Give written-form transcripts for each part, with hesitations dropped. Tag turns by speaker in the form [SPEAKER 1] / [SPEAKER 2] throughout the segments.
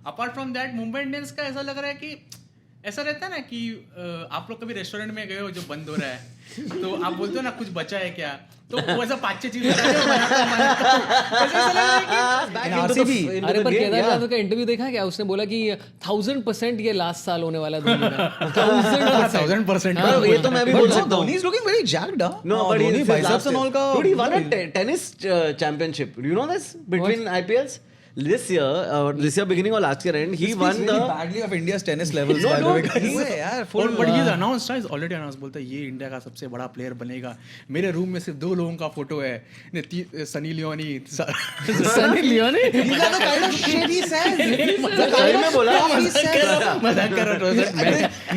[SPEAKER 1] Apart from that Mumbai Indians का ऐसा लग रहा है कि ऐसा रहता है ना कि आप लोग कभी रेस्टोरेंट में गए हो जो बंद हो रहा है तो आप बोलते हो ना कुछ बचा है क्या, तो वो ऐसा 5-6 चीज
[SPEAKER 2] अरे पर केदार जाधव का इंटरव्यू देखा क्या? उसने बोला कि 1000% ये लास्ट साल होने वाला है धोनी का।
[SPEAKER 1] 1000%।
[SPEAKER 3] ये तो मैं भी बोल सकता हूँ.
[SPEAKER 4] Dhoni is looking very jacked, huh?
[SPEAKER 3] No, but
[SPEAKER 4] Dhoni
[SPEAKER 3] he's
[SPEAKER 4] biceps and all का.
[SPEAKER 3] Dude, he won a tennis championship. Do you know this? Between IPLs? This year beginning or last year end, he
[SPEAKER 4] This
[SPEAKER 3] won
[SPEAKER 4] speaks
[SPEAKER 3] the.
[SPEAKER 4] very badly of India's tennis levels.
[SPEAKER 3] No,
[SPEAKER 4] by the way,
[SPEAKER 3] don't.
[SPEAKER 4] guys.
[SPEAKER 3] He's-
[SPEAKER 4] यार full.
[SPEAKER 1] But he announced है, already announce, बोलता है ये India का सबसे बड़ा player बनेगा। मेरे रूम में सिर्फ 2 लोगों का फोटो है, Sunny Leone,
[SPEAKER 2] Sunny Leone.
[SPEAKER 4] These are the kind of shit he says.
[SPEAKER 3] सही में बोला.
[SPEAKER 1] मजाक कर रहा था।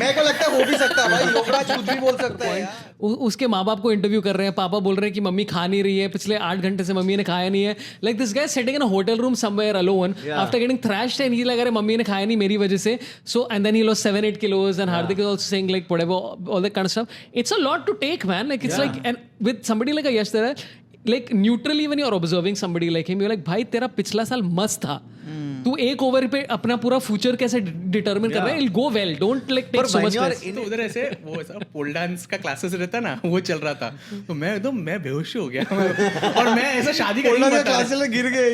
[SPEAKER 4] मैं को लगता है हो भी सकता है भाई, युवराज कुछ भी बोल सकता है यार.
[SPEAKER 2] उसके माँ बाप को इंटरव्यू कर रहे हैं, पापा बोल रहे हैं कि मम्मी खा नहीं रही है, पिछले 8 घंटे से मम्मी ने खाया नहीं है। Like this guy sitting in a hotel room somewhere alone after getting thrashed and he like अरे मम्मी ने खाया नहीं मेरी वजह से, so and then he lost 7-8 kilos and Hardik is also saying like whatever all that kind of stuff. It's a lot to take, man. Like it's like, and with somebody like a Yash Dara, like neutrally when you're observing somebody like him, you're like भाई तेरा पिछला साल मस्त था, तू एक over पे अपना पूरा फ्यूचर कैसे डिटरमिन कर रहा है, go well, don't like take so much stress.
[SPEAKER 1] तो उधर ऐसे वो ऐसा पोल डांस का क्लासेस रहता ना, वो चल रहा था, तो मैं बेहोश हो गया और मैं ऐसा शादी का नहीं बता
[SPEAKER 4] क्लास में गिर गई.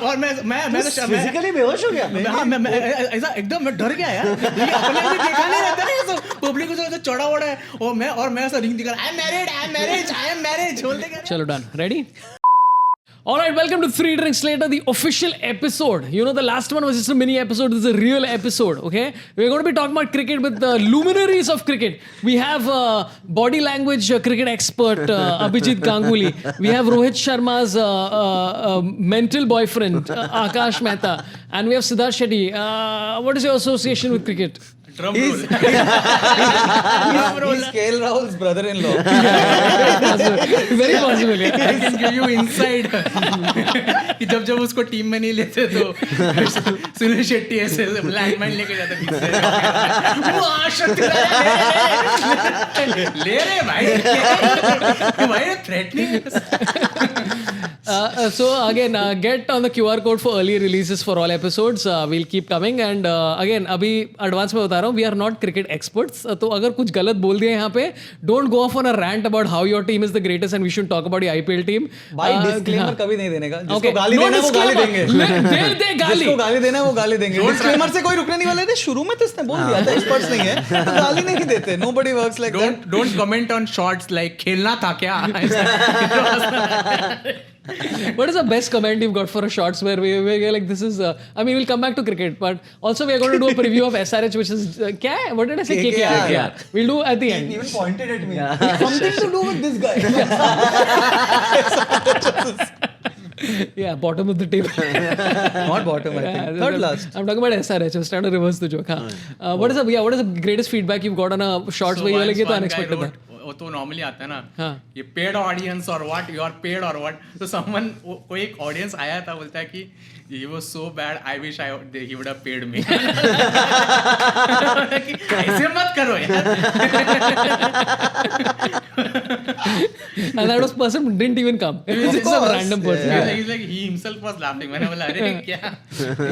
[SPEAKER 1] और मैं
[SPEAKER 3] फिजिकली बेहोश हो गया.
[SPEAKER 1] मैं ऐसा एकदम मैं डर गया यार, ये अपने भी देखा नहीं रहता ना, ऐसा पब्लिक को ऐसा चढ़ा उड़ा है और मैं ऐसा रिंग दिखा रहा, आई एम मैरिड बोलते क्या.
[SPEAKER 2] चलो done, ready? All right, welcome to 3 Drinks Later, the official episode. You know, the last one was just a mini episode. This is a real episode, okay? We're going to be talking about cricket with the luminaries of cricket. We have body language cricket expert Abhijit Ganguly. We have Rohit Sharma's mental boyfriend Akash Mehta. And we have Siddharth Shetty. What is your association with cricket?
[SPEAKER 1] Drum
[SPEAKER 4] He's
[SPEAKER 1] roll.
[SPEAKER 4] KL Rahul's brother-in-law.
[SPEAKER 2] Very possible, yeah.
[SPEAKER 1] I can give you insight कि जब उसको team में नहीं लेते तो सुनील शेट्टी ऐसे landmine लेके जाते पीछे, ले रे भाई threatening.
[SPEAKER 2] So again, get on the QR code for early releases for all episodes. We'll keep coming and again, अभी advance में बता रहा हूँ, we are not cricket experts. तो अगर कुछ गलत बोल दिया यहाँ पे, don't go off on a rant about how your team is the greatest and we should talk about the IPL team.
[SPEAKER 4] भाई disclaimer कभी नहीं देने का. जिसको
[SPEAKER 2] Okay.
[SPEAKER 4] गाली
[SPEAKER 2] No
[SPEAKER 4] देना है वो गाली
[SPEAKER 2] disclaimer.
[SPEAKER 4] देंगे.
[SPEAKER 2] दे गाली.
[SPEAKER 4] जिसको गाली देना है वो गाली देंगे. डिस्क्लेमर से कोई रुकने नहीं वाला है. शुरू में तो इसने बोल दिया था एक्सपर्ट्स नहीं है तो गाली नहीं देते. Nobody works like that.
[SPEAKER 1] Don't comment on shots like खेलना था क्या.
[SPEAKER 2] What is the best comment you've got for a shots where we're like, this is, I mean, we'll come back to cricket, but also we're going to do a preview of SRH, which is, क्या है? What did I say? KKR. We'll do at the end.
[SPEAKER 4] He even pointed at me. Something to do with this guy.
[SPEAKER 2] Yeah, bottom of the table.
[SPEAKER 4] Not bottom, I think. Third last.
[SPEAKER 2] I'm talking about SRH. I was trying to reverse the joke. What is the greatest feedback you've got on a shots where you're like, ये तो unexpected था.
[SPEAKER 1] वो तो normally आता है ना,
[SPEAKER 2] हाँ.
[SPEAKER 1] ये पेड ऑडियंस और व्हाट यू आर पेड और व्हाट. तो समवन कोई एक ऑडियंस आया था, बोलता है कि he was so bad, I wish he would have paid me. ऐसे मत करो यार.
[SPEAKER 2] And that person didn't even come. It was just some random person.
[SPEAKER 4] Yeah.
[SPEAKER 1] He's like he himself was laughing. मैंने बोला अरे क्या.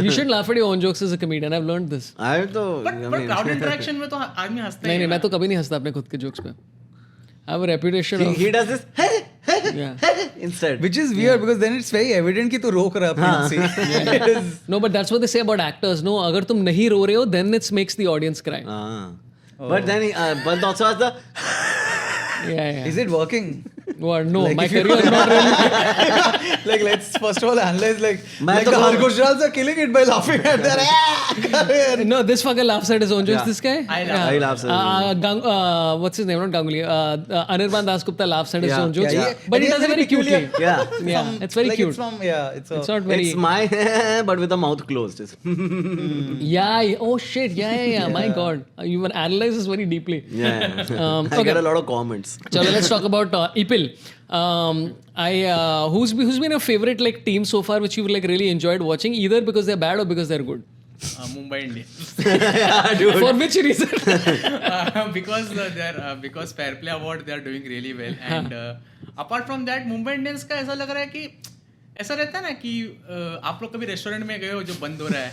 [SPEAKER 2] You shouldn't laugh at your own jokes as a comedian. I've learned this.
[SPEAKER 1] But crowd interaction में तो आदमी हंसता
[SPEAKER 2] नहीं
[SPEAKER 1] ही
[SPEAKER 2] नहीं, मैं तो कभी नहीं हंसता अपने खुद के जोक्स पे. I have a reputation of.
[SPEAKER 3] He does this
[SPEAKER 2] Yeah.
[SPEAKER 3] instead.
[SPEAKER 4] Which is weird because then it's very evident कि तू रोक रहा है अपनी हंसी.
[SPEAKER 2] No, but that's what they say about actors. No, अगर तुम नहीं रो रहे हो, then it makes the audience cry.
[SPEAKER 3] But then but also has the
[SPEAKER 2] Yeah.
[SPEAKER 4] Is it working?
[SPEAKER 2] What? No,
[SPEAKER 4] Like
[SPEAKER 2] my
[SPEAKER 4] if you-
[SPEAKER 2] career is not really.
[SPEAKER 4] Like let's first of all analyze like
[SPEAKER 3] तो
[SPEAKER 4] the Hargushals are killing it by laughing at their
[SPEAKER 2] No, this fucker laughs at his own jokes.
[SPEAKER 3] Yeah.
[SPEAKER 2] This guy.
[SPEAKER 1] I laugh.
[SPEAKER 3] I laughs at his own.
[SPEAKER 2] What's his name? Not Ganguly. Anirban Das Gupta laughs at his
[SPEAKER 3] Yeah.
[SPEAKER 2] own jokes,
[SPEAKER 4] Yeah,
[SPEAKER 2] but he
[SPEAKER 4] and
[SPEAKER 2] does it very cutely.
[SPEAKER 3] Yeah.
[SPEAKER 2] Yeah, it's very
[SPEAKER 4] like
[SPEAKER 2] cute.
[SPEAKER 4] It's from
[SPEAKER 2] It's not very.
[SPEAKER 3] It's my but with the mouth closed.
[SPEAKER 2] Yeah. Oh shit. Yeah. My God, you analyze this very deeply.
[SPEAKER 3] Yeah. I
[SPEAKER 2] Okay.
[SPEAKER 3] get a lot of comments.
[SPEAKER 2] Chalo, let's talk about EPL. Who's been your favorite like team so far, which you've like really enjoyed watching, either because they're bad or because they're good?
[SPEAKER 1] Mumbai Indians.
[SPEAKER 3] Yeah, dude.
[SPEAKER 2] For which reason?
[SPEAKER 1] Because Fair Play Award they are doing really well, and apart from that Mumbai Indians का ऐसा लग रहा है कि ऐसा रहता है ना कि आप लोग कभी रेस्टोरेंट में गए हो जो बंद हो रहा है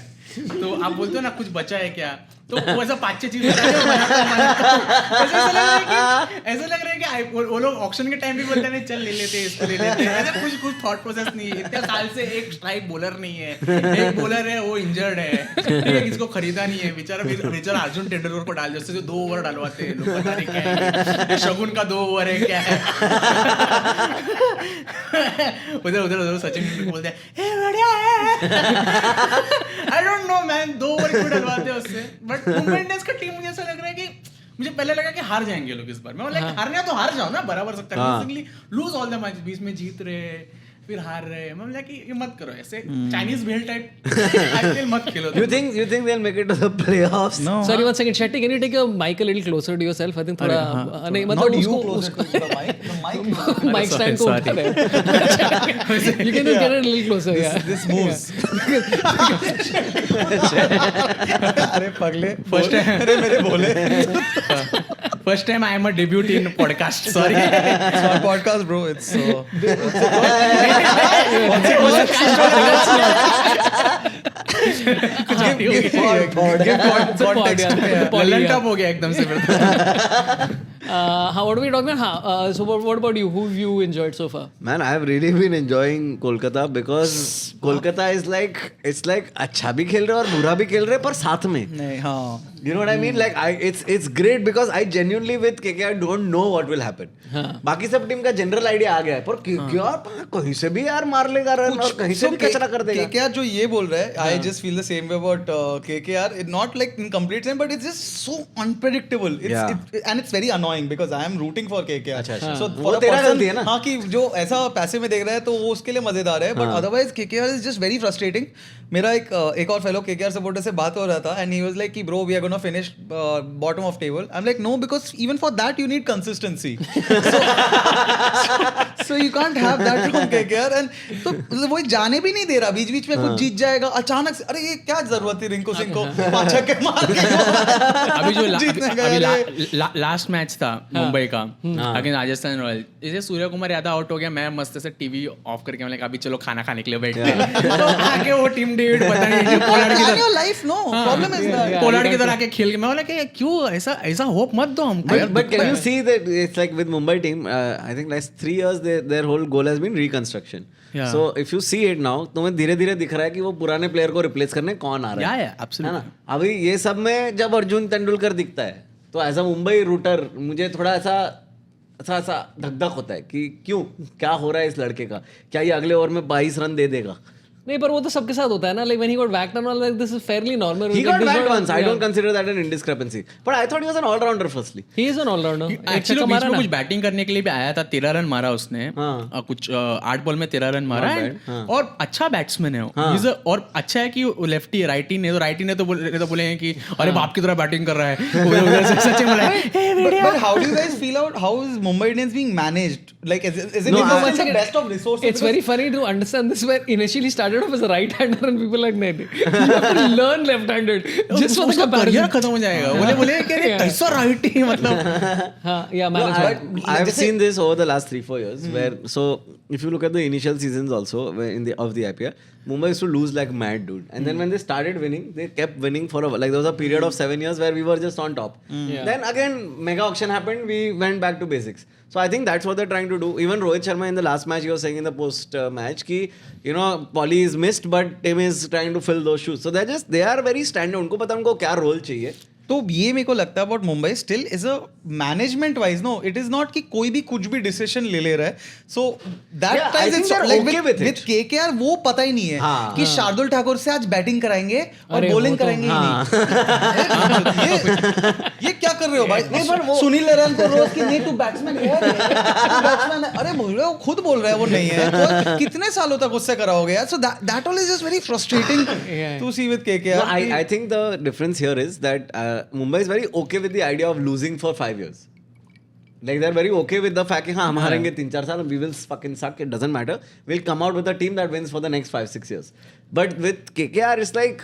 [SPEAKER 1] तो आप बोलते हो ना कुछ बचा है क्या, तो वो ऐसा 5-6 चीज ऐसा लग रहा है कि वो लोग ऑक्शन के टाइम भी बोलते हैं नहीं चल ले लेते हैं, इसको ले लेते हैं, ऐसा कुछ थॉट प्रोसेस नहीं है। इतने साल से एक स्ट्राइक बॉलर नहीं है, एक बॉलर है वो इंजर्ड है, ठीक है, किसको खरीदा नहीं है, बेचारा अर्जुन तेंदुलकर को डाल दो, उससे जो 2 ओवर डलवाते हैं लोग, पता नहीं क्या है, शगुन का 2 ओवर है क्या है। उधर सचिन तेंदुलकर बोलते हैं बढ़िया है, आई डोंट नो मैन, 2 ओवर क्यों डलवाते हैं उससे। बट मुंबई इंडियंस का टीम मुझे ऐसा लग रहा है कि मुझे पहले लगा कि हार जाएंगे लोग इस बार, मैं लाइक हारना तो हार जाओ ना, बराबर सकता है, लूज ऑल द मैच, बीच में जीत रहे फिर हार रहे, मैं बोला कि ये मत करो, ऐसे चाइनीज भेल टाइप आईपीएल मत खेलो।
[SPEAKER 3] You think they'll make it to the playoffs?
[SPEAKER 4] No.
[SPEAKER 2] Sorry, 1 second. Shetty, can you take your mic a little closer to yourself? I think थोड़ा नहीं मतलब
[SPEAKER 4] Not you
[SPEAKER 2] उसको
[SPEAKER 4] closer to the mic. The mic.
[SPEAKER 2] mic stand को उठा रहे हैं। You can just get it a little closer, yeah.
[SPEAKER 4] This moves. अरे पगले
[SPEAKER 1] First time.
[SPEAKER 4] अरे मेरे बोले
[SPEAKER 1] first time I am a debut in podcast, sorry.
[SPEAKER 4] It's not podcast, bro. It's
[SPEAKER 1] Lalan top हो गया एकदम से फिर।
[SPEAKER 2] What are we talking about? So what about you? Who have you enjoyed so far?
[SPEAKER 3] Man, I have really been enjoying Kolkata because Kolkata is like, it's like अच्छा भी खेल रहे और बुरा भी खेल रहे पर साथ में.
[SPEAKER 4] नहीं हाँ
[SPEAKER 3] You know what I mean? Like it's great because I genuinely with KKR don't know what will happen. बाकी सब टीम का जनरल आइडिया आ गया है पर KKR कहीं से भी यार मार लेगा रन और कहीं से भी कचरा कर देगा.
[SPEAKER 4] KKR जो ये बोल रहा है, I just feel the same way about KKR. It not like in complete sense, but it's just so unpredictable. And it's very annoying because I am rooting for KKR.
[SPEAKER 3] अच्छा.
[SPEAKER 4] So
[SPEAKER 3] वो तेरा गलती है ना?
[SPEAKER 4] हाँ कि जो ऐसा पैसे में देख रहा है तो वो उसके लिए मजेदार है, but otherwise KKR is just very frustrating. मेरा एक और फेलो KKR सपोर्टर से बात हो रहा था and he was like कि bro we are gonna finish bottom of table. I'm like no, because even for that you need consistency. So you can't have that from KKR and तो वो जाने भी नहीं दे रहा, बीच में कुछ जीत जाएगा अचानक से, अरे ये क्या जरूरत थी रिंकू सिंह को 5 छक्के मार के
[SPEAKER 1] अभी जो
[SPEAKER 4] जीतने का यार
[SPEAKER 1] लास्ट मैच था मुंबई का अगेंस्ट राजस्थान रॉयल, इसे सूर्य कुमार यादव आउट हो गया, मैं मस्त से टीवी ऑफ करके मैंने कहा अभी चलो खाना खाने के लिए बैठते हैं, तो आके वो टीम डेविड पता नहीं पोलार्ड की तरह
[SPEAKER 4] life no problem is that
[SPEAKER 1] Pollard की तरह आके खेल के, मैं बोला कि क्यों ऐसा होप मत दो हमको यार।
[SPEAKER 3] But can you see that it's like with Mumbai team, I think last 3 years their whole goal has been reconstruction.
[SPEAKER 1] Yeah.
[SPEAKER 3] So if you see it now, तुम्हें धीरे धीरे दिख रहा है कि वो पुराने प्लेयर को रिप्लेस करने कौन आ रहा है.
[SPEAKER 1] Yeah, absolutely.
[SPEAKER 3] है ना? अभी ये सब में जब अर्जुन तेंदुलकर दिखता है तो एज अ मुंबई रूटर मुझे थोड़ा ऐसा धक धक होता है कि क्यों क्या हो रहा है इस लड़के का, क्या ये अगले ओवर में 22 रन दे देगा.
[SPEAKER 2] नहीं पर वो तो सबके साथ होता है ना, like when he got whacked and all, like this is fairly normal.
[SPEAKER 3] He got whacked once. I
[SPEAKER 2] Yeah.
[SPEAKER 3] don't consider that an indiscrepancy. But I thought he was an all-rounder firstly.
[SPEAKER 2] He is an all-rounder.
[SPEAKER 1] Actually बीच में कुछ batting करने के लिए भी आया था, 13 run मारा उसने, कुछ 8 बॉल में 13 रन मारा है और अच्छा बैट्समैन है वो, और अच्छा है कि लेफ्टी है, राइटी ने तो बोलेंगे कि अरे बाप की तरह बैटिंग कर रहा है, उधर से सचिन बोला
[SPEAKER 4] but how do you guys feel out how is Mumbai Indians being managed, like is it the best of resources?
[SPEAKER 2] It's very funny to understand this, where initially started off as a right-hander and people like नहीं you have to learn left-handed just for the comparison.
[SPEAKER 1] खत्म हो जाएगा, बोले कि अरे कैसा righty, मतलब
[SPEAKER 2] हाँ yeah
[SPEAKER 3] No,
[SPEAKER 2] management.
[SPEAKER 3] I've seen this over the last 3-4 years where, so if you look at the initial seasons also of the IPL, Mumbai used to lose like mad, dude. And then when they started winning, they kept winning for like there was a period of 7 years where we were just on top.
[SPEAKER 2] Yeah.
[SPEAKER 3] Then again, mega auction happened, we went back to basics. So I think that's what they're trying to do. Even Rohit Sharma in the last match, he was saying in the post match कि you know Paulie is missed but Tim is trying to fill those shoes. So they are very standard. उनको पता उनको क्या role चाहिए.
[SPEAKER 4] तो ये मेरे को लगता है about Mumbai still is a management wise no it is not कि कोई भी कुछ भी डिसीजन ले रहा है, so that times with KKR वो पता ही नहीं है कि शार्दुल ठाकुर से आज बैटिंग कराएंगे और बॉलिंग कराएंगे ही नहीं. ये क्या कर रहे हो भाई? सुनील नारायण को रोज की नहीं तू बैट्समैन है, अरे बोल रहे हो, खुद बोल रहा है वो नहीं है, तो कितने सालों तक उससे कराओगे यार? So that all is just very frustrating to see with KKR.
[SPEAKER 3] I think the difference here is that Mumbai is very okay with the idea of losing for 5 years. Like they're very okay with the fact कि हाँ हम हारेंगे 3-4 साल, we will fucking suck, it doesn't matter, we'll come out with a team that wins for the next 5-6 years. But with KKR, it's like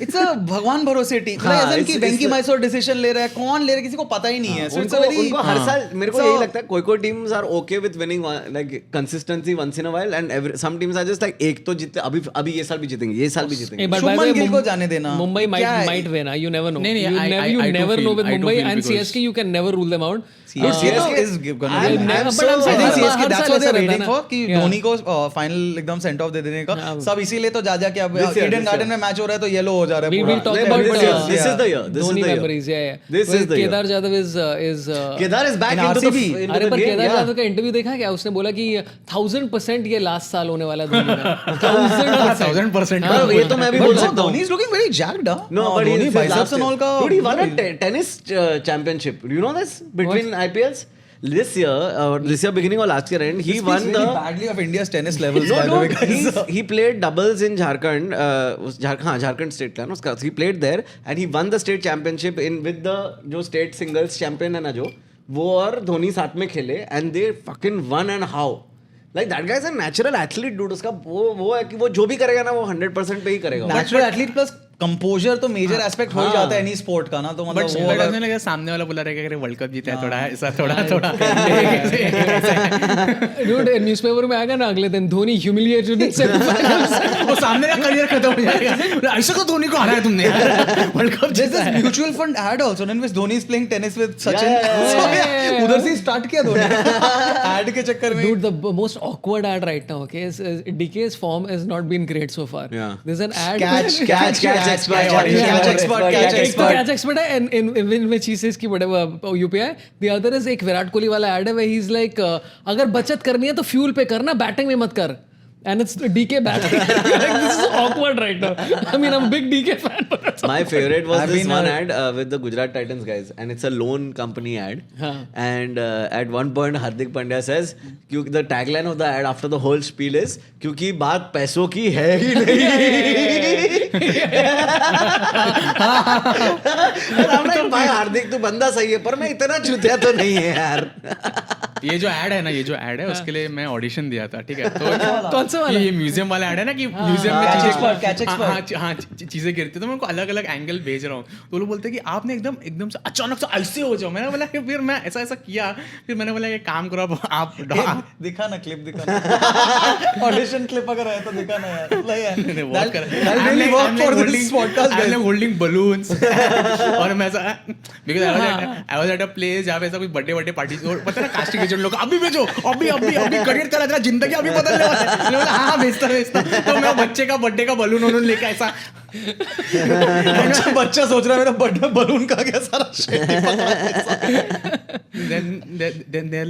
[SPEAKER 4] it's a भगवान भरोसे team like कि वेंकी Mysore decision ले रहा है, कौन ले रहा है, किसी को पता ही नहीं है. सो इट्स अ वेरी
[SPEAKER 3] उनको हर साल मेरे को यही लगता है कोई teams are okay with winning like consistency once in a while and some teams are just like एक तो जीते अभी ये साल भी जीतेंगे, ये साल भी जीतेंगे.
[SPEAKER 4] शुभमन गिल को जाने देना.
[SPEAKER 2] Mumbai might win. You never know.
[SPEAKER 1] नहीं,
[SPEAKER 2] You
[SPEAKER 1] I
[SPEAKER 2] never
[SPEAKER 1] do
[SPEAKER 2] know
[SPEAKER 1] feel-
[SPEAKER 2] with
[SPEAKER 1] I do
[SPEAKER 2] Mumbai
[SPEAKER 1] feel
[SPEAKER 2] and
[SPEAKER 1] because-
[SPEAKER 2] CSK. You can never rule them out.
[SPEAKER 4] CSK is gonna win.
[SPEAKER 3] I'm
[SPEAKER 2] but
[SPEAKER 3] so-
[SPEAKER 2] I'm saying
[SPEAKER 4] I think
[SPEAKER 2] her
[SPEAKER 4] CSK
[SPEAKER 2] साल
[SPEAKER 4] that's what
[SPEAKER 2] ऐसा
[SPEAKER 4] they're
[SPEAKER 2] रहता है
[SPEAKER 4] waiting
[SPEAKER 2] ना.
[SPEAKER 4] for कि
[SPEAKER 2] Yeah.
[SPEAKER 4] Dhoni को final एकदम Saint of दे देने का. सब इसीलिए तो जा के अब
[SPEAKER 3] This year,
[SPEAKER 4] Eden
[SPEAKER 3] this
[SPEAKER 4] garden
[SPEAKER 3] year.
[SPEAKER 4] में मैच हो रहा है तो येलो हो जा रहा है
[SPEAKER 2] We'll
[SPEAKER 4] पूरा.
[SPEAKER 2] talk
[SPEAKER 3] Yeah,
[SPEAKER 2] about
[SPEAKER 3] this is the year. This is
[SPEAKER 2] Dhoni
[SPEAKER 3] the year.
[SPEAKER 2] memories. Yeah.
[SPEAKER 3] This is the year.
[SPEAKER 2] Kedar Jadhav is
[SPEAKER 3] Kedar is back
[SPEAKER 4] In
[SPEAKER 3] into the
[SPEAKER 4] RCB.
[SPEAKER 3] into
[SPEAKER 2] अरे
[SPEAKER 3] the
[SPEAKER 2] पर
[SPEAKER 3] game,
[SPEAKER 2] Kedar
[SPEAKER 3] yeah.
[SPEAKER 2] Jadhav का interview देखा क्या? उसने बोला कि 1000% ये last साल होने वाला है धोनी का. 1000%.
[SPEAKER 1] 1000%.
[SPEAKER 3] हाँ, ये तो मैं भी
[SPEAKER 4] But
[SPEAKER 3] बोल
[SPEAKER 4] no,
[SPEAKER 3] सकता हूँ.
[SPEAKER 4] Dhoni is looking very jacked.
[SPEAKER 3] No, but
[SPEAKER 4] Dhoni
[SPEAKER 3] he's
[SPEAKER 4] biceps
[SPEAKER 3] last
[SPEAKER 4] and
[SPEAKER 3] year.
[SPEAKER 4] all का.
[SPEAKER 3] Dude, he won a tennis championship. Do you know this? Between IPLs this year beginning or last year end, he
[SPEAKER 4] This
[SPEAKER 3] won
[SPEAKER 4] speaks
[SPEAKER 3] the.
[SPEAKER 4] very badly of India's tennis levels.
[SPEAKER 3] No,
[SPEAKER 4] by the
[SPEAKER 3] no,
[SPEAKER 4] way, guys.
[SPEAKER 3] he played doubles in Jharkhand. Jharkhand state का ना उसका. He played there and he won the state championship in with the जो state singles champion है ना जो वो और धोनी साथ में खेले and they fucking won and how. Like that guy is a natural athlete, dude. उसका वो है कि वो जो भी करेगा ना वो 100% पे ही करेगा.
[SPEAKER 4] Natural athlete plus composure तो मेजर एस्पेक्ट हो ही जाता है एनी स्पोर्ट का ना. तो
[SPEAKER 1] बट
[SPEAKER 4] मतलब वो
[SPEAKER 1] ऐसा लगा सामने वाला बोला रहेगा कि वर्ल्ड कप जीता है, थोड़ा ऐसा थोड़ा
[SPEAKER 2] Dude, न्यूज़पेपर में आएगा ना अगले दिन धोनी ह्यूमिलिएटेड इन सेमीफाइनल्स.
[SPEAKER 1] वो सामने का करियर खत्म हो जाएगा. ऐसा को धोनी को हराया है तुमने यार, वर्ल्ड कप
[SPEAKER 4] There's
[SPEAKER 1] जीता
[SPEAKER 4] this
[SPEAKER 1] है.
[SPEAKER 4] mutual fund ad also in which Dhoni is playing tennis with Sachin.
[SPEAKER 3] Yeah.
[SPEAKER 4] So, yeah, उधर से स्टार्ट किया धोनी ad के चक्कर में.
[SPEAKER 2] Dude, the most awkward ad right now, okay, is DK's form has not been great so far.
[SPEAKER 3] Yeah.
[SPEAKER 2] There's an ad.
[SPEAKER 4] Catch expert,
[SPEAKER 3] catch expert.
[SPEAKER 2] एक तो catch expert है and in which he says कि whatever UPI. The other is एक विराट कोहली वाला ad है where he's like अगर बचत करनी है तो फ्यूल पे करना, बैटिंग में मत कर. And it's DK batting. Like, this is awkward right now. I mean, I'm a big DK fan. But that's
[SPEAKER 3] My favorite was
[SPEAKER 4] I've
[SPEAKER 3] this
[SPEAKER 4] been
[SPEAKER 3] one
[SPEAKER 4] a-
[SPEAKER 3] ad with the Gujarat Titans guys, and it's a loan company ad.
[SPEAKER 2] Huh.
[SPEAKER 3] And at one point, Hardik Pandya says, the tagline of the ad after the whole spiel is, "क्योंकि बात पैसों की है ही नहीं." And I'm like, भाई हार्दिक तू बंदा सही है, पर मैं इतना चूतिया तो नहीं है यार.
[SPEAKER 1] ये जो ऐड है ना, ये जो ऐड है उसके लिए मैं ऑडिशन दिया था, ठीक है. तो
[SPEAKER 2] कौन सा वाला?
[SPEAKER 1] ये म्यूजियम वाला ऐड है ना कि म्यूजियम में
[SPEAKER 4] Catch
[SPEAKER 1] चीजें-
[SPEAKER 4] expert, catch expert.
[SPEAKER 1] हाँ, चीजें गिरती, तो मैं उनको अलग अलग एंगल भेज रहा हूँ. तो वो लोग बोलते हैं कि आपने एकदम से अचानक से ऐसे हो जाओ. मैंने बोला कि फिर मैं ऐसा किया, फिर मैंने बोला कि काम करो आप
[SPEAKER 4] दिखा ना क्लिप दिखा ऑडिशन क्लिप अगर है तो दिखा ना यार.
[SPEAKER 1] होल्डिंग बलून्स और मैं ऐसा because I was at a place जहाँ पे ऐसा कोई बर्थडे पार्टी पता है ना, कास्टिंग एजेंट लोग अभी भेजो, अभी करियर चला तेरा, जिंदगी अभी बदलने वाला है. मैंने बोला हाँ भेजता. तो मैं बच्चे का बर्थडे का बलून उन्होंने लेके ऐसा
[SPEAKER 4] बच्चा सोच रहा है मेरा बर्थडे बलून का क्या सारा shit ही पकड़ा है.
[SPEAKER 1] देन देयर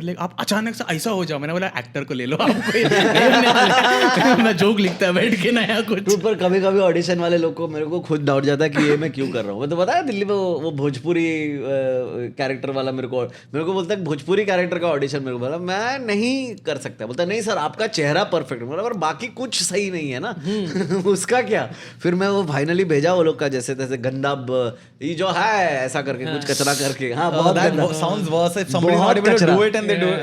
[SPEAKER 1] लाइक आप अचानक से ऐसा हो जाओ. मैंने बोला एक्टर को ले लो, आपको मैं जोक लिखता है बैठ के नया कुछ.
[SPEAKER 3] टू पर कभी कभी ऑडिशन वाले लोग को मेरे को खुद डाउट जाता है कि ये मैं क्यों कर रहा हूँ. मैं तो बताया दिल्ली में वो भोजपुरी कैरेक्टर वाला मेरे को बोलता है भोजपुरी कैरेक्टर का ऑडिशन मेरे को बोला मैं नहीं कर सकता. बोलता नहीं सर आपका चेहरा परफेक्ट है. पर बाकी कुछ सही नहीं है ना. उसका क्या. फिर मैं वो फाइनली भेजा वो लोग का जैसे तैसे गंदा ये जो है ऐसा करके कुछ कचरा करके. हाँ बहुत गंदा.
[SPEAKER 4] Sounds worse if somebody's not able to do it and they do it.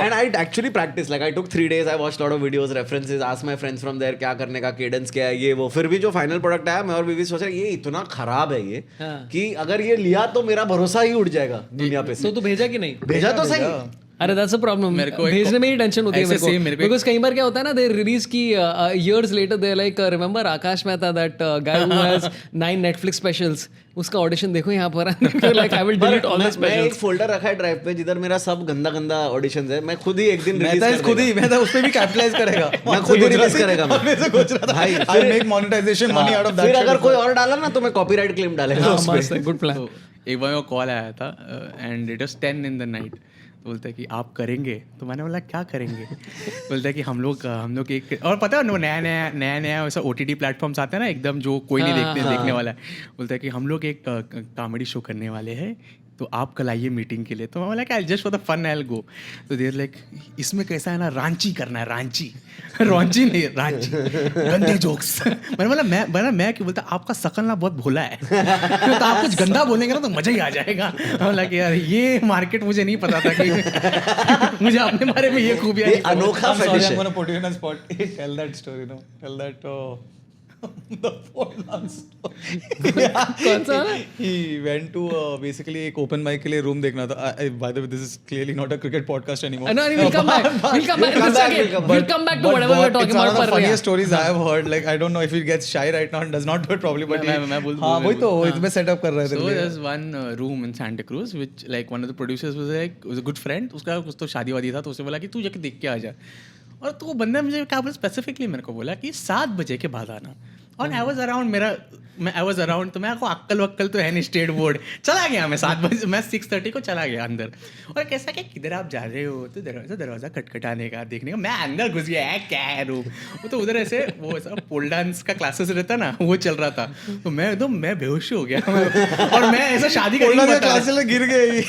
[SPEAKER 3] And I actually practiced. Like I took 3 days. I watched a lot of videos, references, asked my friends from there क्या करने का, cadence क्या है ये वो. फिर भी जो फाइनल प्रोडक्ट आया मैं और बीवी सोच रहे ये इतना खराब है ये कि अगर ये लिया तो मेरा भरोसा ही उठ जाएगा दुनिया पे से.
[SPEAKER 2] तो तू भेजा कि नहीं?
[SPEAKER 3] भेजा तो सही.
[SPEAKER 2] अरे दैट्स अ प्रॉब्लम.
[SPEAKER 1] मेरे को
[SPEAKER 2] भेजने में ही टेंशन होती है
[SPEAKER 1] ऐसे same
[SPEAKER 2] मेरे को. बिकॉज़ कई बार क्या होता है ना, दे रिलीज की years later they like remember Akash Mehta that guy who has 9 Netflix specials. उसका ऑडिशन देखो यहाँ पर. Like I will delete all the
[SPEAKER 3] मैं एक
[SPEAKER 2] स्पेशल्स.
[SPEAKER 3] फोल्डर रखा है ड्राइव पे जिधर मेरा सब गंदा ऑडिशंस है. मैं खुद ही एक दिन रिलीज
[SPEAKER 4] मैं खुद ही उस पे भी कैपिटलाइज करेगा.
[SPEAKER 3] मैं खुद ही रिलीज करेगा.
[SPEAKER 4] मैं से सोच रहा था
[SPEAKER 3] भाई,
[SPEAKER 4] I make monetization money out of that.
[SPEAKER 3] फिर अगर कोई और डाला ना तो मैं कॉपीराइट क्लेम डालेगा उस पे.
[SPEAKER 2] मस्त है, गुड प्लान.
[SPEAKER 1] तो एक बार कॉल आया था and it was 10 in the night. बोलता है कि आप करेंगे. तो मैंने बोला क्या करेंगे. बोलता है कि हम लोग एक और पता है नया वैसा OTT प्लेटफॉर्म्स आते हैं ना एकदम जो कोई नहीं देखने वाला है. बोलता है कि हम लोग एक कॉमेडी शो करने वाले हैं तो आप कल आइए मीटिंग के लिए. तो मैं बोला कि just for the fun I will go. तो देर लाइक इसमें कैसा है ना, रांची करना है, रांची रॉन्ची नहीं, रांची गंदे जोक्स. मैंने बोला मैं क्यों बोलता, आपका शकल ना बहुत भोला है तो आप कुछ गंदा बोलेंगे ना तो मजा ही आ जाएगा. बोला कि यार ये मार्केट मुझे नहीं पता था कि मुझे अपने बारे में ये खूबियां
[SPEAKER 3] अनोखा
[SPEAKER 4] I'm sorry,
[SPEAKER 3] fetish
[SPEAKER 4] I'm
[SPEAKER 3] है.
[SPEAKER 4] gonna put you in a spot. Tell that story, no? Tell that. The pole dance story.
[SPEAKER 2] कौन सा?
[SPEAKER 4] He went to basically एक open mic के लिए room देखना था. By the way, this is clearly not a cricket podcast anymore.
[SPEAKER 2] No, we'll come back. We'll come back. We'll come back to whatever we're talking
[SPEAKER 4] It's one
[SPEAKER 2] about.
[SPEAKER 4] of the
[SPEAKER 2] पर
[SPEAKER 4] funniest stories I have heard. Like I don't know if he gets shy right now and does not do it probably, but
[SPEAKER 1] मैं बोल
[SPEAKER 4] हाँ वही तो इसमें setup कर रहे थे.
[SPEAKER 1] So there's one room in Santa Cruz which like one of the producers was a good friend. उसका कुछ तो शादी वादी था, तो उसने बोला कि तू जाके देख के आ जा. और तो वो बंदा मुझे क्या बोला, स्पेसिफिकली मेरे को बोला कि 7 बजे के बाद आना. और आई वॉज अराउंड तो मैं आपको अक्कल वक्कल तो है नहीं, स्टेट बोर्ड चला गया मैं 7 बजे, मैं 6:30 को चला गया अंदर. और कैसा क्या किधर आप जा रहे हो, तो दरवाजा खटखटाने का देखने का, मैं अंदर घुस गया है क्या है रूम. वो तो उधर ऐसे वो ऐसा पोल डांस का क्लासेस रहता ना, वो चल रहा था. तो मैं बेहोश हो गया और मैं ऐसा शादी
[SPEAKER 4] Pole dance
[SPEAKER 1] कर
[SPEAKER 4] क्लास में गिर गई.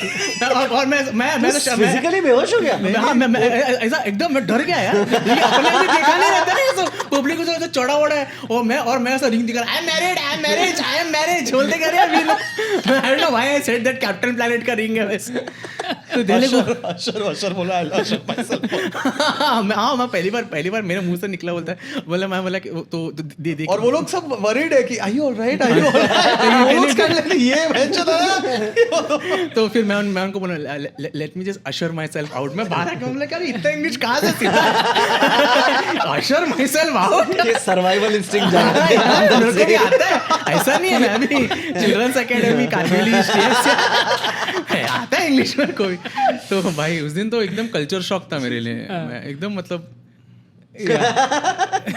[SPEAKER 1] और मैं
[SPEAKER 3] फिजिकली बेहोश हो गया.
[SPEAKER 1] हाँ मैं ऐसा एकदम मैं डर गया यार, ये अपने भी देखा नहीं रहता ना, ऐसा पब्लिक को ऐसा चौड़ा वड़ा है और मैं ऐसा रिंग दिखा आई एम मैरिड बोलते कर यार भी लोग. आई don't know why I said that captain planet का रिंग है वैसे. तो दिल्ली को
[SPEAKER 4] अशर बोला I should myself.
[SPEAKER 1] मैं पहली बार मेरे मुंह से निकला बोलता है, मैं बोला कि तो दे
[SPEAKER 4] और वो लोग सब वरीड है कि are you alright, are you alright? वो लोग कर लेते ये बहन चला.
[SPEAKER 1] तो फिर मैं उनको बोला let me just usher myself out. मैं बाहर आके बोला यार इतना इंग्लिश कहाँ से सीखा, अशर माई सेल्फ आउट.
[SPEAKER 3] ये सर्वाइवल इंस्टिंक्ट जागा
[SPEAKER 1] मेरे को भी आता है, ऐसा नहीं है. मैं भी चिल्ड्रंस एकेडमी कानवेली आता है इंग्लिश में कोई. तो भाई उस दिन तो एकदम कल्चर शॉक था मेरे लिए. मैं एकदम मतलब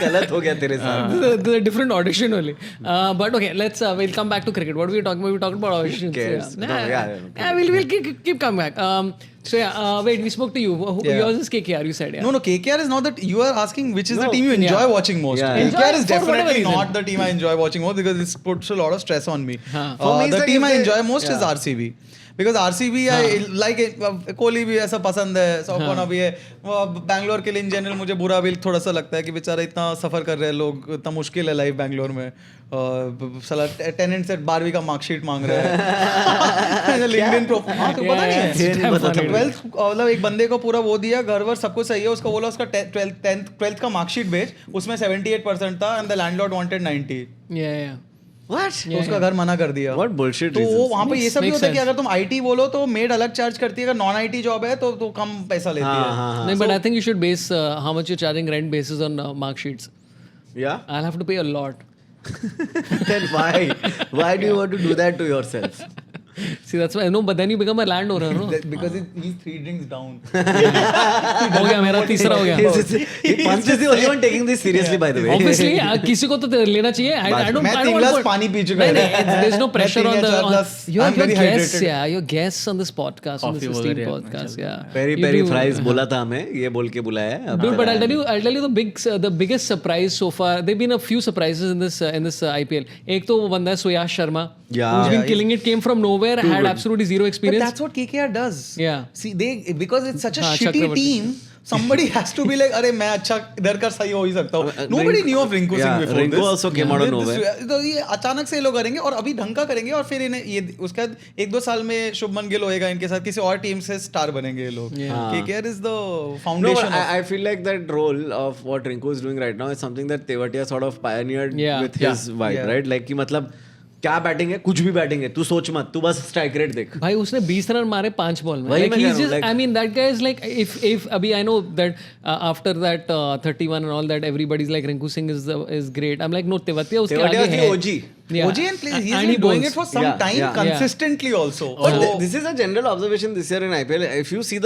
[SPEAKER 3] गलत हो गया तेरे साथ.
[SPEAKER 2] The different audition only. But okay, we'll come back to cricket. What were we talking about? We were talking about auditions.
[SPEAKER 3] Cares?
[SPEAKER 2] Yeah.
[SPEAKER 3] No, yeah.
[SPEAKER 2] We'll keep coming back. Wait, we spoke to you. Yours is KKR, you said. Yeah.
[SPEAKER 4] No, KKR is not that. You are asking which is the team you enjoy
[SPEAKER 2] Yeah.
[SPEAKER 4] watching most.
[SPEAKER 3] Yeah.
[SPEAKER 4] KKR is
[SPEAKER 2] Enjoy for whatever
[SPEAKER 4] definitely
[SPEAKER 2] reason.
[SPEAKER 4] not the team I enjoy watching most because it puts a lot of stress on me.
[SPEAKER 2] हाँ.
[SPEAKER 3] For me, it's
[SPEAKER 4] The
[SPEAKER 3] like
[SPEAKER 4] team
[SPEAKER 3] if
[SPEAKER 4] I
[SPEAKER 3] they-
[SPEAKER 4] enjoy most is
[SPEAKER 3] Yeah.
[SPEAKER 4] RCB. Because RCB I like it. Kohli भी ऐसा पसंद है, सौकोना भी है. बैंगलोर के लिए in general मुझे बुरा भी थोड़ा सा लगता है कि बेचारा इतना सफर कर रहे हैं लोग, इतना मुश्किल है लाइफ बैंगलोर में. साला टेनेंट से 12वीं का मार्कशीट मांग रहा है. लिंक्डइन प्रोफाइल तो पता नहीं है. 12th मतलब एक बंदे को पूरा वो दिया, घर वर सब कुछ सही है, उसको बोला उसका 12th का मार्कशीट भेज, उसमें 78% था and the landlord wanted 90.
[SPEAKER 2] Yeah.
[SPEAKER 3] What?
[SPEAKER 4] तो उसका घर मना कर दिया.
[SPEAKER 3] What bullshit
[SPEAKER 4] तो वो
[SPEAKER 3] reasons?
[SPEAKER 4] वहाँ पे ये सब भी
[SPEAKER 2] Makes
[SPEAKER 4] होता है कि
[SPEAKER 2] sense.
[SPEAKER 4] अगर तुम आईटी बोलो तो मेड अलग चार्ज करती है, अगर नॉन आईटी जॉब है तो कम पैसा लेती है.
[SPEAKER 2] No, but I think you should base how much you're charging rent basis on mark sheets.
[SPEAKER 3] Yeah.
[SPEAKER 2] I'll have to pay a lot.
[SPEAKER 3] Then why do you want to do that to yourself?
[SPEAKER 2] See, that's why. No, but then you become a landowner, no?
[SPEAKER 4] Because he's 3 drinks down.
[SPEAKER 2] हो गया मेरा तीसरा हो गया.
[SPEAKER 3] Punch is the only one taking this seriously, by the way.
[SPEAKER 2] Obviously, किसी को तो लेना चाहिए. I don't.
[SPEAKER 4] मैं
[SPEAKER 2] I
[SPEAKER 4] 3
[SPEAKER 2] don't
[SPEAKER 4] glass
[SPEAKER 2] want-
[SPEAKER 4] पानी पी चुका
[SPEAKER 2] नहीं,
[SPEAKER 4] है.
[SPEAKER 2] नहीं, there's no pressure
[SPEAKER 4] मैं
[SPEAKER 2] on
[SPEAKER 4] 3
[SPEAKER 2] the.
[SPEAKER 4] या 4 glass.
[SPEAKER 2] Your
[SPEAKER 4] I'm very
[SPEAKER 2] guests,
[SPEAKER 4] hydrated.
[SPEAKER 2] yeah, your guests on this podcast, on this
[SPEAKER 1] Coffee
[SPEAKER 2] esteemed
[SPEAKER 1] over
[SPEAKER 2] podcast, yeah.
[SPEAKER 3] Peri
[SPEAKER 2] You
[SPEAKER 3] peri
[SPEAKER 2] do-
[SPEAKER 3] fries बोला था हमें, ये बोल के बुलाया है.
[SPEAKER 2] Dude, but I'll tell you the biggest surprise so far. There've been a few surprises in this IPL. एक तो वो बंदा है Suyash Sharma,
[SPEAKER 3] Yeah.
[SPEAKER 2] who's been
[SPEAKER 4] Yeah,
[SPEAKER 2] killing it, came from nowhere, had absolutely zero
[SPEAKER 4] But
[SPEAKER 2] experience.
[SPEAKER 4] that's what KKR does.
[SPEAKER 2] Yeah.
[SPEAKER 4] See, because it's such a
[SPEAKER 2] हाँ,
[SPEAKER 4] shitty
[SPEAKER 2] Chakraborty.
[SPEAKER 4] team, somebody has to be like, अरे मैं अच्छा इधर कर सही हो ही सकता हूँ. Nobody knew of Rinku Singh before
[SPEAKER 3] Rinku
[SPEAKER 4] this.
[SPEAKER 3] also came out of nowhere.
[SPEAKER 4] तो ये अचानक से ये लोग करेंगे और अभी ढंग का करेंगे और फिर इन्हें ये उसका 1-2 साल में शुभमन गिल होएगा इनके साथ, किसी और टीम से स्टार बनेंगे ये लोग. KKR is the
[SPEAKER 3] No,
[SPEAKER 4] foundation
[SPEAKER 3] but
[SPEAKER 4] of
[SPEAKER 3] I feel like that role of what Rinku is doing right now is something that Tewatia sort of pioneered
[SPEAKER 2] Yeah.
[SPEAKER 3] with his vibe,
[SPEAKER 4] Yeah.
[SPEAKER 3] right? Like कि मतलब क्या batting है, कुछ भी batting है, तू सोच मत, तू बस स्ट्राइक रेट देख.
[SPEAKER 2] भाई उसने 20 रन मारे 5 बॉल में.
[SPEAKER 3] वही
[SPEAKER 2] Like
[SPEAKER 3] मैं कह
[SPEAKER 2] he's
[SPEAKER 3] रहा हूँ,
[SPEAKER 2] just,
[SPEAKER 3] like-
[SPEAKER 2] I mean that guy is like if अभी I know that after that 31 and all that everybody's like Rinku Singh is great. I'm like no, Tewatia उसके
[SPEAKER 3] Tewatia
[SPEAKER 2] आगे
[SPEAKER 3] is
[SPEAKER 2] है.
[SPEAKER 3] the OG.
[SPEAKER 2] Yeah.
[SPEAKER 4] OG and he's
[SPEAKER 2] And
[SPEAKER 4] been
[SPEAKER 2] he
[SPEAKER 4] doing
[SPEAKER 2] bowls.
[SPEAKER 4] it for some
[SPEAKER 3] Yeah,
[SPEAKER 4] time
[SPEAKER 3] yeah.
[SPEAKER 4] consistently also.
[SPEAKER 3] But
[SPEAKER 4] So-
[SPEAKER 3] this is a general observation this year in IPL. If you see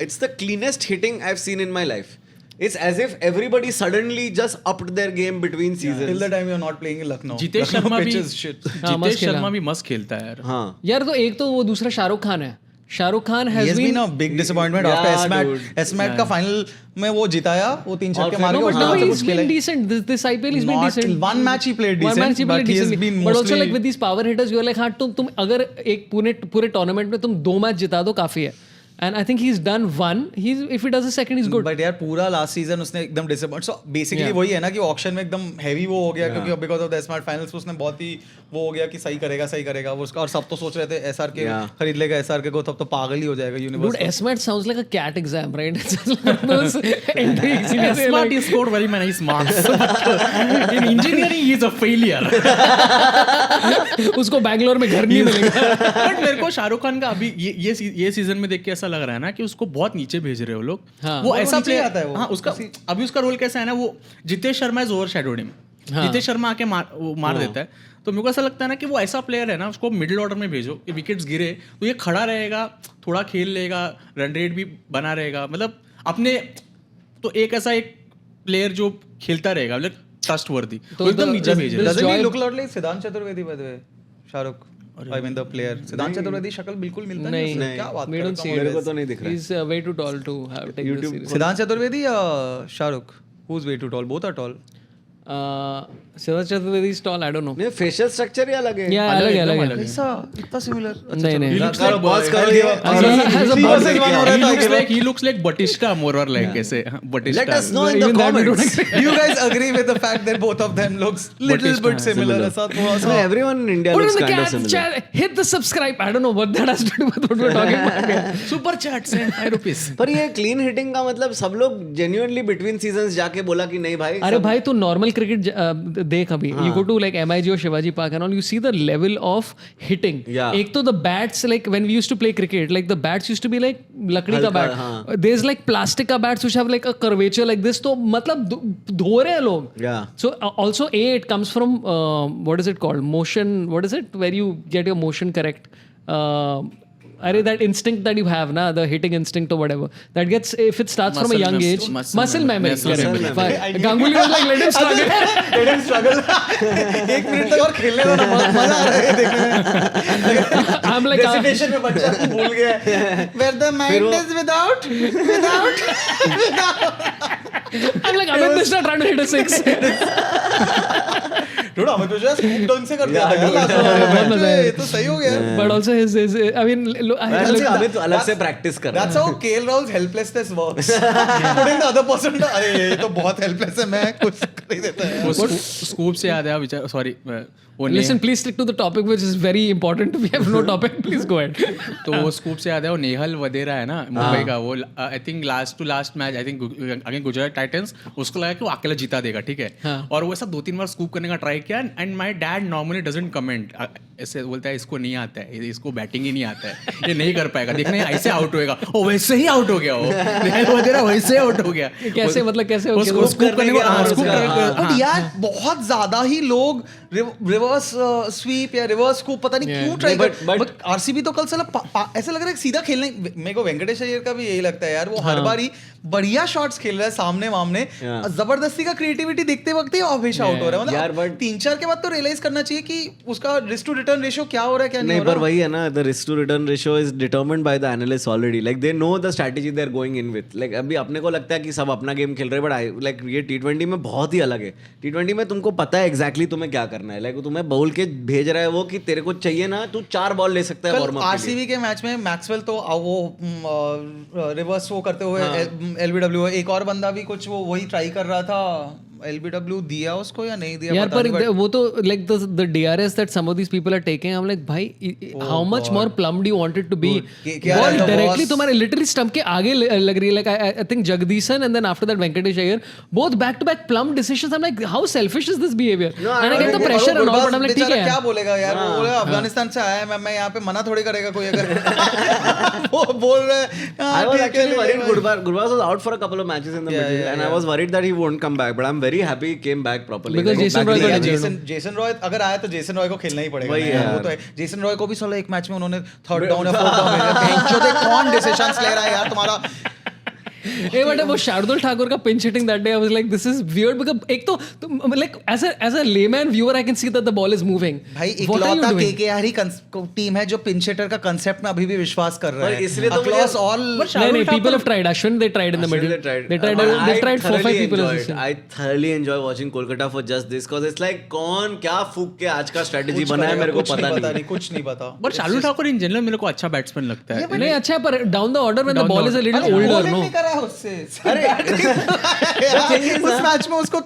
[SPEAKER 3] it's the cleanest hitting I've seen in my life. It's as if everybody suddenly just upped their game between seasons.
[SPEAKER 4] Till the time you're not playing in Lucknow.
[SPEAKER 1] Jitesh
[SPEAKER 4] Lucknow
[SPEAKER 1] Sharma भी
[SPEAKER 4] pitch is shit.
[SPEAKER 2] हाँ, मस्त
[SPEAKER 1] जितेश
[SPEAKER 2] खेला.
[SPEAKER 1] शर्मा भी मस्त खेलता है यार.
[SPEAKER 3] हाँ.
[SPEAKER 2] यार तो एक तो वो दूसरा शाहरुख खान है. Shahrukh Khan
[SPEAKER 4] He
[SPEAKER 2] has
[SPEAKER 4] has been
[SPEAKER 2] been
[SPEAKER 4] a big disappointment after
[SPEAKER 3] Yeah,
[SPEAKER 4] SMAT.
[SPEAKER 3] dude.
[SPEAKER 4] SMAT का final में वो जिताया, वो 3 छक्के मार
[SPEAKER 2] no,
[SPEAKER 4] के
[SPEAKER 2] but
[SPEAKER 4] उसके
[SPEAKER 2] now
[SPEAKER 4] बाद से
[SPEAKER 2] he's
[SPEAKER 4] कुछ
[SPEAKER 2] been
[SPEAKER 4] खेला ही-
[SPEAKER 2] decent. This IPL he's been
[SPEAKER 4] Not-
[SPEAKER 2] decent.
[SPEAKER 4] one match he played
[SPEAKER 2] One
[SPEAKER 4] decent,
[SPEAKER 2] match he played
[SPEAKER 4] but he has
[SPEAKER 2] decently.
[SPEAKER 4] been
[SPEAKER 2] But also
[SPEAKER 4] mostly-
[SPEAKER 2] like with these power hitters, you're like हाँ तुम अगर एक पूरे tournament में तुम 2 match जिता दो काफी है. And I think he's done one. If he does a second, he's good.
[SPEAKER 4] But यार पूरा लास्ट सीजन उसने एकदम डिसअपॉइंट. So basically
[SPEAKER 2] Yeah.
[SPEAKER 4] वही है ना कि ऑक्शन में एकदम हैवी वो हो गया क्योंकि because of the smart finals उसने बहुत ही वो हो गया कि सही करेगा वो उसका. और सब तो सोच रहे थे एसआर के खरीद लेगा एसआर के को, तब तो पागल ही हो जाएगा
[SPEAKER 2] Dude,
[SPEAKER 4] universe.
[SPEAKER 2] SMAT sounds like a CAT exam, right? It's just like those entries.
[SPEAKER 1] Smart, he scored very nice marks. In engineering, he is a failure.
[SPEAKER 2] उसको बैंगलोर में घर नहीं मिलेगा.
[SPEAKER 1] बट मेरे को शाहरुख खान का अभी ये सीजन में देख के ऐसा लग रहा है ना कि उसको बहुत नीचे भेज रहे हो लोग.
[SPEAKER 2] हाँ.
[SPEAKER 1] वो ऐसा
[SPEAKER 4] नीचे
[SPEAKER 1] प्लेयर
[SPEAKER 4] आता है वो.
[SPEAKER 1] हाँ, उसका अभी उसका रोल कैसा है ना, वो Jitesh Sharma is over shadowed him. Jitesh Sharma आके मार देता है. तो मेरे को ऐसा लगता है ना कि वो ऐसा प्लेयर है ना, उसको मिडिल ऑर्डर में भेजो, विकेट्स गिरे तो ये खड़ा रहेगा, थोड़ा खेल लेगा, रन रेट भी बना रहेगा, मतलब अपने तो एक ऐसा एक प्लेयर जो खेलता रहेगा, मतलब ट्रस्टवर्दी. तो एकदम नीचे भेज रहे.
[SPEAKER 4] Doesn't he look a lot like सिद्धांत Chaturvedi by the way? Shahrukh. I mean the player. सिद्धांत चतुर्वेदी शक्ल बिल्कुल मिलता नहीं है. क्या बात
[SPEAKER 2] We don't see
[SPEAKER 3] मेरे
[SPEAKER 2] it.
[SPEAKER 3] को तो नहीं दिख रहा.
[SPEAKER 2] He's way too tall to have taken this serious.
[SPEAKER 4] सिद्धांत चतुर्वेदी या Shahrukh? Who's way too tall? Both are tall.
[SPEAKER 2] Siddharth Chaturvedi is tall. I don't know.
[SPEAKER 3] नहीं फेशियल स्ट्रक्चर ही अलग है.
[SPEAKER 2] Yeah, अलग है.
[SPEAKER 4] ऐसा इतना सिमिलर.
[SPEAKER 2] नहीं नहीं.
[SPEAKER 3] करो बॉस करो ये.
[SPEAKER 1] He looks like Batista more or like ऐसे. Batista.
[SPEAKER 3] Let us know in the
[SPEAKER 2] Even that we don't
[SPEAKER 3] comments.
[SPEAKER 2] agree.
[SPEAKER 4] You guys agree with the fact that both of them looks little bit similar? ऐसा थोड़ा
[SPEAKER 3] So
[SPEAKER 4] सा.
[SPEAKER 3] everyone in India
[SPEAKER 2] Put
[SPEAKER 3] looks
[SPEAKER 2] in the
[SPEAKER 3] kind of
[SPEAKER 2] cat
[SPEAKER 3] similar.
[SPEAKER 2] chat. Hit the subscribe. I don't know what that has to do with what we're talking about.
[SPEAKER 1] Super chat send 5 rupees.
[SPEAKER 3] पर ये clean hitting का मतलब सब लोग genuinely between seasons जाके बोला कि नहीं भाई.
[SPEAKER 2] अरे भाई तू नॉर्मल क्रिकेट देख अभी you go to like MIG और Shivaji park and all, you see the level of hitting.
[SPEAKER 3] Yeah.
[SPEAKER 2] एक तो the bats like when we used to play cricket like the bats used to be like लकड़ी का bat. There is like plastic का bats which have like a curvature like this. तो मतलब धो रहे हैं लोग.
[SPEAKER 3] Yeah.
[SPEAKER 2] So also it comes from what is it called, motion, what is it where you get your motion correct. That instinct that you have na, the hitting instinct or whatever, that gets, if it starts from a young age, muscle memory. Correct. Ganguly was like let him struggle.
[SPEAKER 4] एक minute तक और खेलने दो ना, मजा आ रहा है देखने में.
[SPEAKER 2] I'm like
[SPEAKER 4] Recitation में बच्चा भूल गया है. Where the mind is without.
[SPEAKER 2] I'm like Amit Mishra trying to hit a 6.
[SPEAKER 4] Dude, हमें तो जो स्कूप डंक से कर दिया था यार लास्ट में. ये तो सही हो गया.
[SPEAKER 2] But also his I mean
[SPEAKER 3] हमें तो अलग से प्रैक्टिस कर रहा है.
[SPEAKER 4] That's how KL Rahul's helplessness works. Putting the other person to, अरे ये तो बहुत helpless है, मैं कुछ कर ही देता है.
[SPEAKER 1] वो स्कूप से याद है, सॉरी वो
[SPEAKER 2] Listen, please stick to the topic which is very important. We have no topic. Please go ahead.
[SPEAKER 1] तो वो स्कूप से याद है, वो नेहल वधेरा है ना मुंबई का, वो I think last to last match I think against Gujarat Titans, उसको लगा कि वो अकेला जीता देगा, ठीक है. और वो ऐसा 2-3 बार स्कूप करने का ट्राई किया and my dad normally doesn't comment. ऐसे बोलता है इसको नहीं आता है, इसको बैटिंग ही नहीं आता है, ये नहीं कर पाएगा, देखना ऐसे आउट होएगा. ओ वैसे ही आउट हो गया, वो नेहल वधेरा वैसे आउट हो गया.
[SPEAKER 2] कैसे मतलब कैसे हो गया?
[SPEAKER 1] स्कूप करने को
[SPEAKER 4] But यार बहुत ज्यादा ही लोग रिवर्स स्वीप या रिवर्स स्कूप पता नहीं क्यों ट्राई कर. बट आरसीबी तो कल साला ऐसा लग रहा है सीधा खेलने. मेरे को वेंकटेश अय्यर का भी यही लगता है यार, वो हर बार ही बढ़िया शॉट्स खेल रहा है सामने वामने, जबरदस्ती का क्रिएटिविटी देखते वक्त ही हमेशा आउट हो रहा है. मतलब 3-4 के बाद तो रियलाइज करना चाहिए कि उसका रिस्क टू रिटर्न रेशियो क्या हो रहा है क्या नहीं हो रहा.
[SPEAKER 3] पर वही है ना, the risk to return ratio is determined by the analyst already. Like they know the strategy they are going in with. Like अभी अपने को लगता है कि सब अपना गेम खेल रहे हैं, बट लाइक ये T20 में बहुत ही अलग है. T20 में तुमको पता है एग्जैक्टली तुम्हें क्या करना है. लाइक तुम्हें बाउल के भेज रहा है वो कि तेरे को चाहिए ना, तू 4 बॉल ले सकता है वार्म अप.
[SPEAKER 4] आरसीबी के मैच में मैक्सवेल तो वो रिवर्स वो करते हुए LBW, एक और बंदा भी कुछ वो वही ट्राई कर रहा था. LBW दिया उसको या नहीं दिया
[SPEAKER 2] यार
[SPEAKER 4] पता नहीं,
[SPEAKER 2] पर वो तो like the DRS that some of these people are taking, I'm like भाई how much more plumbed you want it to be. Ball directly तुम्हारे लिटरली स्टंप के आगे लग रही है. Like I think Jagadeesan and then after that Venkatesh Iyer, both back to back plumb decisions. I'm like how selfish is this behavior? And I get the pressure and all, but I'm like ठीक है
[SPEAKER 4] क्या बोलेगा यार, वो बोलेगा अफगानिस्तान से आया है, मैं यहाँ पे मना थोड़ी करेगा कोई अगर वो बोल रहे हैं.
[SPEAKER 3] I was actually worried. Gurbaz was out for a couple of matches in the middle, and I was worried that he won't come back. But I'm very happy he came back properly.
[SPEAKER 2] Because Jason Roy got injured.
[SPEAKER 4] Jason Roy अगर आया तो Jason Roy को खेलना ही पड़ेगा.
[SPEAKER 3] वही है
[SPEAKER 4] वो तो है. जेसन रॉय को भी साला एक मैच में उन्होंने 3rd डाउन या 4th डाउन में कौन डिसीजंस ले रहा है यार तुम्हारा.
[SPEAKER 2] बट वो शार्दुल ठाकुर का pinch hitting that day I was like this is weird because एक तो like as a layman viewer I can see that the ball is moving
[SPEAKER 4] भाई इकलौता केकेआर ही टीम है जो पिंच हिटर का कांसेप्ट में अभी भी विश्वास कर रहा है,
[SPEAKER 3] इसलिए तो
[SPEAKER 4] अक्रॉस ऑल।
[SPEAKER 2] नहीं people have tried Ashwin they tried in the middle they tried 4-5 people
[SPEAKER 3] I thoroughly enjoy watching Kolkata for just this because it's like कौन क्या फूक के आज का स्ट्रेटजी बना है मेरे को पता नहीं,
[SPEAKER 4] कुछ नहीं पता।
[SPEAKER 1] But Shardul Thakur in general मेरे को अच्छा बैट्समैन लगता है।
[SPEAKER 2] नहीं अच्छा पर down the order when the ball is a little older no
[SPEAKER 4] अरे उस मैच में उसको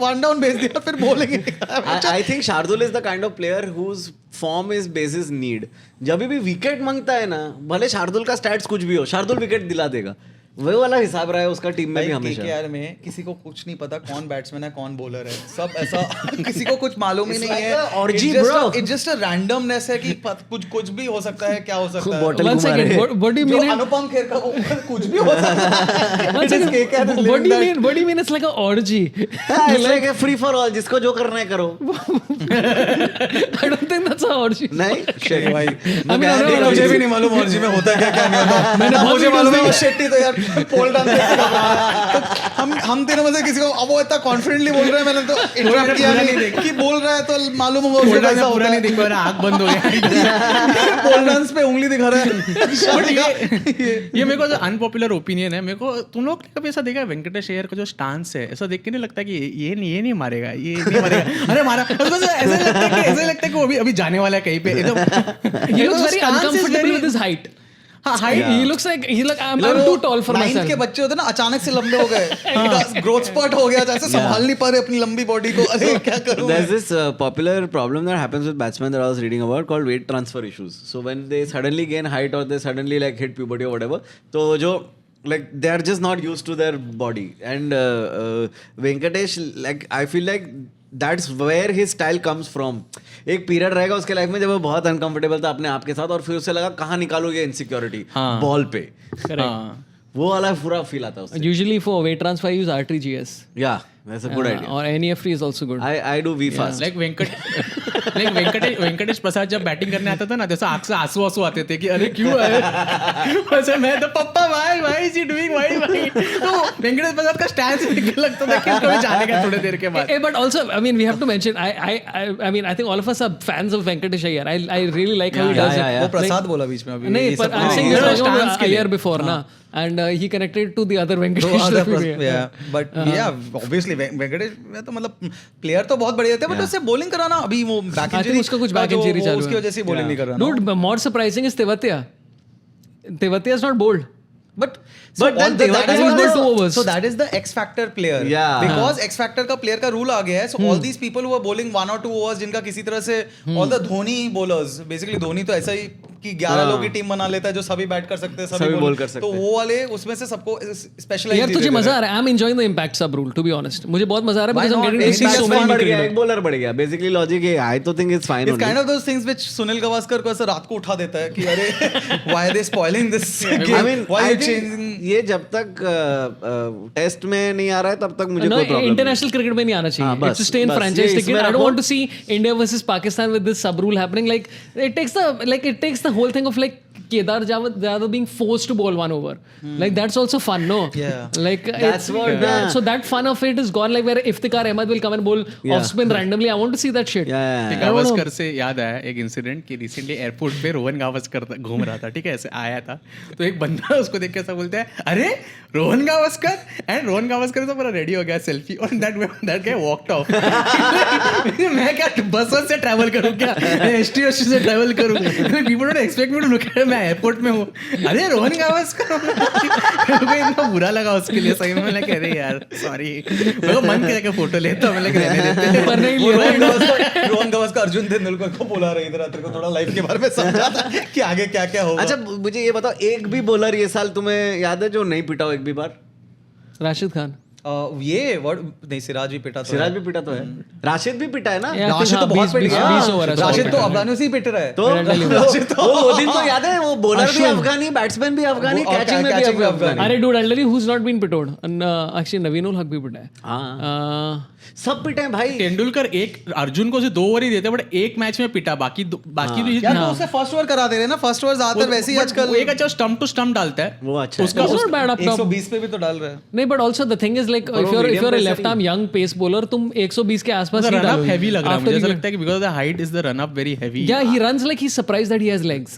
[SPEAKER 4] वन डाउन भेज दिया फिर bowling.
[SPEAKER 3] I think Shardul is the kind of player whose form is basis need. जब भी विकेट मांगता है ना, भले शार्दुल का स्टैट्स कुछ भी हो, शार्दुल विकेट दिला देगा। वही वाला हिसाब रहा है उसका टीम में भी हमेशा।
[SPEAKER 4] केकेआर में किसी को कुछ नहीं पता कौन बैट्समैन है कौन बॉलर है, सब ऐसा किसी को कुछ मालूम ही नहीं है। It's just a randomness है कि कुछ भी हो सकता है, क्या हो सकता है।
[SPEAKER 2] One second, what do you mean?
[SPEAKER 4] Anupam Kher का कुछ भी हो सकता है।
[SPEAKER 2] One second, what do you mean? It's like an orgy.
[SPEAKER 3] It's like a free for all, जिसको जो करना है करो।
[SPEAKER 2] I don't think that's an orgy.
[SPEAKER 3] नहीं, shit भाई।
[SPEAKER 4] मुझे भी नहीं मालूम orgy में होता क्या क्या नहीं होता। मुझे मालूम है वो शेट्टी तो यार पोल डांस हम तीनों में से किसी को अब वो इतना कॉन्फिडेंटली बोल रहे हैं, मैंने तो इंटरप्ट किया नहीं कि बोल रहा है तो मालूम होगा उसको कैसा होता है।
[SPEAKER 1] देखो ना आंख बंद हो गया
[SPEAKER 4] पोल डांस पे उंगली दिखा रहा है।
[SPEAKER 1] ये मेरे को अनपॉपुलर ओपिनियन है, मेरे को तुम लोग कभी ऐसा देखा है वेंकटेश अय्यर का जो स्टांस है, ऐसा देख के नहीं लगता कि ये नहीं मारेगा, ये नहीं मारेगा, अरे मारा, ऐसा लगता है कि वो अभी जाने वाला है कहीं पे।
[SPEAKER 2] He looks very uncomfortable with his height. Height. Yeah. He looks like I'm too tall for myself.
[SPEAKER 4] के बच्चे होते ना अचानक से लंबे हो गए, ग्रोथ स्पॉट हो गया, जैसे संभाल नहीं पा रहे अपनी लंबी बॉडी को। अरे क्या करूं?
[SPEAKER 3] There's this popular problem that happens with batsmen that I was reading about called weight transfer issues. So when they suddenly gain height or they suddenly like hit puberty or whatever, तो जो like they are just not used to their body. And Venkatesh, like I feel like that's where his style comes from. एक period रहेगा उसके life में जब वो बहुत uncomfortable था अपने आप के साथ और फिर उसे लगा कहाँ निकालोगे इनसिक्योरिटी बॉल पे। वो वाला पूरा फील आता है उससे।
[SPEAKER 2] Usually for weight transfer I use R3GS.
[SPEAKER 3] Yeah, that's a good idea.
[SPEAKER 2] Or NEF3 is also good.
[SPEAKER 3] I do V-Fast.
[SPEAKER 1] Like Venkatesh प्रसाद जब बैटिंग करने आता था ना, जैसे आंख से आंसू आते थे कि अरे क्यों आए, वैसे मैं तो पप्पा why is he doing why तो वेंकटेश प्रसाद का स्टैंस देख के लगता था कि इसको भी जानेगा थोड़ी देर के बाद।
[SPEAKER 2] But also I mean we have to mention I mean I think all of us are fans of Venkatesh Ayyar. I really like how he does it.
[SPEAKER 4] वो प्रसाद बोला बीच में अभी।
[SPEAKER 2] नहीं पर I'm saying Ayyar before ना, and he connected to the other Venkatesh.
[SPEAKER 4] But yeah obviously Venkatesh तो मतलब player तो बहुत बढ़िया थे, बट उससे बॉलिंग कराना अभी वो बैक इंजरी,
[SPEAKER 2] उसका कुछ बैक इंजरी चालू है,
[SPEAKER 4] उसकी वजह से बॉलिंग नहीं कर रहा।
[SPEAKER 2] Dude, more surprising is Tewatia is not bold.
[SPEAKER 4] But
[SPEAKER 2] that is
[SPEAKER 4] the X factor player.
[SPEAKER 3] Yeah.
[SPEAKER 4] Because X factor का player का rule आ गया है, so all these people who are bowling 1 or 2 overs जिनका किसी तरह से all the Dhoni bowlers, basically Dhoni तो ऐसा ही कि 11 लोग की टीम बना लेता है जो सभी बैट कर सकते हैं, सभी बोल कर सकते हैं, तो वो वाले उसमें से सबको स्पेशलाइज।
[SPEAKER 2] यार तुझे मजा आ रहा है? I'm enjoying the impact sub rule to be honest. मुझे बहुत मजा आ रहा है because I'm getting to see so many
[SPEAKER 3] बढ़ गया, एक बॉलर बढ़ गया, basically logic है। I तो think it's fine.
[SPEAKER 4] It's kind of those things which Sunil Gavaskar को ऐसे रात को उठा देता है कि अरे why are they spoiling this game?
[SPEAKER 3] I mean,
[SPEAKER 4] why are you changing?
[SPEAKER 3] ये जब तक टेस्ट में नहीं आ रहा है तब तक मुझे कोई प्रॉब्लम नहीं।
[SPEAKER 2] इंटरनेशनल क्रिकेट में नहीं आना चाहिए। It's to stay in franchise cricket. I don't want to see India versus Pakistan with this sub rule happening. Like it takes the whole thing of like Kedar Jadhav being forced to bowl 1 over. Like that's also fun, no?
[SPEAKER 4] Yeah.
[SPEAKER 2] Like
[SPEAKER 3] that's what.
[SPEAKER 2] So that fun of it is gone. Like where Iftikhar Ahmed will come and bowl off spin randomly. I want to see that shit.
[SPEAKER 1] Gavaskar से याद आया एक incident कि recently airport पे रोहन गावस्कर घूम रहा था, ठीक है, ऐसे आया था तो एक बंदा उसको देख के ऐसा बोलता है अरे रोहन गावस्कर, एंड रोहन गावस्कर तो पूरा रेडी हो गया सेल्फी और दैट गाय वॉकड ऑफ। मैं क्या बस से ट्रैवल करूं क्या, एसटी से ट्रैवल करूं? People don't expect me to look at, मैं एयरपोर्ट में हूं, अरे रोहन गावस्कर। मुझे इतना बुरा लगा उसके लिए सही में। मैं कह रहे यार सॉरी, मेरे को मन किया कि फोटो लेता हूं, मैं रहने देते पर नहीं लिया।
[SPEAKER 4] रोहन गावस्कर अर्जुन तेंदुलकर को बुला रही इधर, तेरे को थोड़ा लाइफ के बारे में समझा था कि आगे क्या क्या होगा।
[SPEAKER 3] अच्छा मुझे ये बताओ, एक भी बॉलर ये साल तुम्हें याद है जो नहीं पिटा हो एक भी बार?
[SPEAKER 2] राशिद खान।
[SPEAKER 4] ये वर्ड नहीं, सिराज भी पिटा तो
[SPEAKER 3] सिराज भी पिटा तो है, राशिद भी पिटा है ना।
[SPEAKER 2] Yeah,
[SPEAKER 4] राशिद तो
[SPEAKER 2] हाँ,
[SPEAKER 4] बहुत पिट
[SPEAKER 2] 20
[SPEAKER 4] गया।
[SPEAKER 2] over है,
[SPEAKER 4] राशिद तो अफगानियों से ही पिट रहा है।
[SPEAKER 3] तो वो दिन तो याद है, वो बॉलर भी अफगानी, बैट्समैन भी अफगानी, कैचिंग में भी अफगानी।
[SPEAKER 2] अरे dude, I'll tell you who's not been pitted. Actually, Naveen ul Haq भी पिटा है.
[SPEAKER 3] सब पिटे हैं भाई।
[SPEAKER 1] तेंदुलकर एक अर्जुन को 2 ओवर ही देते, बट एक मैच में पिटा, बाकी तो
[SPEAKER 4] यार वो उसे फर्स्ट ओवर करा दे रहे हैं ना, फर्स्ट ओवर ज्यादातर वैसे ही आजकल।
[SPEAKER 1] एक अच्छा स्टंप टू स्टंप डालता है
[SPEAKER 3] वो अच्छा है।
[SPEAKER 1] उसका
[SPEAKER 2] He's not bad up top.
[SPEAKER 4] 120 पे भी तो डाल रहा है।
[SPEAKER 2] नहीं, but also the thing is like if you're a left arm young pace bowler, तुम 120 के आसपास ही
[SPEAKER 1] रन अप
[SPEAKER 2] डालोगे.
[SPEAKER 1] हैवी लग रहा है
[SPEAKER 2] After
[SPEAKER 1] मुझे, ऐसा
[SPEAKER 2] the-
[SPEAKER 1] लगता है कि because the height is the run up very heavy.
[SPEAKER 2] Yeah, he runs like he's surprised that he has legs.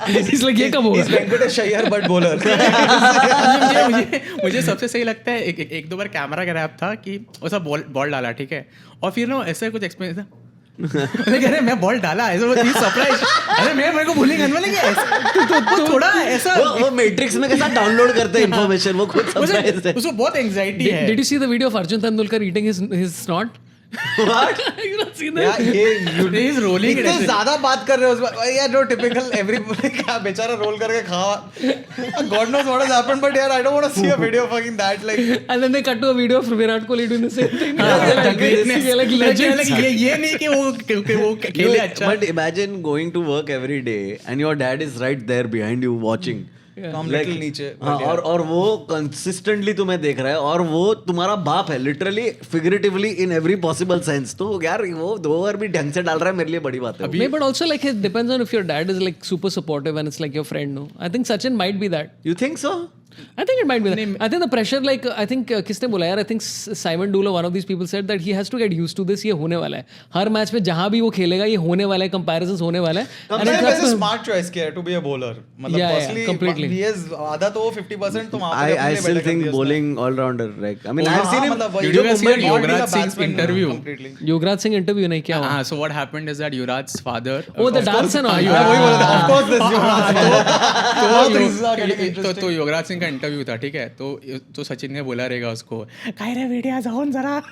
[SPEAKER 2] He's like ये कब होगा?
[SPEAKER 4] He's Venkatesh Iyer but bowler.
[SPEAKER 1] मुझे सबसे सही लगता है एक दो बार कैमरा ग्रैब था कि ऐसा बॉल डाला, ठीक है, और फिर ना ऐसा कुछ एक्सपीरियंस था, अरे मैं बॉल डाला ऐसा, वो सरप्राइज, अरे मेरे को भूलिंग करने लगे ऐसा, तो थोड़ा ऐसा
[SPEAKER 3] वो मैट्रिक्स में कैसा डाउनलोड करते हैं इन्फॉर्मेशन, वो खुद सरप्राइज है।
[SPEAKER 1] उसको बहुत एंजाइटी है।
[SPEAKER 2] Did you see the video of Arjun Tendulkar eating his snot?
[SPEAKER 3] What?
[SPEAKER 2] You not seen
[SPEAKER 4] यार
[SPEAKER 2] that?
[SPEAKER 4] ये
[SPEAKER 1] He is rolling it
[SPEAKER 4] इतने
[SPEAKER 1] ऐसे।
[SPEAKER 4] ज्यादा बात कर रहे हो उसमें यार, नो टिपिकल एवरी क्या बेचारा रोल करके खा, God knows what has happened, but यार I don't want to see a video fucking that like.
[SPEAKER 2] And then they cut to a video of Virat Kohli doing the same thing.
[SPEAKER 1] The greatness.
[SPEAKER 2] Like legends.
[SPEAKER 1] ये नहीं कि वो खेले अच्छा,
[SPEAKER 3] But imagine going to work every day and your dad is right there behind you watching.
[SPEAKER 4] Come
[SPEAKER 3] Like-
[SPEAKER 4] little नीचे।
[SPEAKER 3] हाँ, और वो कंसिस्टेंटली तुम्हें देख रहा है, और वो तुम्हारा बाप है literally figuratively in every possible sense. तो यार वो 2 ओवर भी ढंग से डाल रहा है, मेरे लिए बड़ी बात है।
[SPEAKER 2] No, but also like it depends on if your dad is like super supportive and it's like your friend. No, I think Sachin might be that.
[SPEAKER 3] You think so?
[SPEAKER 2] I think it might be that. I think the pressure, like I think किसने बोला यार? I think Simon Dula, one of these people said that he has to get used to this. ये होने वाला है, हर match में जहाँ भी वो खेलेगा ये होने वाला है, comparisons होने वाला है. And
[SPEAKER 4] मैंने
[SPEAKER 2] it's
[SPEAKER 4] वैसे
[SPEAKER 2] up to-
[SPEAKER 4] स्मार्ट चॉइस किया है टू बी अ बॉलर, मतलब
[SPEAKER 2] Yeah,
[SPEAKER 4] personally
[SPEAKER 2] completely.
[SPEAKER 4] he is आधा तो 50% तो वहां
[SPEAKER 3] I still think bowling all rounder. Like I mean I've seen him.
[SPEAKER 1] Did you guys see that Yuvraj Singh's interview?
[SPEAKER 2] Yuvraj Singh interview नहीं क्या हुआ?
[SPEAKER 1] So what happened is that Yuvraj's father,
[SPEAKER 2] Oh, the dance and all.
[SPEAKER 1] हाँ,
[SPEAKER 4] वही बोला था, of course this
[SPEAKER 1] तो युवराज सिंह का interview था, ठीक है, तो सचिन ने बोला रहेगा उसको, काय रे वेडिया जाऊन जरा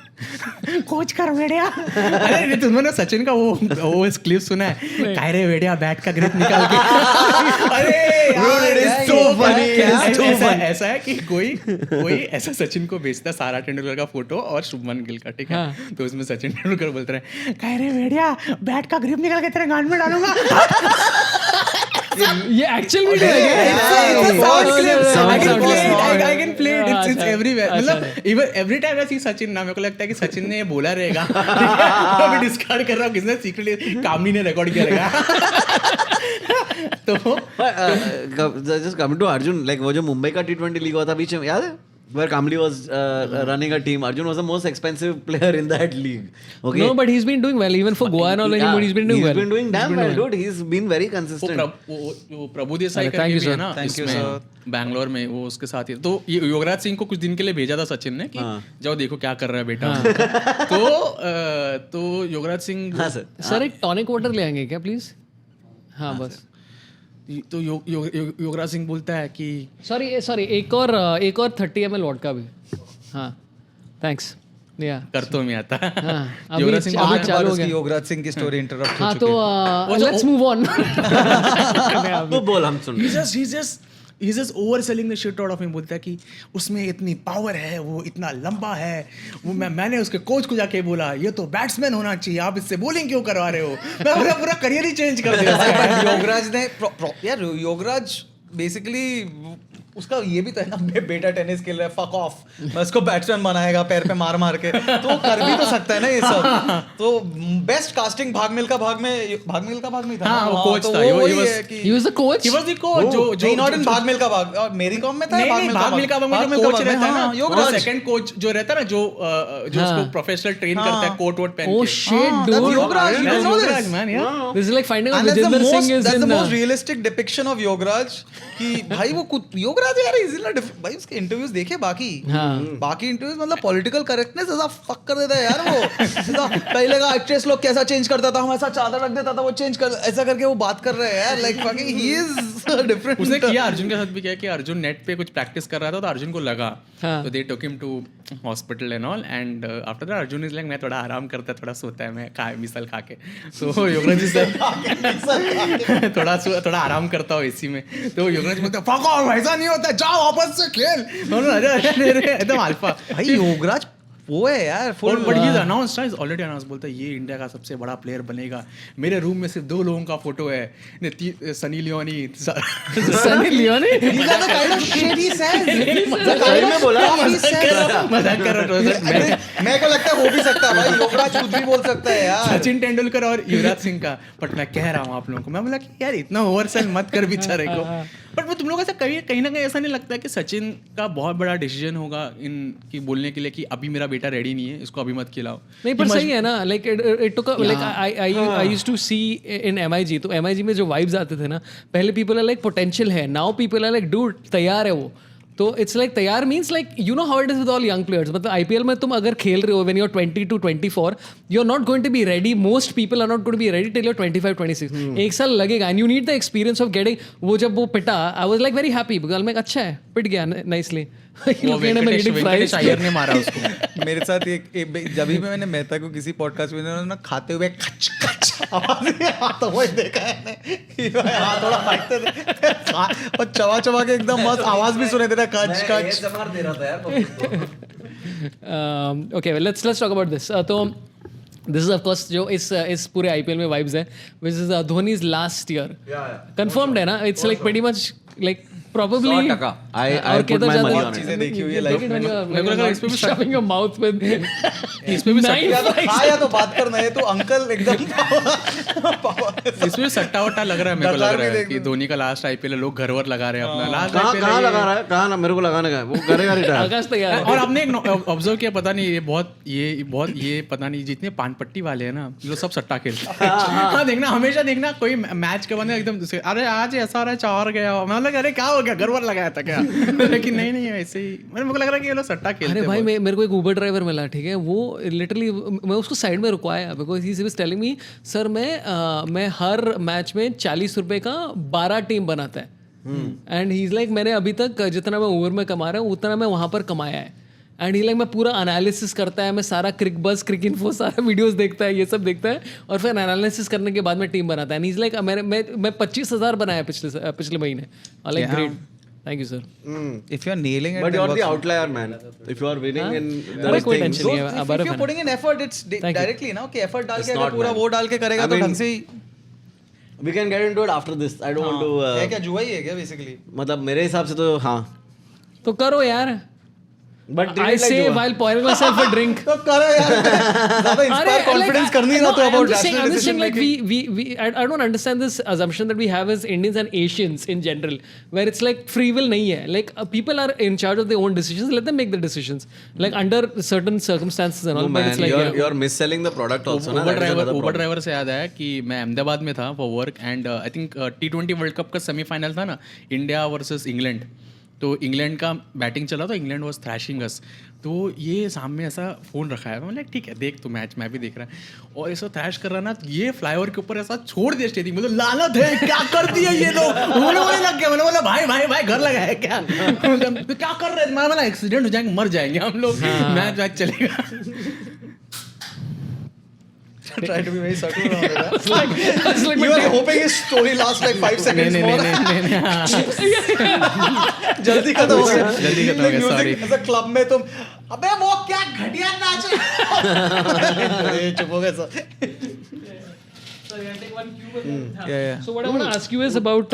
[SPEAKER 1] कोच कर वेडिया। अरे तुमने सचिन का वो क्लिप सुना है, काय रे वेडिया बैट का ग्रिप निकाल के, अरे यार it is so funny। ऐसा है कि कोई ऐसा सचिन को भेजता सारा तेंदुलकर का फोटो और शुभमन गिल का, ठीक है, तो उसमें सचिन तेंदुलकर बोलते रहे, काय रे वेडिया बैट का ग्रिप निकाल के तेरे गांड में डालूंगा।
[SPEAKER 2] ये एक्चुअल वीडियो है
[SPEAKER 1] I can play it. It's everywhere. मतलब even every time I see Sachin ना, मेरे को लगता है कि सचिन ने ये बोला रहेगा, अभी डिस्कार्ड कर रहा हूँ, किसने सीक्रेटली कामनी ने रिकॉर्ड किया रहेगा। तो
[SPEAKER 3] Just coming to Arjun, like वो जो मुंबई का T20 लीग हुआ था बीच में, याद है? Where Kamli was running a team. Arjun was the most expensive player in that league. Okay.
[SPEAKER 2] No, but he's been doing well even for Goa and all.
[SPEAKER 3] Yeah,
[SPEAKER 2] He's been doing well.
[SPEAKER 3] He's been doing damn well, dude. He's been very consistent.
[SPEAKER 1] वो प्रभु Desai
[SPEAKER 2] Thank
[SPEAKER 1] करके
[SPEAKER 2] you,
[SPEAKER 1] भी है
[SPEAKER 2] sir.
[SPEAKER 1] ना
[SPEAKER 4] Thank you,
[SPEAKER 1] इसमें बैंगलोर में, वो उसके साथ ही। तो ये युवराज सिंह को कुछ दिन के लिए भेजा था सचिन ने कि जाओ देखो क्या कर रहा है बेटा। तो युवराज सिंह,
[SPEAKER 3] हाँ सर।
[SPEAKER 2] सर एक टॉनिक वाटर ले आएंगे क्या प्लीज? हाँ बस।
[SPEAKER 1] तो युवराज सिंह बोलता है कि
[SPEAKER 2] सॉरी एक और 30 ml वोडका भी। हाँ थैंक्स या
[SPEAKER 1] कर तो मैं आता।
[SPEAKER 2] हाँ
[SPEAKER 1] युवराज सिंह
[SPEAKER 2] अभी
[SPEAKER 4] आठ
[SPEAKER 2] चालू
[SPEAKER 4] बार
[SPEAKER 2] हो
[SPEAKER 4] उसकी
[SPEAKER 2] गया।
[SPEAKER 4] योगराज सिंह की स्टोरी इंटरप्ट हो
[SPEAKER 2] हाँ
[SPEAKER 4] चुकी
[SPEAKER 2] तो
[SPEAKER 4] है।
[SPEAKER 2] Let's move on.
[SPEAKER 3] तो बोल हम सुन।
[SPEAKER 1] He's just overselling the shit out of him। बोलता है कि उसमें इतनी पावर है, वो इतना लंबा है, वो मैंने उसके कोच को जाके बोला ये तो बैट्समैन होना चाहिए, आप इससे बॉलिंग क्यों करवा रहे हो? मैं पूरा करियर ही चेंज कर दिया।
[SPEAKER 4] योगराज ने यार योगराज बेसिकली उसका ये भी तो है ना, बेटा टेनिस खेल रहा है, फक ऑफ, मैं उसको बैट्समैन बनाएगा पैर पे मार मार के, तो वो कर भी तो सकता है ना ये सब। तो बेस्ट कास्टिंग भाग मिल्खा भाग में था।
[SPEAKER 1] हाँ, वो कोच
[SPEAKER 4] तो
[SPEAKER 1] था,
[SPEAKER 4] वो
[SPEAKER 1] he
[SPEAKER 4] वही
[SPEAKER 1] was-
[SPEAKER 4] है कि
[SPEAKER 2] He was the coach.
[SPEAKER 1] He was the coach जो
[SPEAKER 4] नहीं, नॉट इन भाग मिल्खा भाग, और मेरी कॉम में था
[SPEAKER 1] भाग मिल्खा भाग में जो कोच रहता है ना,
[SPEAKER 4] योगराज
[SPEAKER 1] सेकंड कोच जो रहता है ना, जो उसको प्रोफेशनल ट्रेन करता है कोट वोट पहन
[SPEAKER 2] Oh
[SPEAKER 1] के।
[SPEAKER 2] shit,
[SPEAKER 4] that's
[SPEAKER 2] dude.
[SPEAKER 4] Yograj, you don't know this.
[SPEAKER 1] Yuvraj, man, yeah.
[SPEAKER 2] This is like finding out
[SPEAKER 4] And that's
[SPEAKER 2] Vijender Singh is
[SPEAKER 4] the
[SPEAKER 2] in.
[SPEAKER 4] most realistic depiction of Yograj कि भाई वो योगराज यार is in भाई उसके interviews देखे बाकी interviews, मतलब political correctness ऐसा फक कर देता है यार वो। ऐसा पहले का एक्ट्रेस लोग कैसा चेंज करता था, हम ऐसा चादर रख देता था, वो चेंज कर ऐसा करके वो बात कर रहे हैं यार, like fucking he is different.
[SPEAKER 1] उसने किया अर्जुन के साथ भी किया कि अर्जुन नेट पे कुछ प्रैक्टिस कर रहा था, तो अर्जुन को लगा, तो they took him to hospital and all, and after that Arjun is like मैं थोड़ा आराम करता है, थोड़ा सोता है, मैं मिसल खा के। तो योगराज थोड़ा आराम करता हूँ एसी में, तो योगराज बोलता फक ऑफ, ऐसा नहीं होता है, जाओ वापस से खेल. अरे एकदम अल्फा
[SPEAKER 4] भाई योगराज वो है यार फुल.
[SPEAKER 1] बट ही अनाउंस था, ऑलरेडी अनाउंस, बोलता है ये इंडिया का सबसे बड़ा प्लेयर बनेगा. मेरे रूम में सिर्फ 2 लोगों का फोटो है, Sunny Leone.
[SPEAKER 2] Sunny Leone
[SPEAKER 4] These are the kind of shit he says.
[SPEAKER 3] सही में बोला.
[SPEAKER 1] मजाक कर रहा था.
[SPEAKER 4] मेरे को लगता है हो भी सकता है भाई, योगराज कुछ भी बोल सकता है यार.
[SPEAKER 1] सचिन तेंदुलकर और युवराज सिंह का. बट मैं कह रहा हूँ आप लोगों को, मैं बोला कि यार इतना ओवरसेल मत कर बेचारे को. बट वो तुम लोगों से कहीं ना कहीं ऐसा नहीं लगता कि सचिन का बहुत बड़ा डिसीजन होगा इनकी बोलने के लिए कि अभी मेरा बेटा रेडी नहीं है, इसको अभी मत खिलाओ.
[SPEAKER 2] नहीं पर सही है ना. Like it took like I used to see in MIG. तो MIG में जो वाइब्स आते थे ना, पहले पीपल आर लाइक पोटेंशियल है, now people are like dude तैयार है वो. तो इट्स लाइक तैयार means like you know how it is with all young players. मतलब IPL में तुम अगर खेल रहे हो when you are 20 to 24, you are not going to be ready. Most people are not going to be ready till you are 25, 26. एक साल लगेगा and you need the experience of getting. वो जब वो पिटा, आई was like very happy because मैं अच्छा है, पिट गया नाइसली.
[SPEAKER 1] वेंकटेश अय्यर ने मारा उसको.
[SPEAKER 4] मेरे साथ जब भी मैंने मेहता को किसी पॉडकास्ट में ना खाते हुए खच खच आवाज आता हुआ देखा है, हाथ थोड़ा फाटते थे और चबा चबा के एकदम मस्त आवाज भी सुने देता खच खच.
[SPEAKER 3] दे रहा था यार.
[SPEAKER 2] Okay, let's talk about this. तो this is of course जो इस पूरे IPL में vibes है, which is Dhoni's last year. Confirmed है ना? It's like pretty much like probably
[SPEAKER 3] 100%. I put my money on it.
[SPEAKER 4] चीजें देखी हुई है लाइफ में.
[SPEAKER 1] मेरे को लगा इस पे भी
[SPEAKER 2] shoving your mouth with
[SPEAKER 1] इस पे भी
[SPEAKER 4] या तो बात करना है तो अंकल एकदम
[SPEAKER 1] इसमें सट्टा वट्टा लग रहा है. मेरे को लग रहा है कि धोनी का लास्ट IPL है, लोग घर वर लगा रहे हैं अपना लास्ट
[SPEAKER 3] कहाँ लगा रहा है, कहाँ ना मेरे को लगाने का है, वो करेगा रिटायर.
[SPEAKER 2] आकाश तैयार है.
[SPEAKER 1] और आपने एक ऑब्जर्व किया, पता नहीं ये पता नहीं जितने पान पट्टी वाले हैं ना, ये लोग सब सट्टा खेलते हैं. हाँ देखना, हमेशा देखना कोई मैच के बंदे एकदम अरे आज ऐसा हो रहा है, 4 गया. मैं लगा अरे क्या हो गया, घर वर लगाया था क्या. लेकिन नहीं ऐसे ही मेरे को लग रहा है कि ये लोग सट्टा खेलते हैं.
[SPEAKER 2] अरे भाई मेरे को एक ऊबर ड्राइवर मिला, ठीक है, वो लिटरली मैं उसको साइड में रुकवाया because he was telling me sir मैं हर मैच में 40 रुपए का 12 टीम बनाता है. एंड ही इज लाइक मैंने अभी तक जितना मैं ओवर में कमा रहा हूँ उतना मैं वहाँ पर कमाया है. एंड ही लाइक मैं पूरा एनालिसिस करता है, मैं सारा क्रिक इन्फो सारा वीडियोस देखता है, ये सब देखता है और फिर एनालिसिस करने के बाद मैं टीम बनाता है. एंड ही इज लाइक मैं 25,000 बनाया पिछले महीने. Like great, thank you sir.
[SPEAKER 4] If you are nailing it,
[SPEAKER 3] But you're the outlier, man. If you are winning in
[SPEAKER 2] अरे
[SPEAKER 3] those
[SPEAKER 2] कोई
[SPEAKER 3] things.
[SPEAKER 2] टेंशन नहीं है.
[SPEAKER 4] if you're putting in effort, it's directly ना कि effort डाल
[SPEAKER 3] It's
[SPEAKER 4] के
[SPEAKER 3] not,
[SPEAKER 4] अगर पूरा
[SPEAKER 3] man.
[SPEAKER 4] वो डाल के करेगा
[SPEAKER 3] I
[SPEAKER 4] तो
[SPEAKER 3] mean,
[SPEAKER 4] ढंग से ही.
[SPEAKER 3] We can get into it after this. I don't want to.
[SPEAKER 4] है क्या जुआ ही है क्या basically?
[SPEAKER 3] मतलब मेरे हिसाब से तो हाँ.
[SPEAKER 2] तो करो यार.
[SPEAKER 3] But
[SPEAKER 2] I say while pouring myself a drink.
[SPEAKER 4] तो करो यार. ज़्यादा inspire confidence करनी ना तो about rational
[SPEAKER 2] I'm just saying
[SPEAKER 4] decision
[SPEAKER 2] like
[SPEAKER 4] making.
[SPEAKER 2] I don't understand this assumption that we have as Indians and Asians in general, where it's like free will नहीं है. Like people are in charge of their own decisions. Let them make the decisions. Like under certain circumstances and all.
[SPEAKER 3] No,
[SPEAKER 2] But
[SPEAKER 3] man,
[SPEAKER 2] it's like
[SPEAKER 3] you're misselling the product also. ना? That is another
[SPEAKER 1] Uber
[SPEAKER 3] problem.
[SPEAKER 1] Driver से याद आया कि मैं अहमदाबाद में था for work and I think T20 world cup का semifinal था ना, इंडिया वर्सेस इंग्लैंड. तो इंग्लैंड का बैटिंग चला तो इंग्लैंड वाज थ्रैशिंग अस. तो ये सामने ऐसा फ़ोन रखा है, मैं ठीक है देख तो मैच मैं भी देख रहा है और ऐसा थ्रैश कर रहा ना, ये फ्लाईओवर के ऊपर ऐसा छोड़ दिया स्टेडियम. मतलब लानत है, क्या कर दिया ये लोग. बोले लग गया. मैंने बोला भाई घर लगा है क्या. तो क्या कर रहे हैं. मैं बोला एक्सीडेंट हो जाएंगे, मर जाएंगे हम लोग, मैच चलेगा.
[SPEAKER 4] Try to be very subtle around it.
[SPEAKER 2] I was like,
[SPEAKER 4] You are hoping his story lasts like 5 seconds more. जल्दी खत्म हो गया.
[SPEAKER 1] जल्दी खत्म हो गया, sorry.
[SPEAKER 4] ऐसा क्लब में तुम अबे वो क्या घटिया नाच है. चुप हो गए सब.
[SPEAKER 2] So what I want to ask you is about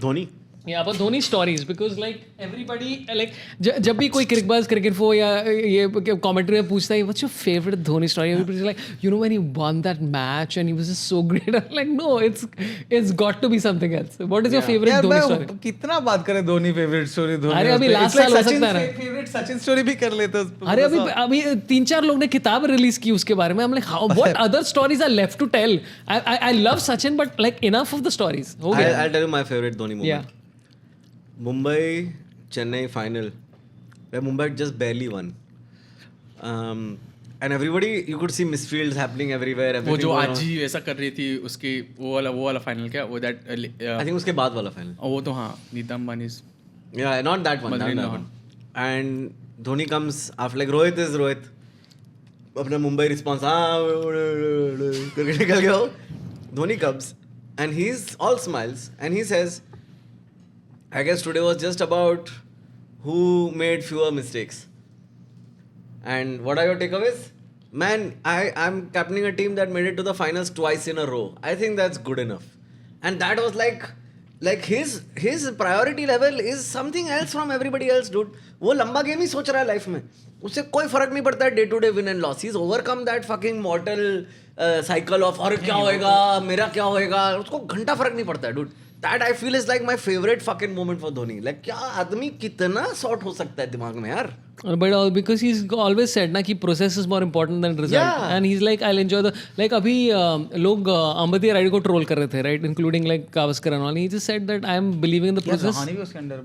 [SPEAKER 3] Dhoni.
[SPEAKER 2] Yeah, but Dhoni stories because like everybody like जब भी कोई क्रिकबाज क्रिकेट फो या ये कमेंट्री में पूछता है what's your favorite Dhoni story, everybody's like you know when he won that match and he was just so great. I'm like no, it's got to be something else. What is your favorite
[SPEAKER 4] यार
[SPEAKER 2] Dhoni
[SPEAKER 4] मैं
[SPEAKER 2] story?
[SPEAKER 4] कितना बात करें Dhoni favourite story. Dhoni
[SPEAKER 2] अरे अभी last साल हो सकता है ना.
[SPEAKER 4] फेवरेट सचिन स्टोरी भी कर लेते.
[SPEAKER 2] अरे अभी 3-4 लोग ने किताब रिलीज की उसके बारे में. I'm like how what other stories are left to tell. I love Sachin but like enough of the stories. हो गया.
[SPEAKER 3] I'll tell you my favorite Dhoni moment.
[SPEAKER 2] Yeah.
[SPEAKER 3] Mumbai Chennai final where Mumbai just barely won. And everybody, you could see misfields happening everywhere.
[SPEAKER 1] वो जो
[SPEAKER 3] everything
[SPEAKER 1] आज ही ऐसा कर रही थी उसकी वो वाला फाइनल क्या वो दैट
[SPEAKER 3] I think उसके बाद वाला final.
[SPEAKER 1] वो तो हाँ Nita अंबानी's
[SPEAKER 3] Yeah, not that one. Not that
[SPEAKER 1] Mother-in-law.
[SPEAKER 3] one. And Dhoni comes after like Rohit is Rohit. अपना मुंबई रिस्पॉन्स करके निकल गया हो. Dhoni comes and he's all smiles and he says, I guess today was just about who made fewer mistakes. And what are your takeaways? Man, I'm captaining a team that made it to the finals twice in a row. I think that's good enough. And that was like his priority level is something else from everybody else, dude. वो लंबा game ही सोच रहा है life में. उससे कोई फर्क नहीं पड़ता है day to day win and loss. He is overcome that fucking mortal cycle of और क्या होएगा मेरा क्या होएगा. उसको घंटा फर्क नहीं पड़ता है dude. That I feel is like my favorite fucking moment for Dhoni. Like क्या आदमी कितना सॉर्ट हो सकता है दिमाग में यार.
[SPEAKER 2] But because he's always said ना कि process is more important than result.
[SPEAKER 3] Yeah.
[SPEAKER 2] And he's like I'll enjoy the like अभी लोग अंबती राइड को ट्रोल कर रहे थे right, including like Gavaskar and all. He just said that I am believing in the process.
[SPEAKER 4] Rahane भी उसके अंदर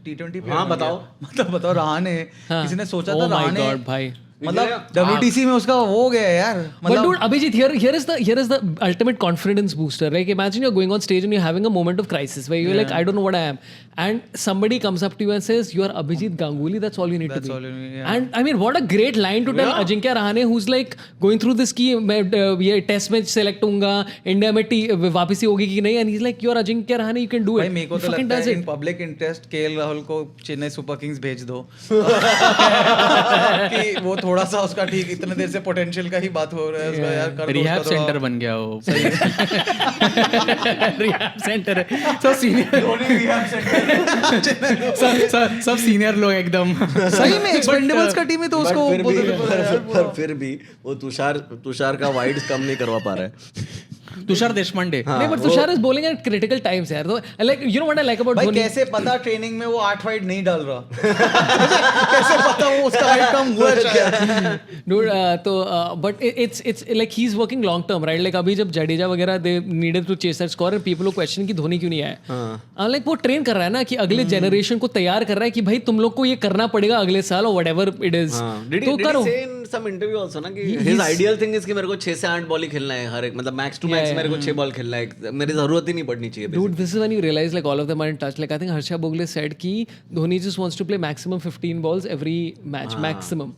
[SPEAKER 4] T20 पे.
[SPEAKER 3] हाँ बताओ.
[SPEAKER 4] मतलब बताओ रहाणे किसी ने सोचा था
[SPEAKER 2] Oh my
[SPEAKER 4] रहाणे.
[SPEAKER 2] God भाई.
[SPEAKER 4] मतलब WTC में उसका वो हो गया यार.
[SPEAKER 2] But dude, Abhijit, here is the ultimate confidence booster. Like imagine you're going on stage and you're having a moment of crisis where you're like, I don't know what I am, and somebody comes up to you and says, "You are Abhijit Ganguly. That's all you need to be."
[SPEAKER 4] all you need, yeah.
[SPEAKER 2] And I mean, what a great line to tell Ajinkya Rahane, who's like going through this कि मैं ये test match select होऊंगा, India में वापसी होगी कि नहीं, and he's like, "You are Ajinkya Rahane. You can do it."
[SPEAKER 4] भाई मेरे को तो लगता है in public interest KL Rahul को चेन्नई सुपर किंग्स भेज दो. कि वो थोड़ा सा उसका ठीक इतने देर से पोटेंशियल का ही बात हो रहा है उसका यार कर दो.
[SPEAKER 1] रिहैब सेंटर बन गया वो. रिहैब सेंटर है. सब सीनियर सब सीनियर लोग एकदम.
[SPEAKER 4] सही में एक्सपेंडेबल्स का टीम है तो उसको
[SPEAKER 3] पर फिर भी वो तुषार का वाइड कम नहीं करवा पा रहा है.
[SPEAKER 1] तुषार देशपांडे.
[SPEAKER 2] नहीं, but Tushar is bowling at critical times यार. तो like you know what I like about
[SPEAKER 4] भाई
[SPEAKER 2] Dhoni.
[SPEAKER 4] कैसे पता ट्रेनिंग में वो 8 वाइड नहीं डाल रहा. कैसे पता वो उसका हाइट कम हुआ शायद.
[SPEAKER 2] Dude, तो but it's like he's working long term, right? Like अभी जब जडेजा वगैरह they needed to chase that score and people को question कि धोनी क्यों नहीं आया. Like वो ट्रेन कर रहा है ना कि अगले जनरेशन को तैयार कर रहा है कि भाई तुम लोग को ये करना पड़ेगा अगले साल और whatever it is.
[SPEAKER 3] तो करो. Did he say in some interview also ना कि his ideal thing is कि मेरे को 6 से 8 बॉल ही खेलना है हर एक, मतलब max to max मेरे को 6 बॉल खेलना है, मेरी जरूरत ही नहीं पड़नी चाहिए.
[SPEAKER 2] Dude, this is when you realize like all of them are in touch. Like I think Harsha Bhogle said कि Dhoni just wants to play maximum 15 balls every match, maximum.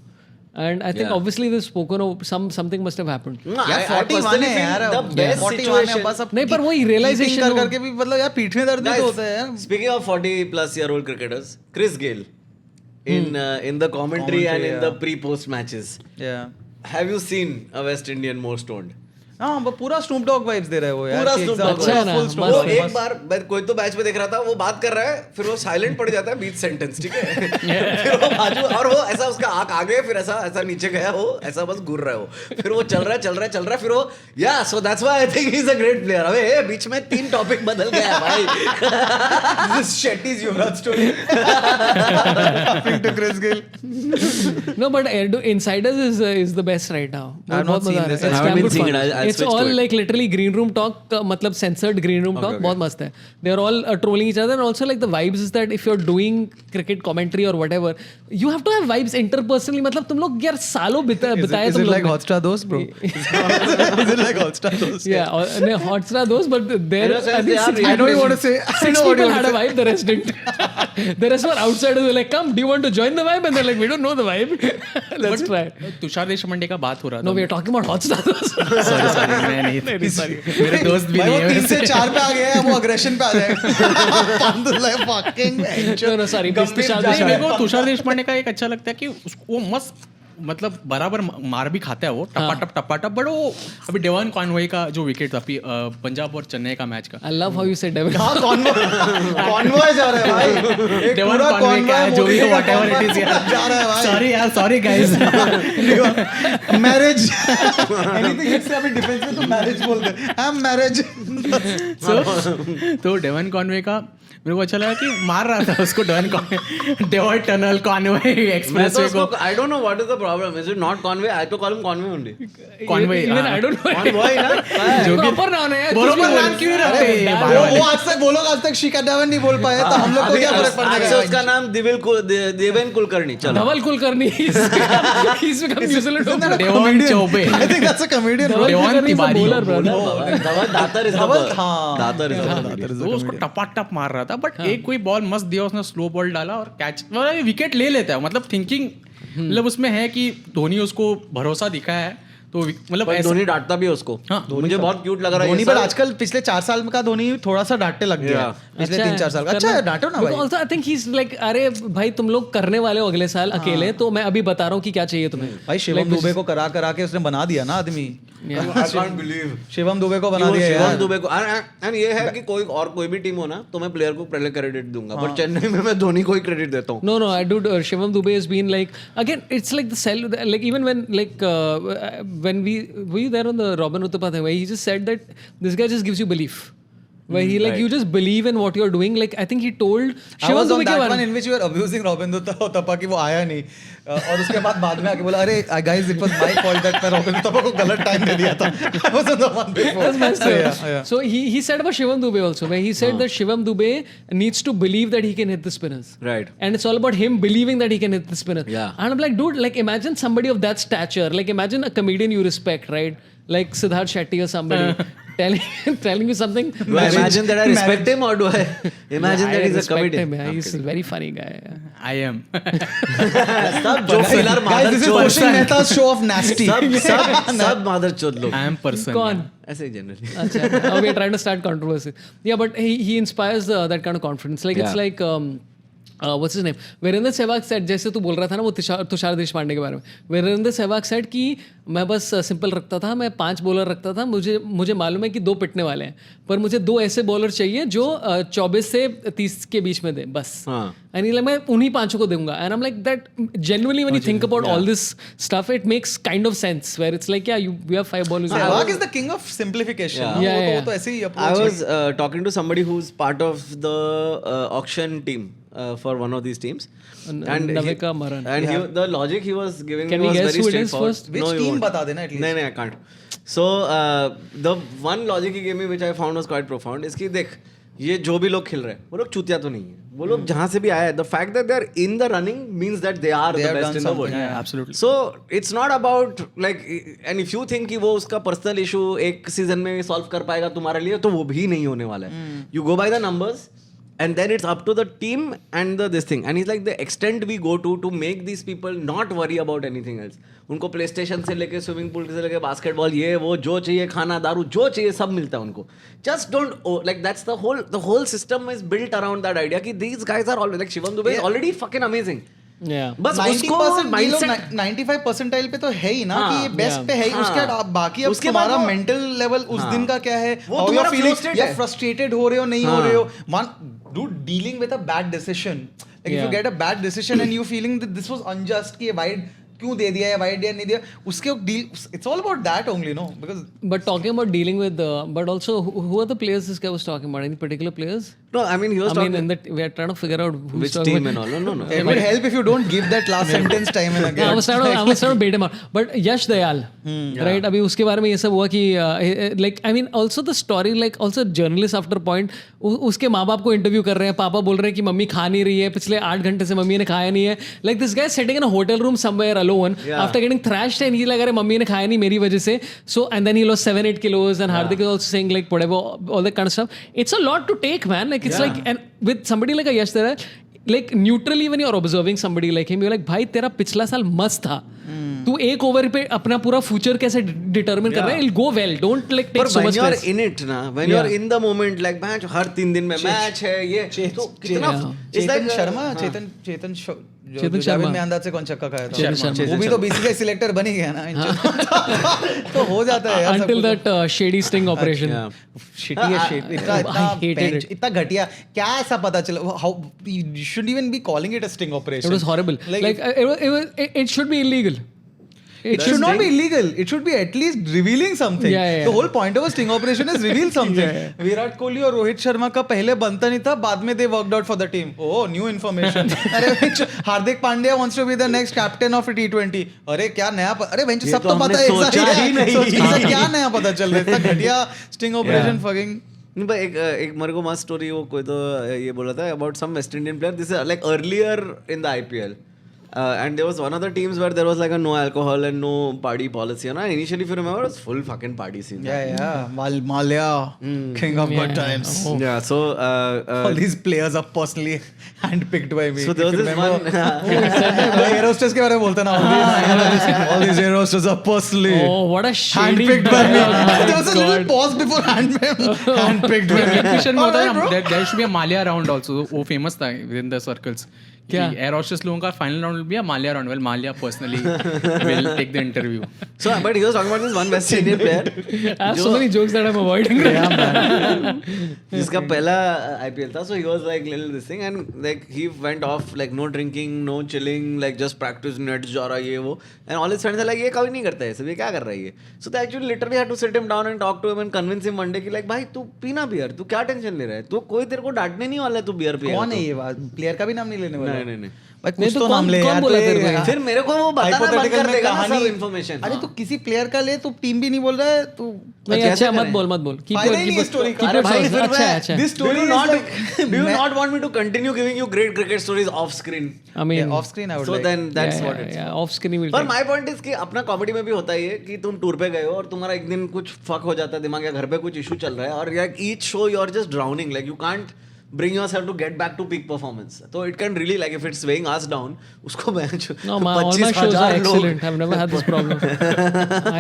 [SPEAKER 2] And I think obviously this spoken of something must have happened.
[SPEAKER 4] यार 41 है यार.
[SPEAKER 3] the best
[SPEAKER 4] 41 है बस अब.
[SPEAKER 2] नहीं पर वही realization
[SPEAKER 4] कर करके भी मतलब यार पीठ में दर्द भी तो होता है यार.
[SPEAKER 3] Speaking of 40-plus-year-old cricketers, Chris Gayle in the commentary and in the pre-post matches.
[SPEAKER 4] Yeah.
[SPEAKER 3] Have you seen a West Indian more stoned?
[SPEAKER 4] हाँ वो पूरा स्नूप डॉग वाइब्स दे रहा है वो यार.
[SPEAKER 3] पूरा Snoop Dogg
[SPEAKER 2] अच्छा है ना,
[SPEAKER 3] वो एक बार मैं कोई तो मैच में देख रहा था, वो बात कर रहा है फिर वो साइलेंट पड़ जाता है बीच सेंटेंस, ठीक है. फिर वो बाजू और वो ऐसा उसका आंख आगे फिर ऐसा नीचे गया, वो ऐसा बस घूर रहा है वो. फिर वो चल रहा है फिर वो या so that's why I think he is a great player. अबे बीच में 3 टॉपिक बदल गया भाई.
[SPEAKER 4] This Shetty's Yuvraj story. Happening to Chris Gayle.
[SPEAKER 2] No, but Insiders is the best right now.
[SPEAKER 4] I've not
[SPEAKER 2] बहुत
[SPEAKER 4] seen
[SPEAKER 2] मजा आ
[SPEAKER 4] this.
[SPEAKER 2] रहा है.
[SPEAKER 3] I haven't
[SPEAKER 2] It's
[SPEAKER 3] been seeing it.
[SPEAKER 2] fun.
[SPEAKER 3] I'll
[SPEAKER 2] It's
[SPEAKER 3] switch to
[SPEAKER 2] all
[SPEAKER 3] it.
[SPEAKER 2] like literally green room talk, मतलब censored green room talk. बहुत मस्त है. They are all trolling each other and also like the vibes is that if you're doing cricket commentary or whatever, you have to have vibes interpersonally. मतलब तुम लोग यार सालों बिताए तुम लोग.
[SPEAKER 4] Is it like Hotstar Dost, bro? Is it like Hotstar Dost?
[SPEAKER 2] Yeah, no, Hotstar those, but there
[SPEAKER 3] In a sense,
[SPEAKER 2] I think
[SPEAKER 3] they are
[SPEAKER 2] 6
[SPEAKER 4] I know you want to say. I
[SPEAKER 2] 6
[SPEAKER 4] know what you
[SPEAKER 2] people
[SPEAKER 4] want
[SPEAKER 2] had
[SPEAKER 4] to
[SPEAKER 2] a
[SPEAKER 4] say.
[SPEAKER 2] vibe, the rest didn't. The rest were outsiders. They were like, come, do you want to join the vibe? And they're like, we don't know the vibe. Let's try.
[SPEAKER 1] Tushar Deshpande का बात हो रहा
[SPEAKER 2] No,
[SPEAKER 1] था.
[SPEAKER 2] we are talking about Hotstar those.
[SPEAKER 1] Sorry, मैं नहीं. मेरे दोस्त भी
[SPEAKER 4] भाई
[SPEAKER 1] नहीं
[SPEAKER 4] वो
[SPEAKER 1] है.
[SPEAKER 4] 3 से 4 पे आ गया है, वो अग्रेशन पे आ जाएगा. Alhamdulillah, fucking.
[SPEAKER 2] No, no, sorry. This Tushar
[SPEAKER 1] नहीं, मेरे
[SPEAKER 2] Deshpande.
[SPEAKER 1] को तुषार देशपांडे का एक अच्छा लगता है कि वो मस्त मतलब बराबर मार भी खाता है वो टपाटप. बट वो अभी डेवन कॉनवे का जो विकेट था पंजाब और चेन्नई का मैच का.
[SPEAKER 2] I love how you said Devon.
[SPEAKER 4] हाँ कॉन्वॉय जा रहा है भाई. एक
[SPEAKER 1] डेवन
[SPEAKER 4] पूरा
[SPEAKER 1] कॉनवे का जो भी हो
[SPEAKER 4] convoy
[SPEAKER 1] व्हाटएवर इट इज
[SPEAKER 4] जा रहा है भाई.
[SPEAKER 1] Sorry guys.
[SPEAKER 4] मैरिज एनीथिंग इससे अभी डिफेंस में तो मैरिज बोल दे. हम मैरिज.
[SPEAKER 1] तो डेवन कॉनवे का मेरे को अच्छा लगा कि मार रहा था उसको डेवन टनल कॉनवे एक्सप्रेसवे को.
[SPEAKER 3] I don't know what is the problem. Is it not Conway? I to call him Conway only.
[SPEAKER 1] Conway
[SPEAKER 2] Even I don't know.
[SPEAKER 3] Conway ना.
[SPEAKER 1] जो भी
[SPEAKER 2] Proper नाम है यार.
[SPEAKER 1] बरोबर नाम क्यों रखते हैं ये बाहर
[SPEAKER 4] वो
[SPEAKER 1] वाले?
[SPEAKER 4] आज तक वो लोग आज तक शिखा धवन नहीं बोल पाए तो हम लोग को क्या फर्क पड़ता
[SPEAKER 3] आज से
[SPEAKER 4] है.
[SPEAKER 3] उसका नाम देवेन कुलकर्णी. चलो.
[SPEAKER 2] Dhaval Kulkarni. He's become New Zealand.
[SPEAKER 1] Devon Chaubey.
[SPEAKER 4] I think that's a comedian.
[SPEAKER 2] Dhaval
[SPEAKER 1] Dewan
[SPEAKER 2] Kulkarni is a
[SPEAKER 1] Tiwari.
[SPEAKER 2] bowler, brother.
[SPEAKER 3] Dhawal Datar is the
[SPEAKER 4] Dhawal,
[SPEAKER 3] bird.
[SPEAKER 4] हाँ.
[SPEAKER 3] दातर is the bird.
[SPEAKER 1] तो उसको टपाटप मार रहा था बट एक कोई बॉल मस्त दिया उसने, स्लो बॉल डाला और कैच विकेट ले लेता है. मतलब थिंकिंग मतलब उसमें है कि धोनी उसको भरोसा दिखा है तो मतलब
[SPEAKER 3] पर धोनी डांटता भी है उसको.
[SPEAKER 1] हाँ,
[SPEAKER 3] मुझे बहुत क्यूट लग रहा है
[SPEAKER 4] धोनी
[SPEAKER 3] ये
[SPEAKER 4] पर
[SPEAKER 3] सब.
[SPEAKER 4] आजकल पिछले 4 साल का धोनी थोड़ा सा डांटने लग गया है. पिछले 3-4 साल का. अच्छा है, डांटो ना भाई.
[SPEAKER 2] Also I think he is like अरे भाई तुम लोग करने वाले हो अगले साल अकेले, तो मैं अभी बता रहा हूँ कि क्या चाहिए तुम्हें.
[SPEAKER 4] भाई शिवम दुबे को करा के उसने बना दिया ना आदमी.
[SPEAKER 3] I can't believe.
[SPEAKER 4] Shivam Dubey को बना दिया
[SPEAKER 3] शिवम
[SPEAKER 4] यार.
[SPEAKER 3] दुबे को. एंड ये है कि कोई भी टीम हो ना तो मैं प्लेयर को पहले क्रेडिट दूंगा, बट चेन्नई में मैं धोनी को ही क्रेडिट देता हूँ.
[SPEAKER 2] No, I do. Shivam Dubey has been like again. It's like the cell. Like even when were you there on the Robin Uthapathe where he just said that this guy just gives you belief. Where he like you just believe in what you're doing. Like I think he told
[SPEAKER 4] I
[SPEAKER 2] Shivam
[SPEAKER 4] was on
[SPEAKER 2] Dubey के
[SPEAKER 4] that
[SPEAKER 2] बारे
[SPEAKER 4] one
[SPEAKER 2] में.
[SPEAKER 4] in which you were abusing Robin Uthappa कि वो आया नहीं. और उसके बाद में आके बोला अरे guys it was my fault that मैं Robin Uthappa को गलत टाइम दे दिया था. I was on the one before.
[SPEAKER 2] That's my story.
[SPEAKER 4] Yeah.
[SPEAKER 2] So he said about Shivam Dubey also, where he said that Shivam Dubey needs to believe that he can hit the spinners.
[SPEAKER 3] Right.
[SPEAKER 2] And it's all about him believing that he can hit the spinners.
[SPEAKER 3] Yeah.
[SPEAKER 2] And I'm like, dude, like imagine somebody of that stature. Like imagine a comedian you respect, right? Like Siddharth Shetty or somebody telling you something.
[SPEAKER 3] Do I imagine that I respect him or do I imagine that he's a comedian?
[SPEAKER 2] Him, yeah. He's a very funny guy.
[SPEAKER 1] I am.
[SPEAKER 3] सब जो filler
[SPEAKER 4] Guys, this is
[SPEAKER 3] मादर
[SPEAKER 4] Poshin Mehta's show of nasty.
[SPEAKER 3] सब मादर चोद लोग.
[SPEAKER 1] I am person.
[SPEAKER 2] कौन?
[SPEAKER 3] ऐसे ही generally.
[SPEAKER 2] Achha, now we're trying to start controversy. Yeah, but he inspires that kind of confidence. Like it's
[SPEAKER 3] Yeah.
[SPEAKER 2] like what's his name? Virender Sehwag said, जैसे तू बोल रहा था ना वो तुषार देशपांडे के बारे में. वीरेंद्र सहवाग said कि मैं बस सिंपल रखता था, मैं 5 बॉलर रखता था, मुझे मालूम है कि 2 पिटने वाले हैं, पर मुझे 2 ऐसे बॉलर चाहिए जो 24 से 30 के बीच में दे बस. And मैं उन्हीं 5 को दूंगा. And I'm like that genuinely when you think about all this stuff, it makes kind of sense where it's like yeah, you have 5 bowlers.
[SPEAKER 4] Sehwag is the king of simplification.
[SPEAKER 3] Yeah.
[SPEAKER 4] वो तो ऐसे ही
[SPEAKER 3] I
[SPEAKER 4] approach.
[SPEAKER 3] was talking to somebody who's part of the auction team for one of these teams. And
[SPEAKER 2] Navika Maran.
[SPEAKER 3] And the logic he was giving
[SPEAKER 2] Can
[SPEAKER 3] me
[SPEAKER 2] we
[SPEAKER 3] was
[SPEAKER 2] guess
[SPEAKER 3] very
[SPEAKER 2] who it is
[SPEAKER 3] straightforward.
[SPEAKER 2] first?
[SPEAKER 4] Which
[SPEAKER 3] No, you
[SPEAKER 4] team
[SPEAKER 3] won't.
[SPEAKER 4] बता देना at least.
[SPEAKER 3] नहीं, I can't. So the one logic he gave me which I found was quite profound is कि देख ये जो भी लोग खेल रहे हैं वो लोग चूतिया तो नहीं है, वो लोग जहाँ से भी आए हैं, the fact that they're in the running means that they are the
[SPEAKER 4] have
[SPEAKER 3] best
[SPEAKER 4] done
[SPEAKER 3] in the world.
[SPEAKER 4] something.
[SPEAKER 1] Yeah, absolutely.
[SPEAKER 3] So it's not about like, and if you think कि वो उसका पर्सनल इशू एक season में solve कर पाएगा तुम्हारे लिए, तो वो भी नहीं होने वाला है. You go by the numbers and then it's up to the team and this thing. And he's like the extent we go to make these people not worry about anything else. उनको play station से लेके swimming pool से लेके basketball ये वो जो चाहिए, खाना दारू जो चाहिए सब मिलता है उनको. Just don't like that's the whole system is built around that idea कि these guys are always like Shivam Dubey is already fucking amazing.
[SPEAKER 2] Yeah.
[SPEAKER 3] बस
[SPEAKER 4] 90%
[SPEAKER 3] mindset
[SPEAKER 4] 95 परसेंटाइल पे तो है ही ना
[SPEAKER 3] हाँ,
[SPEAKER 4] कि ये बेस्ट पे है ही. उसके बाद बाकी अब
[SPEAKER 3] उसके बाद
[SPEAKER 4] तुम्हारा
[SPEAKER 3] वो-
[SPEAKER 4] मेंटल लेवल उस दिन का क्या है,
[SPEAKER 3] वो
[SPEAKER 4] how you're
[SPEAKER 3] तुम्हारा
[SPEAKER 4] feeling,
[SPEAKER 3] flow state
[SPEAKER 4] या
[SPEAKER 3] है.
[SPEAKER 4] फ्रस्ट्रेटेड हो रहे हो नहीं हो रहे हो. Dude, dealing with a bad decision, like if you
[SPEAKER 2] Yeah.
[SPEAKER 4] get a bad decision and you feeling that this was unjust कि why क्यों दे दिया या why दिया नहीं दिया, उसके deal, it's all about that only, no? Because
[SPEAKER 2] But talking about dealing with, but also who are the players this guy was talking about? Any particular players?
[SPEAKER 3] no I mean he was
[SPEAKER 2] I mean,
[SPEAKER 3] talking
[SPEAKER 2] in that we are trying to figure out who's
[SPEAKER 3] which
[SPEAKER 2] talking
[SPEAKER 3] team
[SPEAKER 2] about.
[SPEAKER 3] and all. No
[SPEAKER 4] it would help if you don't give that last sentence time and again.
[SPEAKER 2] I was trying to bait him out. But Yash Dayal, right? अभी उसके बारे में ये सब हुआ कि like I mean also the story like also journalist after point उसके माँ बाप को इंटरव्यू कर रहे हैं, पापा बोल रहे हैं कि मम्मी खा नहीं रही है, पिछले 8 घंटे से मम्मी ने खाया नहीं है. Like this guy sitting in a hotel room somewhere alone after getting thrashed and he's like अरे मम्मी ने खाया नहीं मेरी वजह से. So and then he lost 7-8 kilos and Hardik is also saying like whatever all that kind of stuff. It's a lot to take, man. Like it's like and with somebody like a Yash Dayal, like neutrally when you're observing somebody like him, you're like भाई तेरा पिछला साल मस्त था, तू एक over पे अपना पूरा फ्यूचर कैसे डिटरमिन कर रहा है. It'll go well, don't like take
[SPEAKER 3] But
[SPEAKER 2] so
[SPEAKER 3] when
[SPEAKER 2] much
[SPEAKER 3] you're
[SPEAKER 2] stress.
[SPEAKER 3] in it ना, when you're in the moment like match हर 3 दिन में मैच है ये तो कितना it's like
[SPEAKER 4] चेतन शर्मा चेतन
[SPEAKER 2] चेतन
[SPEAKER 4] जावेद
[SPEAKER 2] शर्मा।
[SPEAKER 4] में अंदाज से कौन छक्का खाया था,
[SPEAKER 2] चेतन शर्मा।
[SPEAKER 4] वो भी तो बीसीसीआई सिलेक्टर बन ही गया ना. तो हो जाता है यार सब
[SPEAKER 2] Until
[SPEAKER 4] कुछ.
[SPEAKER 2] that shady sting operation.
[SPEAKER 4] Shitty है shit.
[SPEAKER 2] I hated it.
[SPEAKER 4] इतना घटिया क्या ऐसा पता चला, how you shouldn't even be calling it a sting operation.
[SPEAKER 2] It was horrible. Like it should be illegal.
[SPEAKER 4] It should not be illegal. It should be at least revealing something.
[SPEAKER 2] Yeah.
[SPEAKER 4] The whole point of a sting operation is reveal something. Virat Kohli और रोहित शर्मा का पहले बनता नहीं था, बाद में they worked out for the team. Oh, new information. अरे Hardik Pandya wants to be the next captain of T20. अरे क्या नया अरे बेंच सब तो पता है,
[SPEAKER 3] सोचा ही नहीं.
[SPEAKER 4] क्या नया पता चल रहा है, इतना घटिया sting operation fucking.
[SPEAKER 3] नहीं पर एक मेरे को मस्त स्टोरी वो कोई तो ये बोला था about some West Indian player. This is like earlier in the IPL. And there was one of the teams where there was like a no alcohol and no party policy. And initially, if you remember, it was full fucking party scene.
[SPEAKER 4] Yeah. Malia, king of good times.
[SPEAKER 3] Yeah. So
[SPEAKER 4] All these players are personally handpicked by me.
[SPEAKER 3] So there was
[SPEAKER 4] If you
[SPEAKER 3] this
[SPEAKER 4] remember-
[SPEAKER 3] one.
[SPEAKER 4] Air hostess के बारे में बोलते ना. All these air hostess are personally
[SPEAKER 2] Oh, what a shady
[SPEAKER 4] handpicked by me.
[SPEAKER 2] dialogue.
[SPEAKER 4] There was a little pause before handpicked by me.
[SPEAKER 1] Question में होता
[SPEAKER 4] Alright, bro.
[SPEAKER 1] है there should be a Mallya round also. वो famous था within the circles.
[SPEAKER 2] क्या?
[SPEAKER 1] Air hostess लोगों का final round भी है Mallya round. Well Mallya personally will take the interview.
[SPEAKER 3] So, but he was talking about this one West Indian player.
[SPEAKER 2] I have so many jokes that I'm avoiding.
[SPEAKER 3] जिसका पहला IPL था. So he was like little this thing and like he went off like no drinking, no chilling, like just practice nets जा रहा है ये वो. And all his friends are like ये कभी नहीं करता है सब, ये क्या कर रहा है ये. So they actually literally had to sit him down and talk to him and convince him one day कि like भाई तू पीना बियर, तू क्या टेंशन ले रहा है, तू कोई तेरे को डांटने नहीं वाला है तू बियर पिएगा.
[SPEAKER 4] कौन है ये बात? प्लेयर का भी नाम नहीं लेने वाला.
[SPEAKER 3] नहीं.
[SPEAKER 4] भाई
[SPEAKER 2] नहीं
[SPEAKER 4] कुछ
[SPEAKER 2] तो
[SPEAKER 4] तो नाम
[SPEAKER 2] कौन-
[SPEAKER 4] ले
[SPEAKER 2] कौन
[SPEAKER 4] यार.
[SPEAKER 2] बोला
[SPEAKER 4] तो
[SPEAKER 2] तेरे
[SPEAKER 4] ये-
[SPEAKER 2] को?
[SPEAKER 3] फिर मेरे को वो बताना बंद
[SPEAKER 4] Hypothetical
[SPEAKER 3] कर
[SPEAKER 4] में
[SPEAKER 3] देगा ना सब
[SPEAKER 4] कहानी-
[SPEAKER 3] इन्फॉर्मेशन.
[SPEAKER 4] अरे तो किसी प्लेयर का ले, तो टीम भी नहीं बोल रहा है तू.
[SPEAKER 2] नहीं
[SPEAKER 3] कैसे
[SPEAKER 2] अच्छा
[SPEAKER 3] करें?
[SPEAKER 2] मत बोल. Keep
[SPEAKER 4] फायदा
[SPEAKER 2] your-
[SPEAKER 4] ही
[SPEAKER 2] keep
[SPEAKER 4] नहीं
[SPEAKER 2] your-
[SPEAKER 4] है story का.
[SPEAKER 2] keep
[SPEAKER 3] अरे
[SPEAKER 2] your
[SPEAKER 3] भाई
[SPEAKER 2] source.
[SPEAKER 3] फिर
[SPEAKER 2] अच्छा
[SPEAKER 3] मैं-
[SPEAKER 2] अच्छा.
[SPEAKER 4] This story
[SPEAKER 3] Do you
[SPEAKER 4] is
[SPEAKER 3] not
[SPEAKER 4] like-
[SPEAKER 3] do you
[SPEAKER 4] मैं-
[SPEAKER 3] not want me to continue giving you great cricket stories off screen?
[SPEAKER 2] I mean,
[SPEAKER 4] Yeah, off screen I would
[SPEAKER 3] So
[SPEAKER 4] like.
[SPEAKER 3] then that's what it's.
[SPEAKER 2] off screen will
[SPEAKER 3] पर
[SPEAKER 2] take.
[SPEAKER 3] My point is कि अपना comedy में भी होता ही है कि तुम tour पे गए हो और तुम्हारा एक दिन कुछ फक हो जाता है दिमाग या घर पे कुछ इशू चल रहा है और like each show you are just drowning like you can't bring yourself to get back to peak performance. So it can really like if it's weighing us down, उसको मैं
[SPEAKER 2] No, all my shows are excellent. I've never had this problem.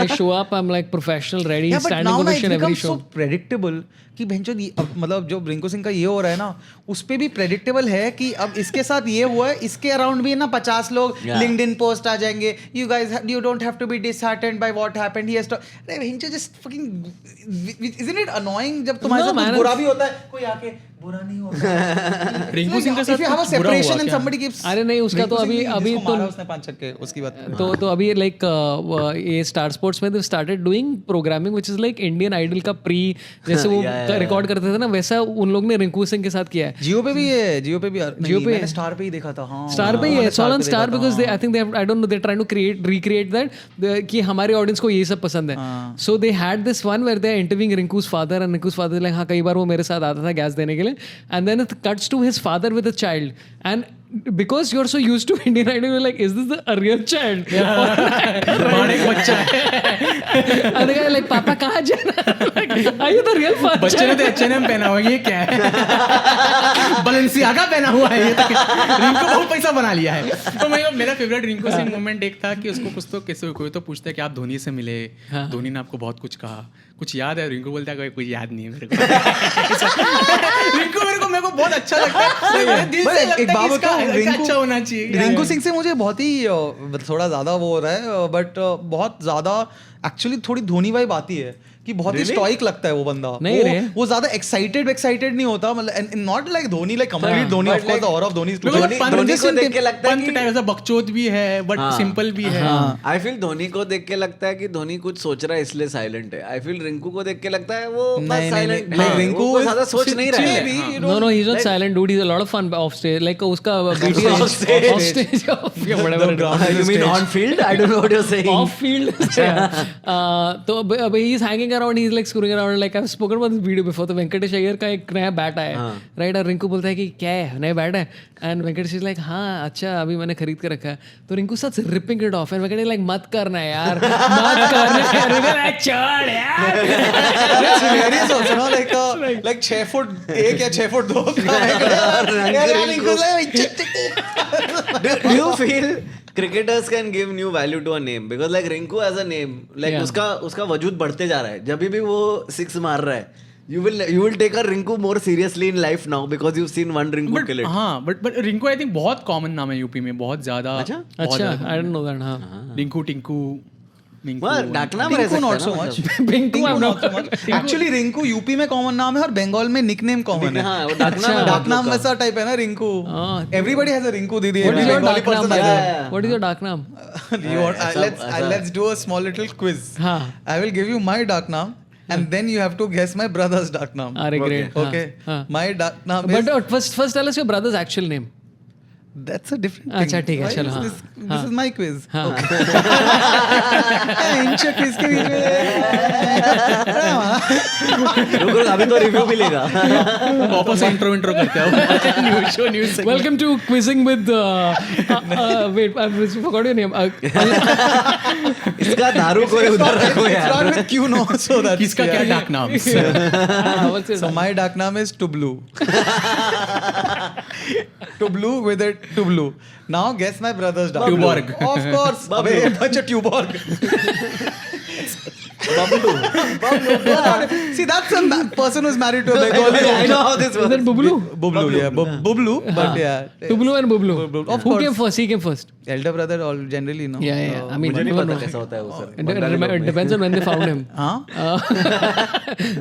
[SPEAKER 2] I show up, I'm like professional, ready,
[SPEAKER 4] Yeah, but
[SPEAKER 2] standing
[SPEAKER 4] now na,
[SPEAKER 2] ovation
[SPEAKER 4] it
[SPEAKER 2] every
[SPEAKER 4] becomes
[SPEAKER 2] show.
[SPEAKER 4] so predictable कि भैंचो मतलब जो रिंकू सिंह का ये हो रहा है ना, उस पे भी प्रेडिक्टेबल है कि अब इसके साथ ये हुआ है, इसके अराउंड भी ना 50 लोग लिंक्डइन पोस्ट आ जाएंगे. You guys, you don't have to be disheartened by what happened. He has to. अरे भैंचो just fucking isn't it annoying जब तुम्हारे
[SPEAKER 2] No,
[SPEAKER 4] साथ कुछ
[SPEAKER 2] man,
[SPEAKER 4] बुरा भी होता है, कोई आके बुरा नहीं होता.
[SPEAKER 1] रिंकू सिंह के
[SPEAKER 4] If
[SPEAKER 1] साथ
[SPEAKER 4] you have a
[SPEAKER 1] कुछ बुरा हुआ
[SPEAKER 4] separation and
[SPEAKER 1] क्या?
[SPEAKER 4] somebody keeps.
[SPEAKER 2] अरे नहीं उसका तो
[SPEAKER 4] रिंकू सिंह
[SPEAKER 2] अभी
[SPEAKER 4] जिसको
[SPEAKER 2] तो
[SPEAKER 4] मारा उसने 5 छक्के, उसकी बात.
[SPEAKER 2] तो अभी लाइक ये स्टार स्पोर्ट्स में they started doing programming which is like Indian Idol का प्री जैसे वो रिकॉर्ड करते थे ना, वैसा उन लोग ने रिंकू सिंह के साथ किया है.
[SPEAKER 4] जियो पे भी है, जियो पे भी.
[SPEAKER 2] जियो पे
[SPEAKER 4] मैंने स्टार पे ही देखा था. हाँ,
[SPEAKER 2] स्टार पे ही है. It's all on star because they
[SPEAKER 4] हाँ.
[SPEAKER 2] I think they I don't know they trying to recreate that कि हमारे ऑडियंस को ये सब पसंद है. So they had this one where they interviewing Rinku's father and Rinku's father like हाँ कई बार वो मेरे साथ आता था गैस देने के लिए and then it cuts to his father with a child and because you're so used to Indian Idol, you're like, is this a real child?
[SPEAKER 1] बाहर एक बच्चा है.
[SPEAKER 2] And the guy like, पापा कहाँ जाना? Like, are you the real father?
[SPEAKER 1] बच्चे ने तो H&M पहना हुआ है, ये क्या है? बलेंसियागा पहना हुआ है ये. रिंकू बहुत पैसा बना लिया है. तो मेरा फेवरेट रिंकू सिंह मोमेंट एक था कि उसको कुछ तो कैसे कोई तो पूछता है कि आप धोनी से मिले, धोनी ने आपको बहुत कुछ कहा, कुछ याद है? रिंकू बोलता है कुछ याद नहीं है मेरे को. रिंकू मेरे को बहुत अच्छा लगता है. मेरे दिल से लगता है कि इसका अच्छा होना चाहिए.
[SPEAKER 4] रिंकू सिंह से मुझे बहुत ही थोड़ा ज्यादा वो हो रहा है, बट बहुत ज्यादा एक्चुअली थोड़ी धोनी वाइब आती है कि बहुत ही स्टॉइक लगता है वो बंदा.
[SPEAKER 2] नहीं रे.
[SPEAKER 4] वो ज्यादा एक्साइटेड नहीं होता, मतलब not like Dhoni, like complete Dhoni. Of course the or of Dhoni is
[SPEAKER 3] Dhoni को देख के लगता है
[SPEAKER 1] पंत टाइप ऐसा बकचोद भी है बट सिंपल भी है.
[SPEAKER 3] आई फील धोनी को देख के लगता है कि धोनी कुछ सोच रहा है इसलिए साइलेंट है. आई फील रिंकू को देख के लगता है वो बस साइलेंट है,
[SPEAKER 4] रिंकू
[SPEAKER 3] वो ज्यादा सोच नहीं रहा है.
[SPEAKER 2] No, he's not silent, dude. He's a lot of fun off stage. Like उसका BTS
[SPEAKER 3] Off stage.
[SPEAKER 2] off stage, yeah, whatever.
[SPEAKER 3] You mean on field? I don't know what you're saying.
[SPEAKER 2] Off field. तो but he's hanging around. He's like screwing around. Like I've spoken about this video before. तो वेंकटेश अय्यर का एक नया bat आया है, right? और रिंकू बोलता है कि क्या है, नया बैट है? एंड वेंकटेश इज लाइक हाँ अच्छा अभी मैंने खरीद के रखा है. तो रिंकू साथ ripping it of and Venkatesh like मत करना यार, मत करना यार, छोड़ यार.
[SPEAKER 4] hilarious also, no? like 6 foot 1 या 6 foot 2
[SPEAKER 3] Do you feel cricketers can give new value to a name? Because like Rinku as a name, like
[SPEAKER 2] Yeah.
[SPEAKER 3] उसका वजूद बढ़ते जा रहा है. जब भी वो 6 मार रहा है, you will take a Rinku more seriously in life now because you've seen one Rinku kill it.
[SPEAKER 1] हाँ बट रिंकू आई थिंक बहुत कॉमन नाम है यूपी में, बहुत ज्यादा.
[SPEAKER 3] अच्छा?
[SPEAKER 2] अच्छा आई डोंट नो दैट. हाँ
[SPEAKER 1] रिंकू टिंकू मिंकू.
[SPEAKER 3] डाकना में रह
[SPEAKER 4] Rinku
[SPEAKER 3] सकता
[SPEAKER 4] not so
[SPEAKER 3] है ना
[SPEAKER 4] much.
[SPEAKER 3] मतलब.
[SPEAKER 2] Pinku I'm
[SPEAKER 4] not
[SPEAKER 2] not.
[SPEAKER 4] so much. Actually Rinku UP में कॉमन नाम है और बंगाल में निकनेम कॉमन है.
[SPEAKER 3] हाँ, वो डाकना में
[SPEAKER 4] डाक नाम वैसा टाइप है ना रिंकू.
[SPEAKER 2] हाँ.
[SPEAKER 4] Everybody has a रिंकू दीदी.
[SPEAKER 2] What is your
[SPEAKER 4] Bengali
[SPEAKER 2] dark
[SPEAKER 4] person
[SPEAKER 2] name?
[SPEAKER 4] has a-
[SPEAKER 3] Yeah.
[SPEAKER 2] What is your dark name?
[SPEAKER 4] You want- let's do a small little quiz.
[SPEAKER 2] हाँ.
[SPEAKER 4] I will give you my dark name and then you have to guess my brother's dark name.
[SPEAKER 2] अरे great.
[SPEAKER 4] Okay.
[SPEAKER 2] हाँ.
[SPEAKER 4] My dark name is
[SPEAKER 2] But first tell us your brother's actual name.
[SPEAKER 4] That's a different thing.
[SPEAKER 2] अच्छा, ठीक है,
[SPEAKER 4] Why
[SPEAKER 2] चलो,
[SPEAKER 4] is
[SPEAKER 2] हाँ,
[SPEAKER 4] this is my quiz.
[SPEAKER 2] हाँ.
[SPEAKER 4] Inch quiz के बीच में
[SPEAKER 3] रुको अभी तो रिव्यू मिलेगा.
[SPEAKER 1] वापस इंट्रो करते हो. News segment.
[SPEAKER 2] Welcome to quizzing with wait, I forgot your name.
[SPEAKER 3] इसका दारू को उधर रखो
[SPEAKER 4] It's
[SPEAKER 3] यार.
[SPEAKER 4] not with Q, no. So that's
[SPEAKER 1] किसका क्या डाक नाम?
[SPEAKER 2] What's his
[SPEAKER 4] So my dark name is Tublu. Tublu with it Tublu. Now guess my brother's dark name.
[SPEAKER 1] Tuborg.
[SPEAKER 4] Of course. अबे bunch of Tuborg.
[SPEAKER 3] Bablu.
[SPEAKER 4] See, that's a person who's married to a Bengali.
[SPEAKER 3] I know how this
[SPEAKER 2] Is that
[SPEAKER 3] works.
[SPEAKER 2] Bublu?
[SPEAKER 4] Bublu, yeah. Bublu, but yeah.
[SPEAKER 2] Tublu and Bublu.
[SPEAKER 4] Bublu, of
[SPEAKER 2] Who
[SPEAKER 4] course.
[SPEAKER 2] came first? He came first.
[SPEAKER 4] Elder brother, all generally, no.
[SPEAKER 2] Yeah. I mean,
[SPEAKER 3] मुझे नहीं
[SPEAKER 2] never
[SPEAKER 3] पता
[SPEAKER 2] know.
[SPEAKER 3] कैसा होता है वो sir.
[SPEAKER 2] It depends on when they found him.
[SPEAKER 4] Huh?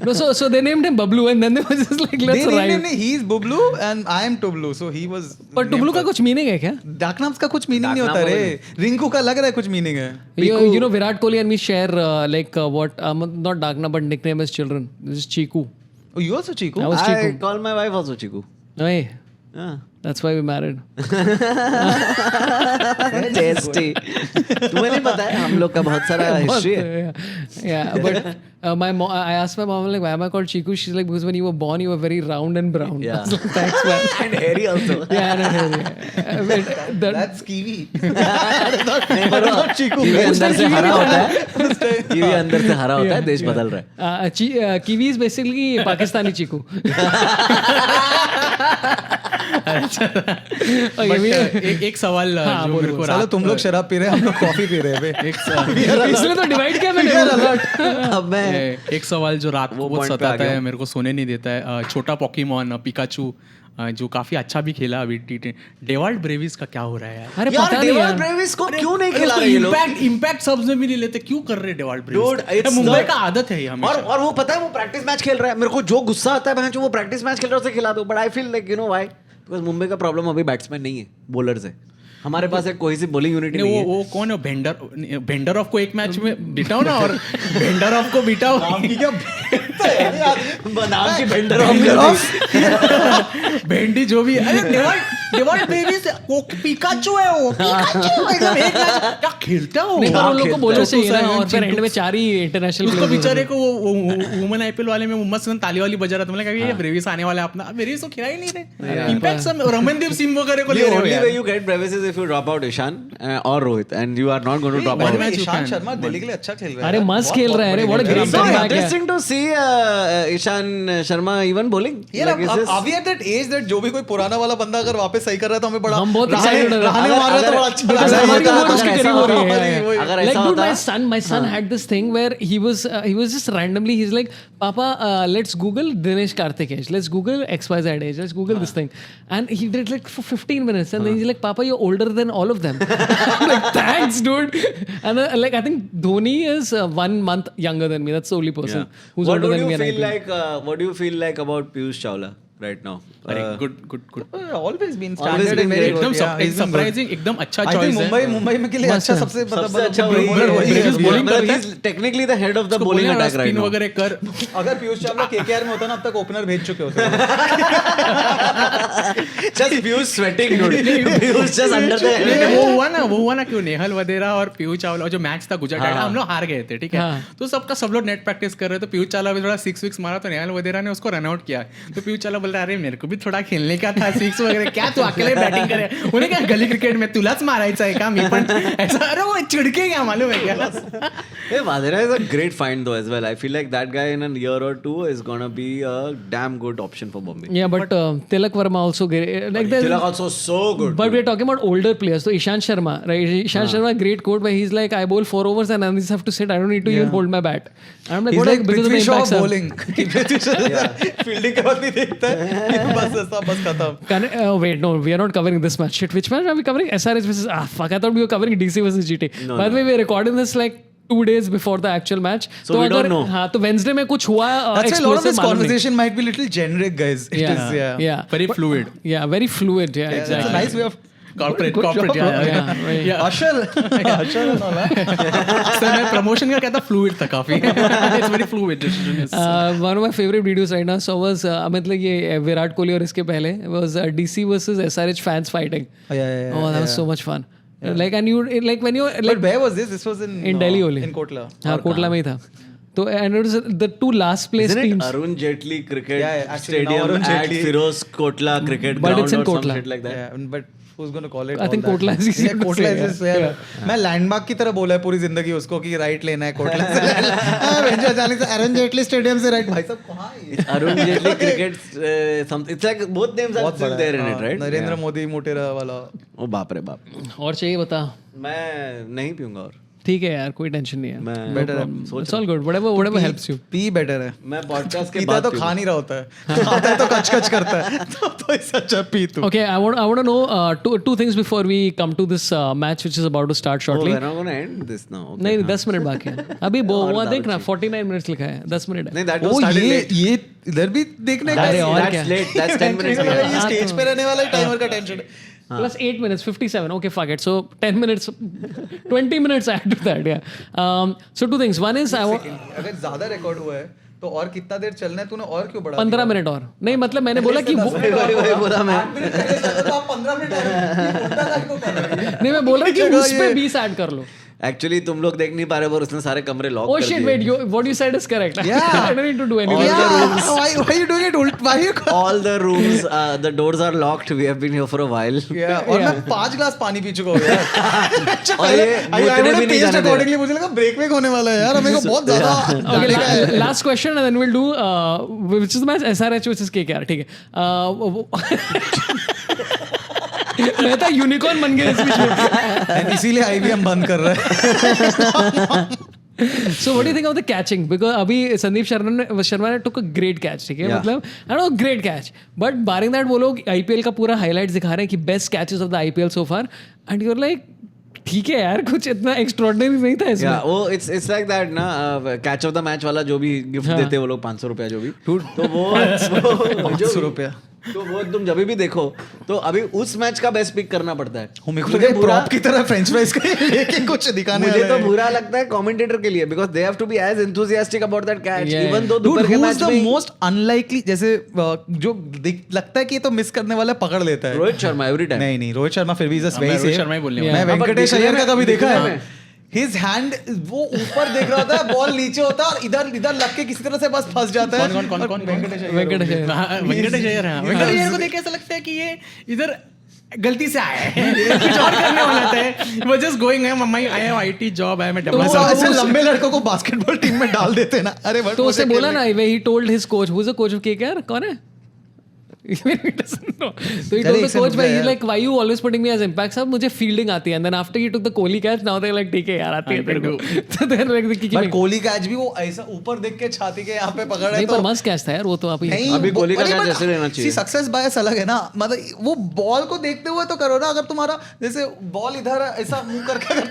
[SPEAKER 2] No, so they named him Bablu, and then they were just like, let's
[SPEAKER 4] They
[SPEAKER 2] ride.
[SPEAKER 4] named him, he's Bublu and I am Tublu. So he was.
[SPEAKER 2] पर टुबलू का कुछ meaning है क्या?
[SPEAKER 4] Dark नाम्स का कुछ meaning नहीं
[SPEAKER 3] Dark
[SPEAKER 4] होता
[SPEAKER 3] नाम
[SPEAKER 4] रे. रिंकू का लग रहा है कुछ मीनिंग है.
[SPEAKER 2] You know, Virat Kohli and me share what not Dagna but nickname as children. This is Chiku.
[SPEAKER 4] Oh, you also Chiku?
[SPEAKER 2] I was
[SPEAKER 3] I
[SPEAKER 2] Chiku.
[SPEAKER 3] call my wife also Chiku.
[SPEAKER 2] Hey,
[SPEAKER 3] Yeah.
[SPEAKER 2] that's why we married.
[SPEAKER 3] Tasty. तुम्हें नहीं पता है हम लोग का बहुत सारा history है.
[SPEAKER 2] Yeah, but my mom, I asked my mom like, why am I called Chiku? She's like, because when you were born, you were very round and brown.
[SPEAKER 3] Yeah.
[SPEAKER 2] I was like, thanks, man.
[SPEAKER 3] And hairy also.
[SPEAKER 2] Yeah, no, wait,
[SPEAKER 4] That's Kiwi.
[SPEAKER 3] नहीं पर वो kiwi अंदर से हरा होता है. Kiwi अंदर से हरा होता है. देश बदल रहा है.
[SPEAKER 2] Kiwi is basically Pakistani Chiku.
[SPEAKER 1] एक सवाल जो मेरे को
[SPEAKER 4] सालो तुम लोग शराब पी रहे हैं, हम लोग कॉफी पी रहे हैं बे.
[SPEAKER 2] इसलिए तो डिवाइड किया मैंने.
[SPEAKER 3] अब मैं
[SPEAKER 1] एक सवाल जो रात को बहुत
[SPEAKER 3] point पे आ
[SPEAKER 1] सताता
[SPEAKER 3] गया
[SPEAKER 1] है,
[SPEAKER 3] हूँ.
[SPEAKER 1] मेरे को सोने नहीं देता है. छोटा पॉकीमॉन पिकाचू जो काफी अच्छा भी खेला अभी डेवाल्ड ब्रेविस का क्या हो रहा है यार?
[SPEAKER 2] अरे
[SPEAKER 3] यार
[SPEAKER 2] पता नहीं
[SPEAKER 3] डेवाल्ड
[SPEAKER 2] यार.
[SPEAKER 3] ब्रेविस को क्यों नहीं खिला रहे ये लोग?
[SPEAKER 1] इम्पैक्ट सब्स में भी नहीं लेते, क्यों कर रहे Dewald
[SPEAKER 3] Dude,
[SPEAKER 1] Brevis?
[SPEAKER 3] it's
[SPEAKER 1] Mumbai
[SPEAKER 3] the-
[SPEAKER 1] का आदत है ये हमेशा.
[SPEAKER 3] और वो पता है वो प्रैक्टिस मैच खेल रहा है. मेरे को जो गुस्सा आता है बहन जो वो प्रैक्टिस मैच खेल रहा है उसे खिला दो. But I feel like you know why, because Mumbai का प्रॉब्लम अभी बैट्समैन नहीं है, बॉलर्स है. हमारे पास एक कोई सी बॉलिंग यूनिट नहीं है.
[SPEAKER 1] वो कौन है? भेंडर ऑफ को एक मैच में बिठाओ ना और भेंडर ऑफ को बिठाओ.
[SPEAKER 3] नाम की भेंडर
[SPEAKER 1] भेंडी जो भी है. अरे डेवाल्ड ब्रेविस पिकाचू है वो. पिकाचू एकदम एक मैच क्या खेलता है वो.
[SPEAKER 2] नहीं, पर उन लोग को बोलना चाहिए ना. और फिर
[SPEAKER 1] चिंटू-
[SPEAKER 2] एंड में 4 ही इंटरनेशनल
[SPEAKER 1] उसको बेचारे को वो वुमेन आईपीएल वाले में मुहम्मद सलीम ताली वाली बजा रहा था. मैंने कहा ये ब्रेविस आने वाला है अपना. ब्रेविस तो खिला ही नहीं रहे. इम्पैक्ट सब रमनदीप सिंह वगैरह को ले
[SPEAKER 3] The
[SPEAKER 1] रहे हो
[SPEAKER 3] only
[SPEAKER 1] यार.
[SPEAKER 3] way you get Brevis is if you drop out Ishan or Rohit, and you are not going to drop
[SPEAKER 1] One
[SPEAKER 3] out.
[SPEAKER 1] match you
[SPEAKER 4] Ishant
[SPEAKER 1] can.
[SPEAKER 4] Sharma Delhi के लिए अच्छा खेल रहा है.
[SPEAKER 2] अरे मस्त खेल रहा है. अरे what a great
[SPEAKER 3] It's so
[SPEAKER 2] comeback है.
[SPEAKER 3] interesting to see Ishan Sharma even bowling.
[SPEAKER 4] यार
[SPEAKER 3] Like, is this-
[SPEAKER 4] are we at that age that जो भी कोई पुराना वाला बंदा अगर वापस सही कर रहा है तो हमें बड़ा
[SPEAKER 2] हम बहुत
[SPEAKER 4] रहाने-
[SPEAKER 2] excited हो रहे हैं.
[SPEAKER 4] रहाने मार रहा है तो बड़ा अच्छा
[SPEAKER 2] Because
[SPEAKER 4] लग रहा है.
[SPEAKER 2] हमारी उम्र उसकी
[SPEAKER 3] ऐसा
[SPEAKER 2] करीब हो रही
[SPEAKER 3] होता,
[SPEAKER 2] है.
[SPEAKER 3] अगर
[SPEAKER 2] Like
[SPEAKER 3] ऐसा
[SPEAKER 2] dude,
[SPEAKER 3] होता
[SPEAKER 2] my son had this thing where he was just randomly he's like, Papa, let's Google Dinesh Karthik age. Let's Google XYZ age. Let's Google this thing. And he did like for 15 minutes. And then he's like, Papa, you're older than all of them. I'm like, thanks, dude. And like I think Dhoni is 1 month younger than me. That's the only person who's
[SPEAKER 3] What
[SPEAKER 2] older
[SPEAKER 3] do
[SPEAKER 2] than
[SPEAKER 3] you
[SPEAKER 2] me. in
[SPEAKER 3] feel
[SPEAKER 2] IPL.
[SPEAKER 3] like? What do you feel like about Piyush Chawla right now?
[SPEAKER 1] अरे good
[SPEAKER 4] Always been
[SPEAKER 3] Always
[SPEAKER 4] standard
[SPEAKER 3] been
[SPEAKER 4] and very
[SPEAKER 3] great.
[SPEAKER 4] good.
[SPEAKER 1] एकदम
[SPEAKER 4] Yeah, he's been good.
[SPEAKER 1] Surprising एकदम अच्छा
[SPEAKER 4] I think
[SPEAKER 1] choice है.
[SPEAKER 4] मुंबई में के लिए अच्छा सबसे
[SPEAKER 3] सबसे अच्छा
[SPEAKER 4] बॉलर वही है.
[SPEAKER 1] Brevis bowling
[SPEAKER 3] मतलब
[SPEAKER 1] करता है.
[SPEAKER 3] he's technically the head of the
[SPEAKER 1] उसको
[SPEAKER 3] bowling
[SPEAKER 1] बोलना
[SPEAKER 3] attack right
[SPEAKER 1] स्पिन
[SPEAKER 3] now.
[SPEAKER 1] वगैरह कर.
[SPEAKER 4] अगर पीयूष चावला केकेआर में होता ना अब तक ओपनर भेज चुके होते.
[SPEAKER 3] Just Piyush sweating, dude. Piyush just under the.
[SPEAKER 1] वो हुआ ना क्यों नेहल वधेरा और पीयूष चावला जो मैच था गुजरात टाइटंस हम लोग हार गए थे, ठीक है. तो सब लोग नेट प्रैक्टिस कर रहे थे. पीयूष चावला भी थोड़ा 6 विक्स मारा तो नेहल वधेरा ने उसको रन आउट किया. तो पीयूष चावला बोल रहा अरे मेरे को भी थोड़ा खेलने का था 6 वगैरह. क्या तू अकेले बैटिंग करे. उन्हें क्या गली क्रिकेट में तुलाच मारायचं आहे का मी पण ऐसा. अरे वो चिड़के क्या मालूम है क्या.
[SPEAKER 3] Hey, Vadera is a great find though as well. I feel like that guy in a year or two is gonna be a damn good option for Bombay.
[SPEAKER 2] Yeah, but Tilak Verma also great. Like there's-
[SPEAKER 3] Tilak also so good.
[SPEAKER 2] But we're talking about older players. So Ishant Sharma, right? Ishant Sharma, great quote where he's like, I bowl 4 overs and I just have to sit. I don't need to even hold my bat. And I'm like,
[SPEAKER 4] He's
[SPEAKER 2] what
[SPEAKER 4] like
[SPEAKER 2] because of the
[SPEAKER 4] Prithvi Shaw
[SPEAKER 2] impact, sir.
[SPEAKER 4] bowling. Fielding के बाद नहीं देखता है. बस खत्म.
[SPEAKER 2] Wait, no, we are not covering this match. Shit, which match are we covering? SRH versus fuck. I thought we were covering DC versus GT. By the way, we're recording this like 2 days before the actual match.
[SPEAKER 3] So we don't know.
[SPEAKER 2] हाँ, तो Wednesday में कुछ हुआ
[SPEAKER 4] That's why a lot of
[SPEAKER 2] explosive
[SPEAKER 4] this
[SPEAKER 2] मालूम नहीं.
[SPEAKER 4] conversation might be little generic, guys. It is,
[SPEAKER 2] Yeah.
[SPEAKER 1] Very fluid.
[SPEAKER 2] Yeah, very fluid. Yeah,
[SPEAKER 4] It's a
[SPEAKER 2] exactly.
[SPEAKER 4] nice way of
[SPEAKER 1] corporate
[SPEAKER 4] usher
[SPEAKER 1] sir मैं promotion का कहता fluid था काफी it's very fluid
[SPEAKER 2] one of my favourite videos right now so was मतलब ये विराट कोहली और इसके पहले was DC versus SRH fans fighting oh that was so much fun like and you like when you like
[SPEAKER 4] but where was this was in
[SPEAKER 2] Delhi only
[SPEAKER 4] in Kotla
[SPEAKER 2] हाँ कोटला में ही था तो and it was the two last place
[SPEAKER 3] Isn't it
[SPEAKER 2] teams
[SPEAKER 3] Arun Jaitley cricket
[SPEAKER 4] actually now
[SPEAKER 3] stadium
[SPEAKER 4] Arun
[SPEAKER 3] at
[SPEAKER 4] Jaitley-
[SPEAKER 3] Firoz Kotla cricket
[SPEAKER 2] But
[SPEAKER 3] ground
[SPEAKER 2] it's in
[SPEAKER 3] or some
[SPEAKER 2] Kotla.
[SPEAKER 3] shit like that.
[SPEAKER 4] yeah but who's going to call it
[SPEAKER 2] I
[SPEAKER 4] all
[SPEAKER 2] think
[SPEAKER 4] that?
[SPEAKER 2] Kotla is easier to
[SPEAKER 4] Kotla
[SPEAKER 2] say,
[SPEAKER 4] is yeah. मैं landmark की तरह बोला है पूरी जिंदगी उसको कि right लेना है कोटला से वेंचर जाने से अरुण जेटली स्टेडियम से राइट भाई साहब कहाँ है ये?
[SPEAKER 3] Arun Jaitley cricket something. It's like both names are
[SPEAKER 4] बहुत
[SPEAKER 3] still
[SPEAKER 4] बड़ा
[SPEAKER 3] there in
[SPEAKER 4] है,
[SPEAKER 3] it, right?
[SPEAKER 4] नरेंद्र मोदी मोटेरा वाला
[SPEAKER 3] ओ बाप रे बाप.
[SPEAKER 2] और चाहिए बता
[SPEAKER 3] मैं नहीं पीऊंगा और
[SPEAKER 2] ठीक है यार कोई टेंशन नहीं है
[SPEAKER 3] मैं
[SPEAKER 4] better
[SPEAKER 2] it's all good whatever helps you
[SPEAKER 4] P better है
[SPEAKER 3] मैं पॉडकास्ट के
[SPEAKER 4] पीता
[SPEAKER 3] बाद
[SPEAKER 4] तो खा नहीं रहा होता है खाता है तो कच कच करता है तो इससे अच्छा पी तू
[SPEAKER 2] Okay, I want to know two things before we come to this match which is about to start shortly.
[SPEAKER 3] we're not going to end this now. Okay,
[SPEAKER 2] नहीं
[SPEAKER 3] हाँ.
[SPEAKER 2] 10 मिनट बाकी है अभी वो देखना 49 मिनट्स लिखा है 10 मिनट है
[SPEAKER 3] नहीं that was
[SPEAKER 4] ओ
[SPEAKER 3] started
[SPEAKER 4] ये
[SPEAKER 3] late.
[SPEAKER 4] ये इधर भी देखने का
[SPEAKER 2] अरे और
[SPEAKER 3] That's
[SPEAKER 2] क्या?
[SPEAKER 3] late. That's 10 minutes
[SPEAKER 4] ये
[SPEAKER 3] late.
[SPEAKER 4] स्टेज पे रहने वाला टाइमर का tension
[SPEAKER 2] Plus 8 minutes, 57. Okay, fuck it. So 10 minutes, 20 minutes add to that. Yeah. So two things. One is I want
[SPEAKER 4] अगर ज्यादा रिकॉर्ड हुआ है तो और कितना देर चलना है तूने और क्यों बढ़ा
[SPEAKER 2] 15 मिनट और नहीं मतलब मैंने बोला कि
[SPEAKER 3] वही बोला मैं.
[SPEAKER 4] 15 मिनट
[SPEAKER 2] नहीं मैं बोल रहा कि उस पे 20 ऐड कर लो.
[SPEAKER 3] Actually तुम लोग देख नहीं पा रहे पर उसने सारे कमरे लॉक
[SPEAKER 2] Oh
[SPEAKER 3] कर
[SPEAKER 2] shit!
[SPEAKER 3] दिए.
[SPEAKER 2] Wait, what you said is correct.
[SPEAKER 4] Yeah.
[SPEAKER 2] I don't need to do anything.
[SPEAKER 4] why you doing it why you
[SPEAKER 3] All the rooms, the doors are locked. We have been here for a while.
[SPEAKER 4] और मैं 5 glass पानी P चुका हूँ यार
[SPEAKER 3] और ये मुझे भी नहीं जाने दे रहे.
[SPEAKER 4] मुझे लगा ब्रेक वेक होने वाला है यार मेरे को बहुत ज्यादा
[SPEAKER 2] Okay, last question and then we'll do which is the match SRH versus KKR. ठीक है. मैं तो यूनिकॉर्न बन गया इस बीच में.
[SPEAKER 4] इसीलिए IBM बंद कर रहा है
[SPEAKER 2] So what do you think of the catching? Because अभी संदीप शर्मा ने took a great catch, ठीक है मतलब I don't know great catch, but barring that वो लोग IPL का पूरा highlights दिखा रहे हैं कि best catches of the IPL so far, and you're like ठीक है यार कुछ इतना extraordinary नहीं था इसमें.
[SPEAKER 3] Yeah, वो it's like that ना catch of the match वाला जो भी गिफ्ट देते हैं वो लोग 500 रुपया जो भी तो वो
[SPEAKER 4] 500 रुपया
[SPEAKER 3] तो वो तुम जब भी देखो तो अभी उस मैच का बेस्ट पिक करना पड़ता है.
[SPEAKER 4] मुझे प्रॉप की तरह फ्रेंच फ्राइज का लेके कुछ दिखाने
[SPEAKER 3] मुझे तो बुरा लगता है कमेंटेटर के लिए because they have to be as enthusiastic about that catch even though दोपहर के मैच में
[SPEAKER 4] मोस्ट अनलाइकली जैसे जो लगता है कि ये तो मिस करने वाला पकड़ लेता है
[SPEAKER 3] रोहित शर्मा एवरी टाइम.
[SPEAKER 4] नहीं रोहित शर्मा फिर भी जस्ट वेरी
[SPEAKER 1] रोहित शर्मा ही बोलने
[SPEAKER 4] मैं वेंकटेश अय्यर का कभी देखा
[SPEAKER 3] दिखने
[SPEAKER 4] है
[SPEAKER 3] में.
[SPEAKER 4] हिज हैंड वो ऊपर देख रहा होता है बॉल नीचे होता है और इधर लग के किसी तरह से बस फंस जाता है
[SPEAKER 1] कौन
[SPEAKER 4] वेंकटेश अय्यर
[SPEAKER 2] वेंकटेश अय्यर.
[SPEAKER 1] वेंकटेश अय्यर है. वेंकटेश अय्यर को देख के ऐसा लगता है कि ये इधर गलती से आया है कुछ और करने वाला था. वो जस्ट गोइंग है मम्मा आई हैव आईटी जॉब है मैं
[SPEAKER 4] ऐसे लंबे लड़कों को बास्केटबॉल टीम में डाल देते ना अरे
[SPEAKER 2] तो उसने बोला ना he told his coach who's the coach of KKR कौन है he doesn't know. So he told the coach भाई he's like why you always putting me as impact sub मुझे fielding आती है and then after he took the Kohli catch now they're like ठीक है यार आती है तेरे को. So they're like
[SPEAKER 4] but Kohli catch भी वो ऐसा ऊपर देख के छाती के यहाँ पे पकड़ रहा है
[SPEAKER 2] नहीं
[SPEAKER 4] तो
[SPEAKER 2] पर मस्त कैच था यार वो तो आप ही
[SPEAKER 4] नहीं
[SPEAKER 3] अभी कोहली का catch ऐसे लेना चाहिए.
[SPEAKER 4] सक्सेस बायस अलग है ना मतलब वो बॉल को देखते हुए तो करो ना अगर तुम्हारा जैसे बॉल इधर ऐसा मुंह करके अगर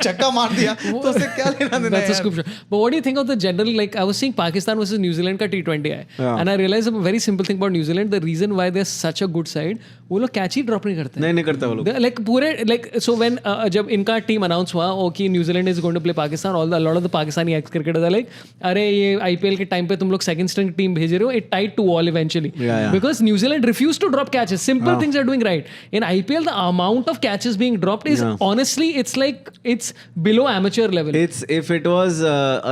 [SPEAKER 4] छक्का मार दिया तो उससे क्या लेना देना
[SPEAKER 2] That's a
[SPEAKER 4] है
[SPEAKER 2] scoop shot. But what do you think of the general, like I was seeing Pakistan versus New Zealand का T20 है and I realized a very simple thing about New Zealand, the reason why they're such a good side, वो लोग catch ही drop नहीं करते.
[SPEAKER 3] नहीं करता वो लोग.
[SPEAKER 2] Like पूरे like so when जब इनका टीम अनाउंस हुआ ओ कि New Zealand is going to play Pakistan all the lot of the Pakistani ex cricketers are like अरे ये IPL के टाइम पे तुम लोग सेकंड स्ट्रिंग टीम भेज रहे हो it tied to wall eventually because New Zealand refuse to drop catches simple things are doing right in IPL the amount of catches being dropped is honestly it's like it's below amateur level.
[SPEAKER 3] It's if it was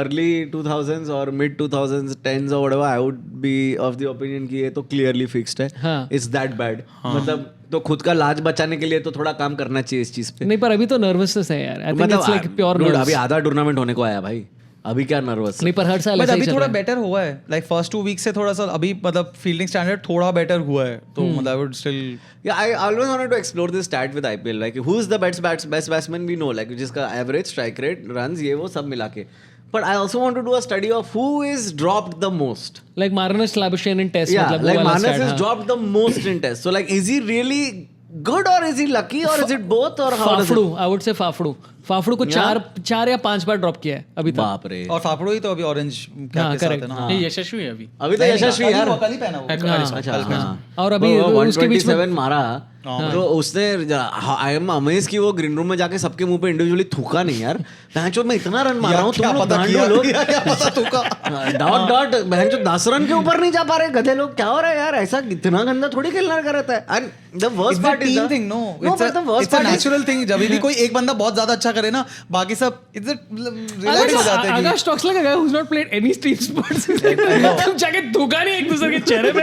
[SPEAKER 3] early 2000s or mid 2010s or whatever, I would be of the opinion कि ये तो clearly fixed है.
[SPEAKER 2] हाँ.
[SPEAKER 3] It's that bad. मतलब तो खुद का लाज बचाने के लिए तो थोड़ा काम करना चाहिए इस चीज पे.
[SPEAKER 2] नहीं पर अभी तो नर्वसनेस है यार. I think it's like pure
[SPEAKER 3] dude, अभी आधा टूर्नामेंट होने को आया भाई. अभी क्या नर्वस.
[SPEAKER 2] नहीं पर हर साल
[SPEAKER 4] बट
[SPEAKER 2] ऐसा ही
[SPEAKER 4] अभी
[SPEAKER 2] चल
[SPEAKER 4] थोड़ा
[SPEAKER 2] रहा है.
[SPEAKER 4] बेटर हुआ है लाइक फर्स्ट 2 वीक से थोड़ा सा अभी मतलब फील्डिंग स्टैंडर्ड थोड़ा बेटर हुआ है तो मतलब I would still
[SPEAKER 3] Yeah, I always wanted to explore this stat with IPL. Like, who's the best batsman we know? Like, जिसका average strike rate, runs, ये वो सब मिला के. But I also want to do a study of who is dropped the most.
[SPEAKER 2] Like Marnus Labuschagne in test.
[SPEAKER 3] Yeah,
[SPEAKER 2] मतलब वो
[SPEAKER 3] like
[SPEAKER 2] वाला
[SPEAKER 3] Manas
[SPEAKER 2] stat,
[SPEAKER 3] is
[SPEAKER 2] हाँ.
[SPEAKER 3] dropped the most in test. So like, is he really good or is he lucky or is it both or how does
[SPEAKER 2] Fafdu,
[SPEAKER 3] it?
[SPEAKER 2] I would say Fafdu. फाफड़ू को 4 या 5 बार drop किया है अभी तक.
[SPEAKER 3] बाप रे.
[SPEAKER 4] और फाफड़ो ही तो अभी ऑरेंज कैप के साथ है ना.
[SPEAKER 1] ये यशस्वी है अभी.
[SPEAKER 3] अभी तो यशस्वी यार.
[SPEAKER 4] कल ही पहना वो.
[SPEAKER 3] अच्छा.
[SPEAKER 2] और अभी उसके बीच में
[SPEAKER 3] 127 मारा. तो उसने आई एम अमेज कि वो ग्रीन रूम में जाके सबके मुंह पे इंडिविजुअली थूका नहीं यार. बहनचोद मैं इतना रन मार रहा हूँ, तुम लोग गांडू लोग
[SPEAKER 4] क्या पता थूका.
[SPEAKER 3] डॉट बहनचोद 10 रन के ऊपर नहीं जा पा रहे गधे लोग. क्या हो रहा है यार, ऐसा इतना गंदा थोड़ी खेलना का रहता है. And the worst part is the
[SPEAKER 4] thing. No it's a natural thing. जब भी कोई एक बंदा बहुत ज्यादा अच्छा करे ना, बाकी सब इट्स रिलैक्स हो जाते हैं.
[SPEAKER 2] Akash talks like a guy who has not played any stream sports. तुम जाके धोखा नहीं एक दूसरे के चेहरे पे.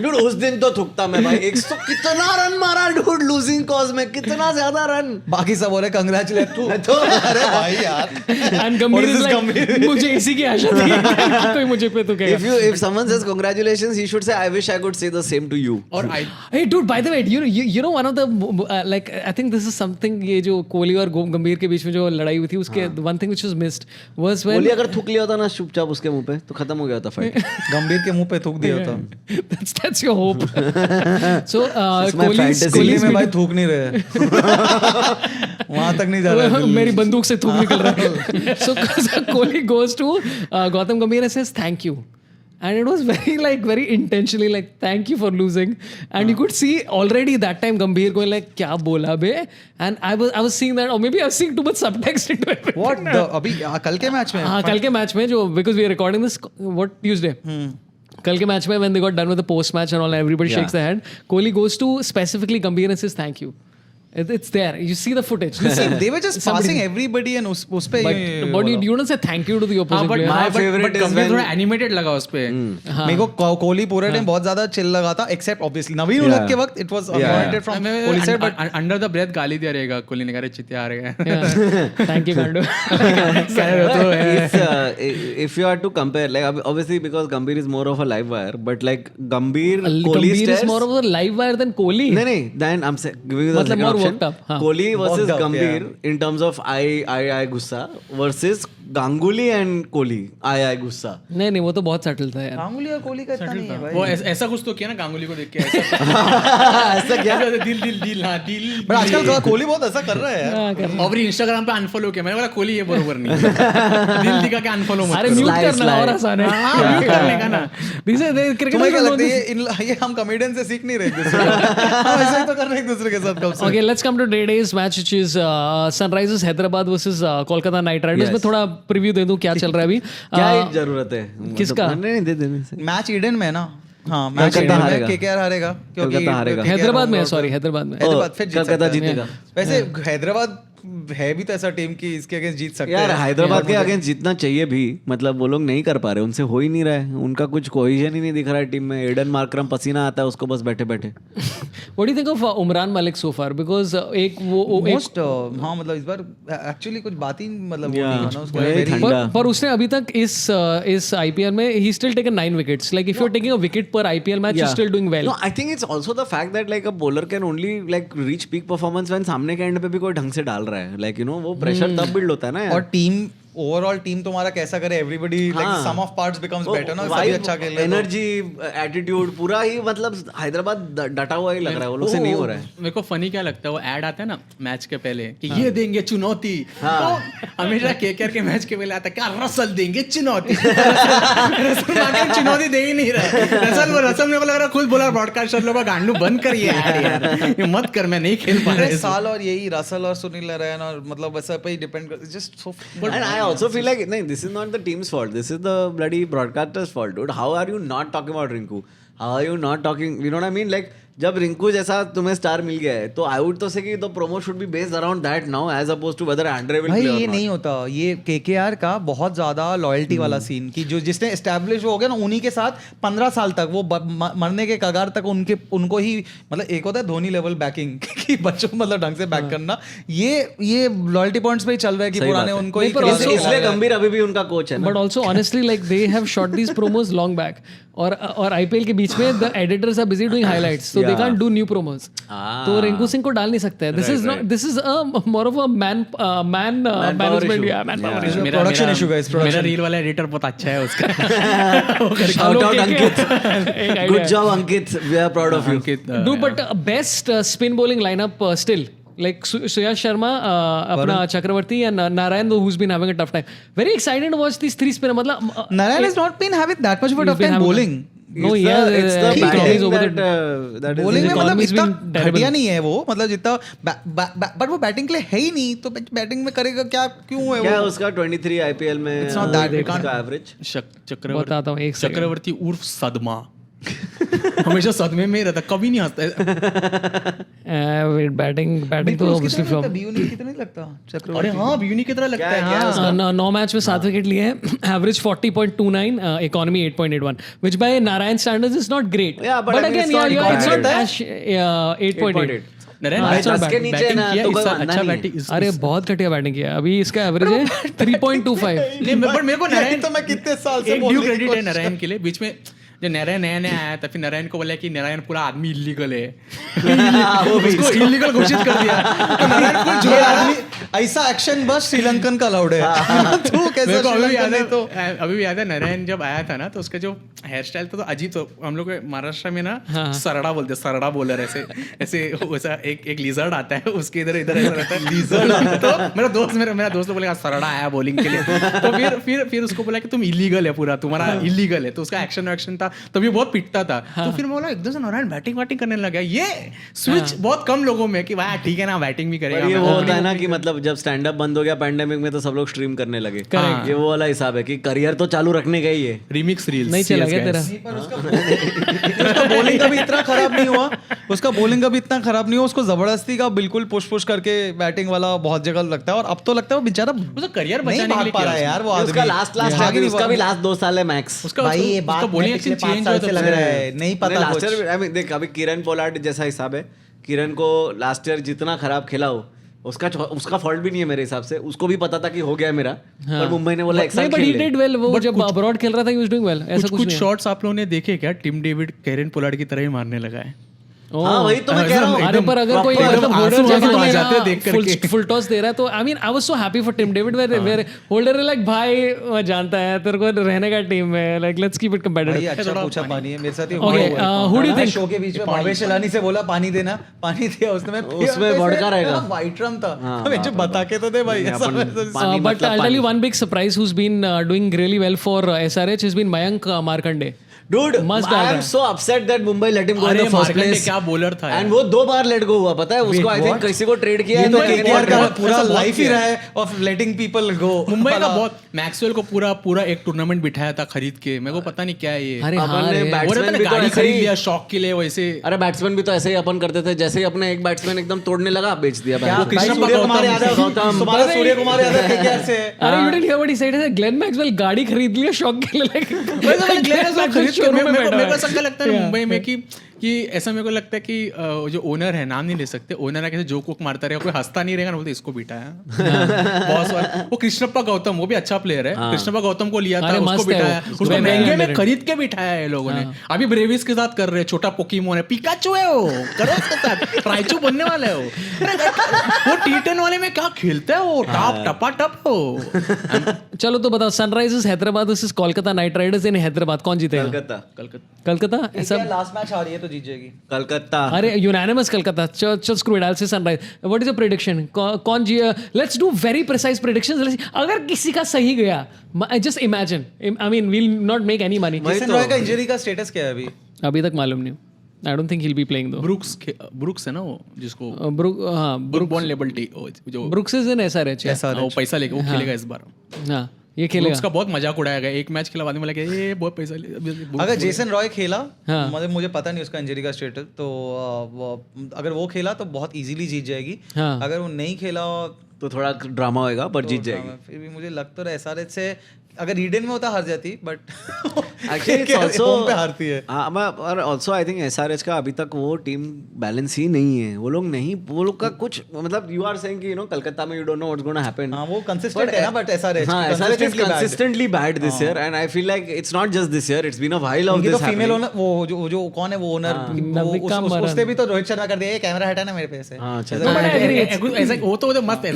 [SPEAKER 3] डूड उस दिन तो थूकता मैं भाई. 100 कितना रन मारा डूड लूजिंग कॉज में, कितना ज्यादा रन.
[SPEAKER 4] बाकी सब बोले कांग्रेचुलेट तू. अरे भाई यार.
[SPEAKER 2] एंड गंभीर इज लाइक मुझे इसी की आशा थी कि कोई मुझे पे तो कहेगा.
[SPEAKER 3] If someone says congratulations, he should say I wish I could say the same to you.
[SPEAKER 1] और
[SPEAKER 2] Hey dude, by the way, you know one of the like I think this is something, ये जो कोहली और गंभीर के बीच में जो लड़ाई हुई थी उसके one thing which was missed was when
[SPEAKER 3] Kohli अगर थूक लिया होता ना चुपचाप उसके मुंह पे तो खत्म हो गया होता फाइट.
[SPEAKER 4] गंभीर के मुंह पे थूक दिया था.
[SPEAKER 2] that's your hope. So
[SPEAKER 3] my fantasy.
[SPEAKER 4] Delhi में भाई थूक नहीं रहे. वहां तक नहीं जा रहा है.
[SPEAKER 2] मेरी बंदूक से थूक निकल रहा है. So Kohli goes to Gautam Gambhir and says thank you. And it was very intentionally like thank you for losing. And you could see already that time Gambhir going like क्या बोला बे. And I was seeing that, or maybe I was seeing too much subtext into it.
[SPEAKER 4] What अभी कल के match में.
[SPEAKER 2] हाँ कल के match में जो because we are recording this what Tuesday. कल के मैच में when they got done with the post match and all, everybody shakes their hand. Kohli goes to specifically Gambhir and says thank you. It's there. You see the footage.
[SPEAKER 4] They were just passing everybody and उस पे.
[SPEAKER 2] But you don't say thank you to the opposing player.
[SPEAKER 3] my favorite is when
[SPEAKER 1] थोड़ा animated लगा उस पे.
[SPEAKER 4] मेरे को कोहली पूरे time बहुत ज्यादा चिल लगा था, except obviously नवीन उलट के वक्त it was unwarranted from Kohli side, but
[SPEAKER 1] under the breath गाली दिया रहेगा कोहली ने, कहा रे चित्ते आ रहे
[SPEAKER 2] Yeah. Thank you, Gandu.
[SPEAKER 3] if you are to compare, like obviously because Gambhir is more of a live wire, but like Gambhir Kohli
[SPEAKER 2] Gambhir is
[SPEAKER 3] stares
[SPEAKER 2] more of a live wire than Kohli.
[SPEAKER 3] नहीं then I'm giving you the second
[SPEAKER 2] more
[SPEAKER 3] option.
[SPEAKER 2] worked up, हाँ.
[SPEAKER 3] Kohli versus
[SPEAKER 4] Worked up,
[SPEAKER 3] Gambhir in terms of I गुस्सा versus Ganguly and Kohli I गुस्सा.
[SPEAKER 2] नहीं वो तो बहुत subtle था यार.
[SPEAKER 4] गांगुली और कोहली का इतना नहीं है भाई.
[SPEAKER 1] वो ऐसा कुछ तो किया ना गांगुली को देख के, ऐसा
[SPEAKER 3] क्या
[SPEAKER 1] दिल दिल दिल हाँ दिल.
[SPEAKER 4] बट आजकल कोहली बहुत ऐसा कर रहा है यार.
[SPEAKER 1] और इंस्टाग्राम पे अनफॉलो किया मैंने, बोला कोहली ये बरोबर नहीं. दिल दिखा के अनफॉलो मत.
[SPEAKER 2] अरे म्यूट करना और आसान है.
[SPEAKER 1] म्यूट करने का ना.
[SPEAKER 4] तुम्हें क्या लगता है ये हम कॉमेडियन से सीख नहीं रहे एक दूसरे को. ऐसा ही तो कर रहे हैं एक दूसरे के साथ कब से.
[SPEAKER 2] Okay, let's come to today's match, which is Sunrisers Hyderabad versus Kolkata Knight Riders. मैं थोड़ा प्रीव्यू दे दूं क्या चल रहा है अभी.
[SPEAKER 3] क्या जरूरत है
[SPEAKER 2] किसका?
[SPEAKER 3] नहीं दे देने से.
[SPEAKER 4] मैच ईडन में ना. हाँ मैच ईडन में केकेआर हारेगा क्योंकि
[SPEAKER 2] हैदराबाद में हैदराबाद में
[SPEAKER 4] फिर
[SPEAKER 3] कलकत्ता जीतेगा.
[SPEAKER 4] वैसे हैदराबाद है भी तो ऐसा टीम कि इसके अगेंस्ट जीत सकते हैं
[SPEAKER 3] यार. हैदराबाद के अगेंस्ट जीतना चाहिए भी, मतलब वो लोग नहीं कर पा रहे, उनसे हो ही नहीं रहा है. उनका कुछ कोहेजन ही नहीं दिख रहा है टीम में. एडन मार्करम पसीना आता है उसको बस बैठे बैठे.
[SPEAKER 2] What do you think of Umran Malik so far? Because एक वो
[SPEAKER 4] मोस्ट हाँ मतलब इस बार एक्चुअली कुछ बात ही मतलब वो नहीं है ना उसका.
[SPEAKER 2] पर उसने अभी तक इस IPL में he still taken 9 wickets. Like if you're taking a wicket per IPL match, you're still doing well.
[SPEAKER 3] No, I think it's also the fact that like a bowler can only like reach peak performance when सामने के and पे भी कोई ढंग से डाल रहा है. Like you know वो प्रेशर तब बिल्ड होता है ना यार.
[SPEAKER 4] और टीम ओवरऑल टीम तुम्हारा कैसा करे, everybody like some of parts becomes better ना. सभी अच्छा खेले,
[SPEAKER 3] एनर्जी एटीट्यूड पूरा ही मतलब हैदराबाद डटा हुआ ही लग रहा है. वो लोग से नहीं हो रहा है.
[SPEAKER 1] मेरे को फनी क्या लगता है, वो ऐड आता है ना मैच के पहले कि ये देंगे चुनौती. तो हमेशा केकेआर के मैच के पहले आता है क्या रसल देंगे चुनौती. रसल चुनौती दे ही नहीं रहा. रसल मेरे को लग रहा खुद बोला ब्रॉडकास्टर लोग गांडू बंद करिए यार, ये मत कर, मैं नहीं खेल पा रहा
[SPEAKER 4] साल. और यही रसल और सुनील नारायण और मतलब वैसा पे ही डिपेंड कर just so.
[SPEAKER 3] I also feel like this is not the team's fault. This is the bloody broadcaster's fault, dude. How are you not talking about Rinku? How are you not talking? You know what I mean? Like जब रिंकू जैसा तुम्हें star मिल गया है तो I would तो say कि the promo should be based around that now as opposed to whether Andre will play.
[SPEAKER 4] भाई ये नहीं होता. ये केकेआर का बहुत ज्यादा लॉयल्टी वाला सीन कि जो जिसने एस्टैब्लिश हो गया ना उन्हीं के साथ 15 साल तक वो मरने के कगार तक उनको ही मतलब एक होता है धोनी लेवल बैकिंग कि बच्चों मतलब ढंग से बैक करना. ये लॉयल्टी पॉइंट्स पे ही चल रहा है कि पुराने उनको ही.
[SPEAKER 3] इसलिए गंभीर अभी भी उनका कोच है.
[SPEAKER 2] But also honestly like they have shot these promos long back और IPL के बीच में the editors are busy doing highlights so they can't do new promos. तो रिंकू सिंह को डाल नहीं सकते. This is more of a man management या man power issue.
[SPEAKER 4] Production issue guys.
[SPEAKER 1] मेरा रील वाला एडिटर बहुत अच्छा है उसका.
[SPEAKER 3] Shout out Ankit. Good job Ankit. We are proud of you.
[SPEAKER 2] Do but best spin bowling lineup still Like Suyash Sharma, अपना चक्रवर्ती and Narayan who's been having a tough time. Very excited to watch these three spinner. मतलब
[SPEAKER 4] Narayan has not been having that much of a tough time bowling.
[SPEAKER 2] No,
[SPEAKER 3] it's the batting that is
[SPEAKER 4] bowling में मतलब
[SPEAKER 2] economy's
[SPEAKER 4] इतना
[SPEAKER 2] been terrible.
[SPEAKER 4] घटिया नहीं है वो, मतलब जितना बट वो बैटिंग के लिए है ही नहीं, तो बैटिंग में करेगा क्या, क्यों है
[SPEAKER 3] क्या
[SPEAKER 4] वो?
[SPEAKER 3] उसका 23 IPL में
[SPEAKER 4] It's not that big.
[SPEAKER 3] उसका एवरेज
[SPEAKER 2] बताता हूँ, एक second.
[SPEAKER 1] चक्रवर्ती उर्फ सदमा हमेशा सदमे में ही रहता, कभी नहीं हंसता।
[SPEAKER 2] बैटिंग तो ऑब्वियसली फ्लॉप।
[SPEAKER 4] बीयूनी की तो नहीं लगता चक्रवर्ती?
[SPEAKER 1] अरे हाँ ब्यूनी की तरह लगता है। हाँ
[SPEAKER 2] 9 मैच में 7 विकेट लिए हैं, average 40.29, economy 8.81, which by Narayan standards is not great.
[SPEAKER 3] Yeah, but I mean,
[SPEAKER 2] again,
[SPEAKER 3] it's not
[SPEAKER 2] it's not
[SPEAKER 3] economy.
[SPEAKER 2] 8.8.
[SPEAKER 1] Naren
[SPEAKER 2] हाँ, अच्छा
[SPEAKER 3] 10 के नीचे
[SPEAKER 1] बैटिंग
[SPEAKER 3] ना
[SPEAKER 1] किया
[SPEAKER 3] तो
[SPEAKER 1] इस
[SPEAKER 3] कोई
[SPEAKER 1] साल,
[SPEAKER 3] मानना
[SPEAKER 1] अच्छा
[SPEAKER 3] नहीं है।
[SPEAKER 1] बैटिंग
[SPEAKER 2] अरे बहुत घटिया बैटिंग किया, अभी इसका एवरेज है 3.25।
[SPEAKER 1] नहीं पर मेरे को नारायण
[SPEAKER 4] तो मैं कितने साल से
[SPEAKER 1] एक ड्यू
[SPEAKER 4] बोलने की
[SPEAKER 1] क्रेडिट है
[SPEAKER 4] कोशिश
[SPEAKER 1] नारायण के लिए। बीच में जब नारायण नया नया आया था, फिर नारायण को बोला कि नारायण पूरा आदमी इलीगल है, उसको इलीगल घोषित कर दिया। तो नारायण कोई
[SPEAKER 4] जो आदमी ऐसा एक्शन बस श्रीलंकन का अलाउड है, तो कैसे
[SPEAKER 1] मेरे को अभी भी याद
[SPEAKER 4] नहीं तो
[SPEAKER 1] है, अभी भी याद है नारायण जब आया था ना, तो उसका जो हेयर स्टाइल था तो अजीब। तो हम लोग महाराष्ट्र में ना सरड़ा बोलते, सरड़ा बोलर, ऐसे ऐसे वैसा एक लिजर्ड आता है, उसके इधर इधर ऐसा रहता है लिजर्ड। तो मेरा दोस्त तो बोलेगा सरड़ा आया बॉलिंग के लिए। तो फिर उसको बोला कि तुम इलीगल है, पूरा तुम्हारा इलीगल है। तो उसका एक्शन था, तभी बहुत पिटता था। तो फिर मैं बोला एकदम से नारायण बैटिंग करने लगा। ये स्विच बहुत कम लोगों में कि भाई ठीक है ना बैटिंग भी करेगा।
[SPEAKER 3] ये वो होता है ना कि मतलब जब स्टैंड अप बंद हो गया पैंडेमिक में, तो सब लोग स्ट्रीम करने लगे। ये वो वाला हिसाब है कि करियर तो चालू रखने का ही है।
[SPEAKER 1] रिमिक्स रील्स
[SPEAKER 2] नहीं चला गया तेरा।
[SPEAKER 4] उसका बॉलिंग का भी इतना खराब नहीं हुआ, उसको जबरदस्ती का बिल्कुल पुश करके बैटिंग वाला बहुत जगह लगता है। और अब तो लगता है वो बेचारा
[SPEAKER 1] उसका करियर
[SPEAKER 4] नहीं
[SPEAKER 1] बचाने के
[SPEAKER 4] भाग
[SPEAKER 1] लिए
[SPEAKER 4] पा रहा
[SPEAKER 1] किया
[SPEAKER 4] है यार वो
[SPEAKER 3] उसका
[SPEAKER 4] आदमी।
[SPEAKER 3] उसका भी लास्ट 2 साल है मैक्स।
[SPEAKER 1] उसका
[SPEAKER 4] भाई ये
[SPEAKER 1] उसका
[SPEAKER 4] बात
[SPEAKER 1] बॉलिंग
[SPEAKER 4] पिछले
[SPEAKER 1] एक्शन
[SPEAKER 4] 5
[SPEAKER 1] चेंज
[SPEAKER 4] साल
[SPEAKER 1] हुआ
[SPEAKER 4] से लग रहा है, नहीं पता
[SPEAKER 3] लास्ट
[SPEAKER 4] कुछ।
[SPEAKER 3] ईयर देख, अभी किरण पोलार्ड जैसा हिसाब है। किरण को लास्ट ईयर जितना खराब खेला हो, उसका फॉल्ट भी नहीं है मेरे हिसाब से। उसको भी पता था कि हो गया मेरा, पर मुंबई ने बोला एक साल
[SPEAKER 2] नहीं, but he did well. वो जब अब्रॉड खेल रहा था, he was doing well. ऐसा कुछ
[SPEAKER 1] कुछ शॉट्स आप लोगों ने देखे क्या? टिम डेविड कैरन पोलार्ड की तरह ही मारने लगा है।
[SPEAKER 3] हाँ वही तो मैं कह रहा हूँ।
[SPEAKER 2] अरे पर अगर कोई
[SPEAKER 1] proper
[SPEAKER 2] मतलब होल्डर
[SPEAKER 1] आंसू
[SPEAKER 2] जाके
[SPEAKER 1] आ
[SPEAKER 2] तुम्हें
[SPEAKER 1] जाते हैं देख करके।
[SPEAKER 2] फुल टॉस दे रहा है, तो I mean I was so happy for Tim David where Holder is like भाई वो जानता है तेरे को रहने का टीम में, लाइक लेट्स कीप इट
[SPEAKER 4] भाई
[SPEAKER 2] कंपेटिटिव।
[SPEAKER 4] अच्छा पूछा पानी है मेरे साथ ही
[SPEAKER 2] Okay, who do you think?
[SPEAKER 4] Show के बीच में भावेश शेलानी से बोला पानी देना, पानी दिया उसने।
[SPEAKER 3] उसमें वोडका रहेगा।
[SPEAKER 4] वाइट रम था, मुझे बता के तो दे भाई ऐसा।
[SPEAKER 2] But I'll tell you one big surprise who's been doing really well for SRH has been Mayank Markande.
[SPEAKER 3] Dude,
[SPEAKER 2] मस्त
[SPEAKER 3] I
[SPEAKER 2] डाल रहा
[SPEAKER 3] am
[SPEAKER 2] है।
[SPEAKER 3] so upset that Mumbai let him go in
[SPEAKER 1] अरे
[SPEAKER 3] the first
[SPEAKER 1] मार्कंडे
[SPEAKER 3] place.
[SPEAKER 1] क्या bowler था यार।
[SPEAKER 3] And वो 2 बार let go हुआ, पता है उसको। आई थिंक किसी को ट्रेड किया
[SPEAKER 4] ये
[SPEAKER 3] है
[SPEAKER 4] तो
[SPEAKER 3] तो
[SPEAKER 4] केकेआर का
[SPEAKER 1] बहुत-
[SPEAKER 4] पूरा
[SPEAKER 1] ऐसा बहुत
[SPEAKER 4] लाइफ ही
[SPEAKER 1] किया
[SPEAKER 4] रहा है of letting people go.
[SPEAKER 1] Mumbai का बहुत मैक्सवेल को पूरा एक टूर्नामेंट बिठाया था खरीद के। मेरे को पता नहीं क्या है ये।
[SPEAKER 2] अरे
[SPEAKER 3] अपन
[SPEAKER 2] हाँ
[SPEAKER 3] ने
[SPEAKER 2] रे।
[SPEAKER 3] बैट्समैन
[SPEAKER 1] वो रहता है
[SPEAKER 3] भी
[SPEAKER 1] ना,
[SPEAKER 3] तो
[SPEAKER 1] गाड़ी
[SPEAKER 3] ऐसे
[SPEAKER 1] खरीद
[SPEAKER 3] ही-
[SPEAKER 1] लिया शौक के लिए वैसे।
[SPEAKER 3] अरे बैट्समैन भी तो ऐसे ही अपन करते थे, जैसे ही अपने एक बैट्समैन एकदम तोड़ने लगा बेच दिया।
[SPEAKER 4] क्या
[SPEAKER 3] बैट्समैन।
[SPEAKER 4] भाई,
[SPEAKER 1] कृष्णप्पा
[SPEAKER 4] सूर्य कुमार
[SPEAKER 1] गौतम,
[SPEAKER 4] यादव, तुम्हारा सूर्य कुमार यादव केकेआर से है।
[SPEAKER 2] अरे you didn't hear what he said? Glenn Maxwell गाड़ी खरीद लिया शौक के लिए, like
[SPEAKER 1] ग्लेन मैक्सवेल खरीद के
[SPEAKER 2] showroom में
[SPEAKER 1] मेरे को
[SPEAKER 2] बैठा है।
[SPEAKER 1] ऐसा लगता है ना मुंबई में कि ऐसा मेरे को लगता है कि जो ओनर है, नाम नहीं ले सकते, ओनर है कैसे जो कुक मारता रहेगा, कोई हंसता नहीं रहेगा ना, बोलते इसको बिठाया। बहुत बार वो कृष्णप्पा गौतम, वो भी अच्छा प्लेयर है। कृष्णप्पा गौतम को लिया था,
[SPEAKER 2] अरे
[SPEAKER 1] उसको
[SPEAKER 2] मस्त है
[SPEAKER 1] बिठाया,
[SPEAKER 2] वो।
[SPEAKER 1] उसको
[SPEAKER 2] Very
[SPEAKER 1] महंगे में
[SPEAKER 2] underrated।
[SPEAKER 1] खरीद के बिठाया है लोगों ने। अभी ब्रेविस के साथ कर रहे हैं, छोटा पोकीमोन है, पिकाचू है वो, करो उसके साथ, राइचू बनने वाला है वो। वो T10 वाले में क्या खेलता है वो, टपा टप हो।
[SPEAKER 2] चलो तो बताओ, Sunrisers Hyderabad versus Kolkata Knight Riders in Hyderabad, कौन जीतेगा? कलकत्ता ऐसा।
[SPEAKER 4] लास्ट मैच आ रही है तो जीत जाएगी
[SPEAKER 3] कलकत्ता।
[SPEAKER 2] अरे यूनानिमस कलकत्ता। चल screw it, I will say Sunrise. What is your prediction? कौन जी? Let's do very precise predictions. अगर किसी का सही गया, just imagine, I mean we will not make any money.
[SPEAKER 4] Jason Roy का इंजरी का स्टेटस क्या है अभी?
[SPEAKER 2] अभी तक मालूम नहीं। I don't think he will be playing दो।
[SPEAKER 1] ब्रुक्स है ना वो, जिसको
[SPEAKER 2] ब्रुक
[SPEAKER 1] बॉन लेबल टी जो
[SPEAKER 2] ब्रुक्स इज इन SRH।
[SPEAKER 1] वो पैसा लेके वो खेलेगा इस बार।
[SPEAKER 2] हां ये खेलेगा।
[SPEAKER 1] उसका बहुत मजाक उड़ाया गया, एक मैच खेला बाद में लगा ये बहुत पैसा
[SPEAKER 4] अगर जेसन रॉय खेला,
[SPEAKER 2] हाँ।
[SPEAKER 4] मतलब मुझे पता नहीं उसका इंजरी का स्टेटस, तो अगर वो खेला तो बहुत इजीली जीत जाएगी।
[SPEAKER 2] हाँ।
[SPEAKER 4] अगर वो नहीं खेला
[SPEAKER 3] तो थोड़ा ड्रामा होएगा, पर जीत जाएगी।
[SPEAKER 4] फिर भी मुझे लग तो रहा है SRH से, अगर ईडन में होता हार जाती, but
[SPEAKER 3] Actually, it's also
[SPEAKER 4] home पे हारती है।
[SPEAKER 3] और ऑल्सो आई थिंक SRH का अभी तक वो टीम बैलेंस ही नहीं है। वो लोग का कुछ मतलब यू आर सेइंग कि कलकत्ता में you don't know what's gonna happen.
[SPEAKER 4] हाँ वो कंसिस्टेंट है ना, but SRH
[SPEAKER 3] SRH is consistently bad this year, and I feel like it's not just this year, it's been a while of
[SPEAKER 4] उनकी तो
[SPEAKER 3] this
[SPEAKER 4] female
[SPEAKER 3] happening.
[SPEAKER 4] Owner, वो जो कौन है वो ओनर,
[SPEAKER 2] नविका मरन।
[SPEAKER 4] उसने भी तो रोहित शर्मा कर दिया, ये कैमरा हटा ना मेरे पे से।
[SPEAKER 3] हाँ, अच्छा।
[SPEAKER 1] ऐसा वो तो मस्त है।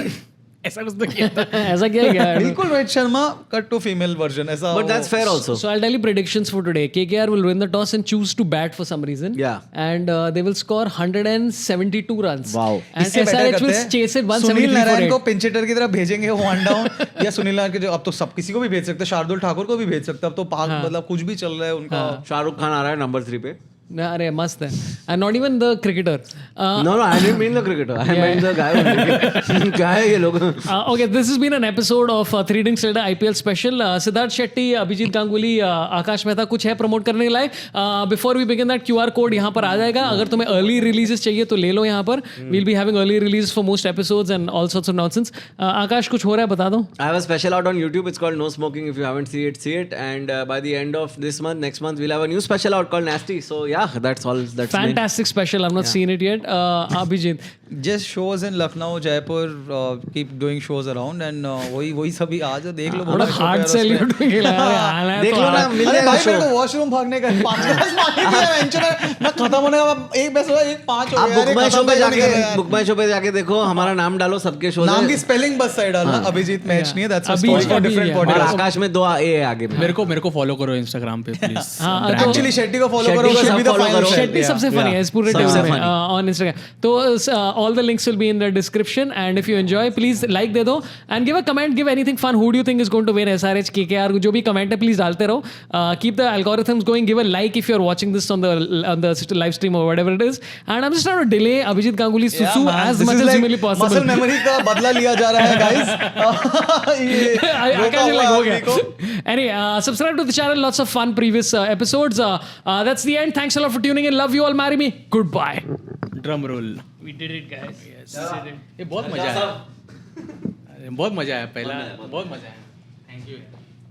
[SPEAKER 1] ऐसा कुछ तो किया था.
[SPEAKER 2] ऐसा क्या क्या
[SPEAKER 4] बिल्कुल Rohit Sharma cut to female version ऐसा.
[SPEAKER 3] But that's fair also.
[SPEAKER 2] So I'll tell you predictions for today. KKR will win the toss and choose to bat for some reason.
[SPEAKER 3] Yeah.
[SPEAKER 2] And they will score 172 runs.
[SPEAKER 3] Wow.
[SPEAKER 2] And
[SPEAKER 4] इससे better
[SPEAKER 2] SRH will
[SPEAKER 4] करते हैं,
[SPEAKER 2] chase it
[SPEAKER 4] Sunil
[SPEAKER 2] 173
[SPEAKER 4] Narayan
[SPEAKER 2] for
[SPEAKER 4] को
[SPEAKER 2] 8.
[SPEAKER 4] Pinch hitter की तरह भेजेंगे one down या सुनील नारायण के जो अब तो सब किसी को भी भेज सकते हैं, शार्दुल ठाकुर को भी भेज सकते हैं, अब तो पाक मतलब कुछ भी चल रहा है उनका.
[SPEAKER 3] शाहरुख खान आ रहा है नंबर 3 पे.
[SPEAKER 2] अरे मस्त है. And not even the cricketer.
[SPEAKER 3] No, I didn't mean the cricketer. I meant the guy only. क्या है ये लोग?
[SPEAKER 2] Okay, this has been an episode of Three Rings Later IPL special. Siddharth Shetty, Abhijit Ganguly, आकाश मेहता कुछ है promote करने के लायक? Before we begin that QR code यहाँ पर आ जाएगा. अगर तुम्हें early releases चाहिए तो ले लो यहाँ पर. We'll be having early releases for most episodes and all sorts of nonsense. आकाश कुछ हो रहा है बता दो.
[SPEAKER 3] I have a special out on YouTube. It's called No Smoking. If you haven't seen it, see it. And by the end of this month, next month, we'll have a new special out called Nasty. So yeah, that's all. That's
[SPEAKER 2] Fantastic special. I've not seen it yet. Abhijit.
[SPEAKER 4] Just shows in Lucknow, Jaipur, keep doing shows around and वही सभी आज देख लो.
[SPEAKER 2] बड़ा hard sell you're doing.
[SPEAKER 3] देख लो ना मिल
[SPEAKER 4] अरे
[SPEAKER 3] जाएगा
[SPEAKER 4] भाई
[SPEAKER 3] show.
[SPEAKER 4] मेरे को वॉशरूम भागने का 5 ग्लास पानी पिया बेंच में, मैं खत्म होने का एक बस हुआ, एक 5 हो
[SPEAKER 3] आप
[SPEAKER 4] गया.
[SPEAKER 3] बुक माई शो पे जाके देखो, हमारा नाम डालो सबके शो
[SPEAKER 4] नाम की स्पेलिंग बस साइड डालना, अभिजीत मैच नहीं है, that's a story for different
[SPEAKER 3] और
[SPEAKER 4] पॉडकास्ट.
[SPEAKER 3] आकाश में 2 ए आगे में.
[SPEAKER 1] मेरे को फॉलो करो Instagram पे प्लीज.
[SPEAKER 4] एक्चुअली शेट्टी को फॉलो करो,
[SPEAKER 3] शेट्टी को
[SPEAKER 4] should be the
[SPEAKER 3] follow
[SPEAKER 4] final
[SPEAKER 3] करो.
[SPEAKER 4] step.
[SPEAKER 2] Shetty सबसे funny है इस पूरे
[SPEAKER 3] सबसे
[SPEAKER 2] टेबल में
[SPEAKER 3] funny.
[SPEAKER 2] on Instagram. तो all the links will be in the description and if you enjoy please like दे दो and give a comment, give anything fun. Who do you think is going to win? SRH, KKR, जो भी comment है please डालते रहो. Keep the algorithms going. Give a like if you're watching this on the live stream or whatever it is. And I'm just trying to delay Abhijit Ganguly's
[SPEAKER 4] Yeah,
[SPEAKER 2] susu
[SPEAKER 4] man,
[SPEAKER 2] as
[SPEAKER 4] this
[SPEAKER 2] much
[SPEAKER 4] is
[SPEAKER 2] as
[SPEAKER 4] like
[SPEAKER 2] humanly possible.
[SPEAKER 4] muscle memory का बदला लिया जा रहा है guys.
[SPEAKER 2] I can't like हो गया. Anyway, subscribe to the channel. Lots of fun previous episodes. That's the end. Thanks a lot for tuning in. Love you all. Marry me. Goodbye.
[SPEAKER 1] Drum roll.
[SPEAKER 2] We did it, guys.
[SPEAKER 1] Yes. ये बहुत मजा आया. बहुत मजा आया पहला. बहुत मजा आया. Thank you.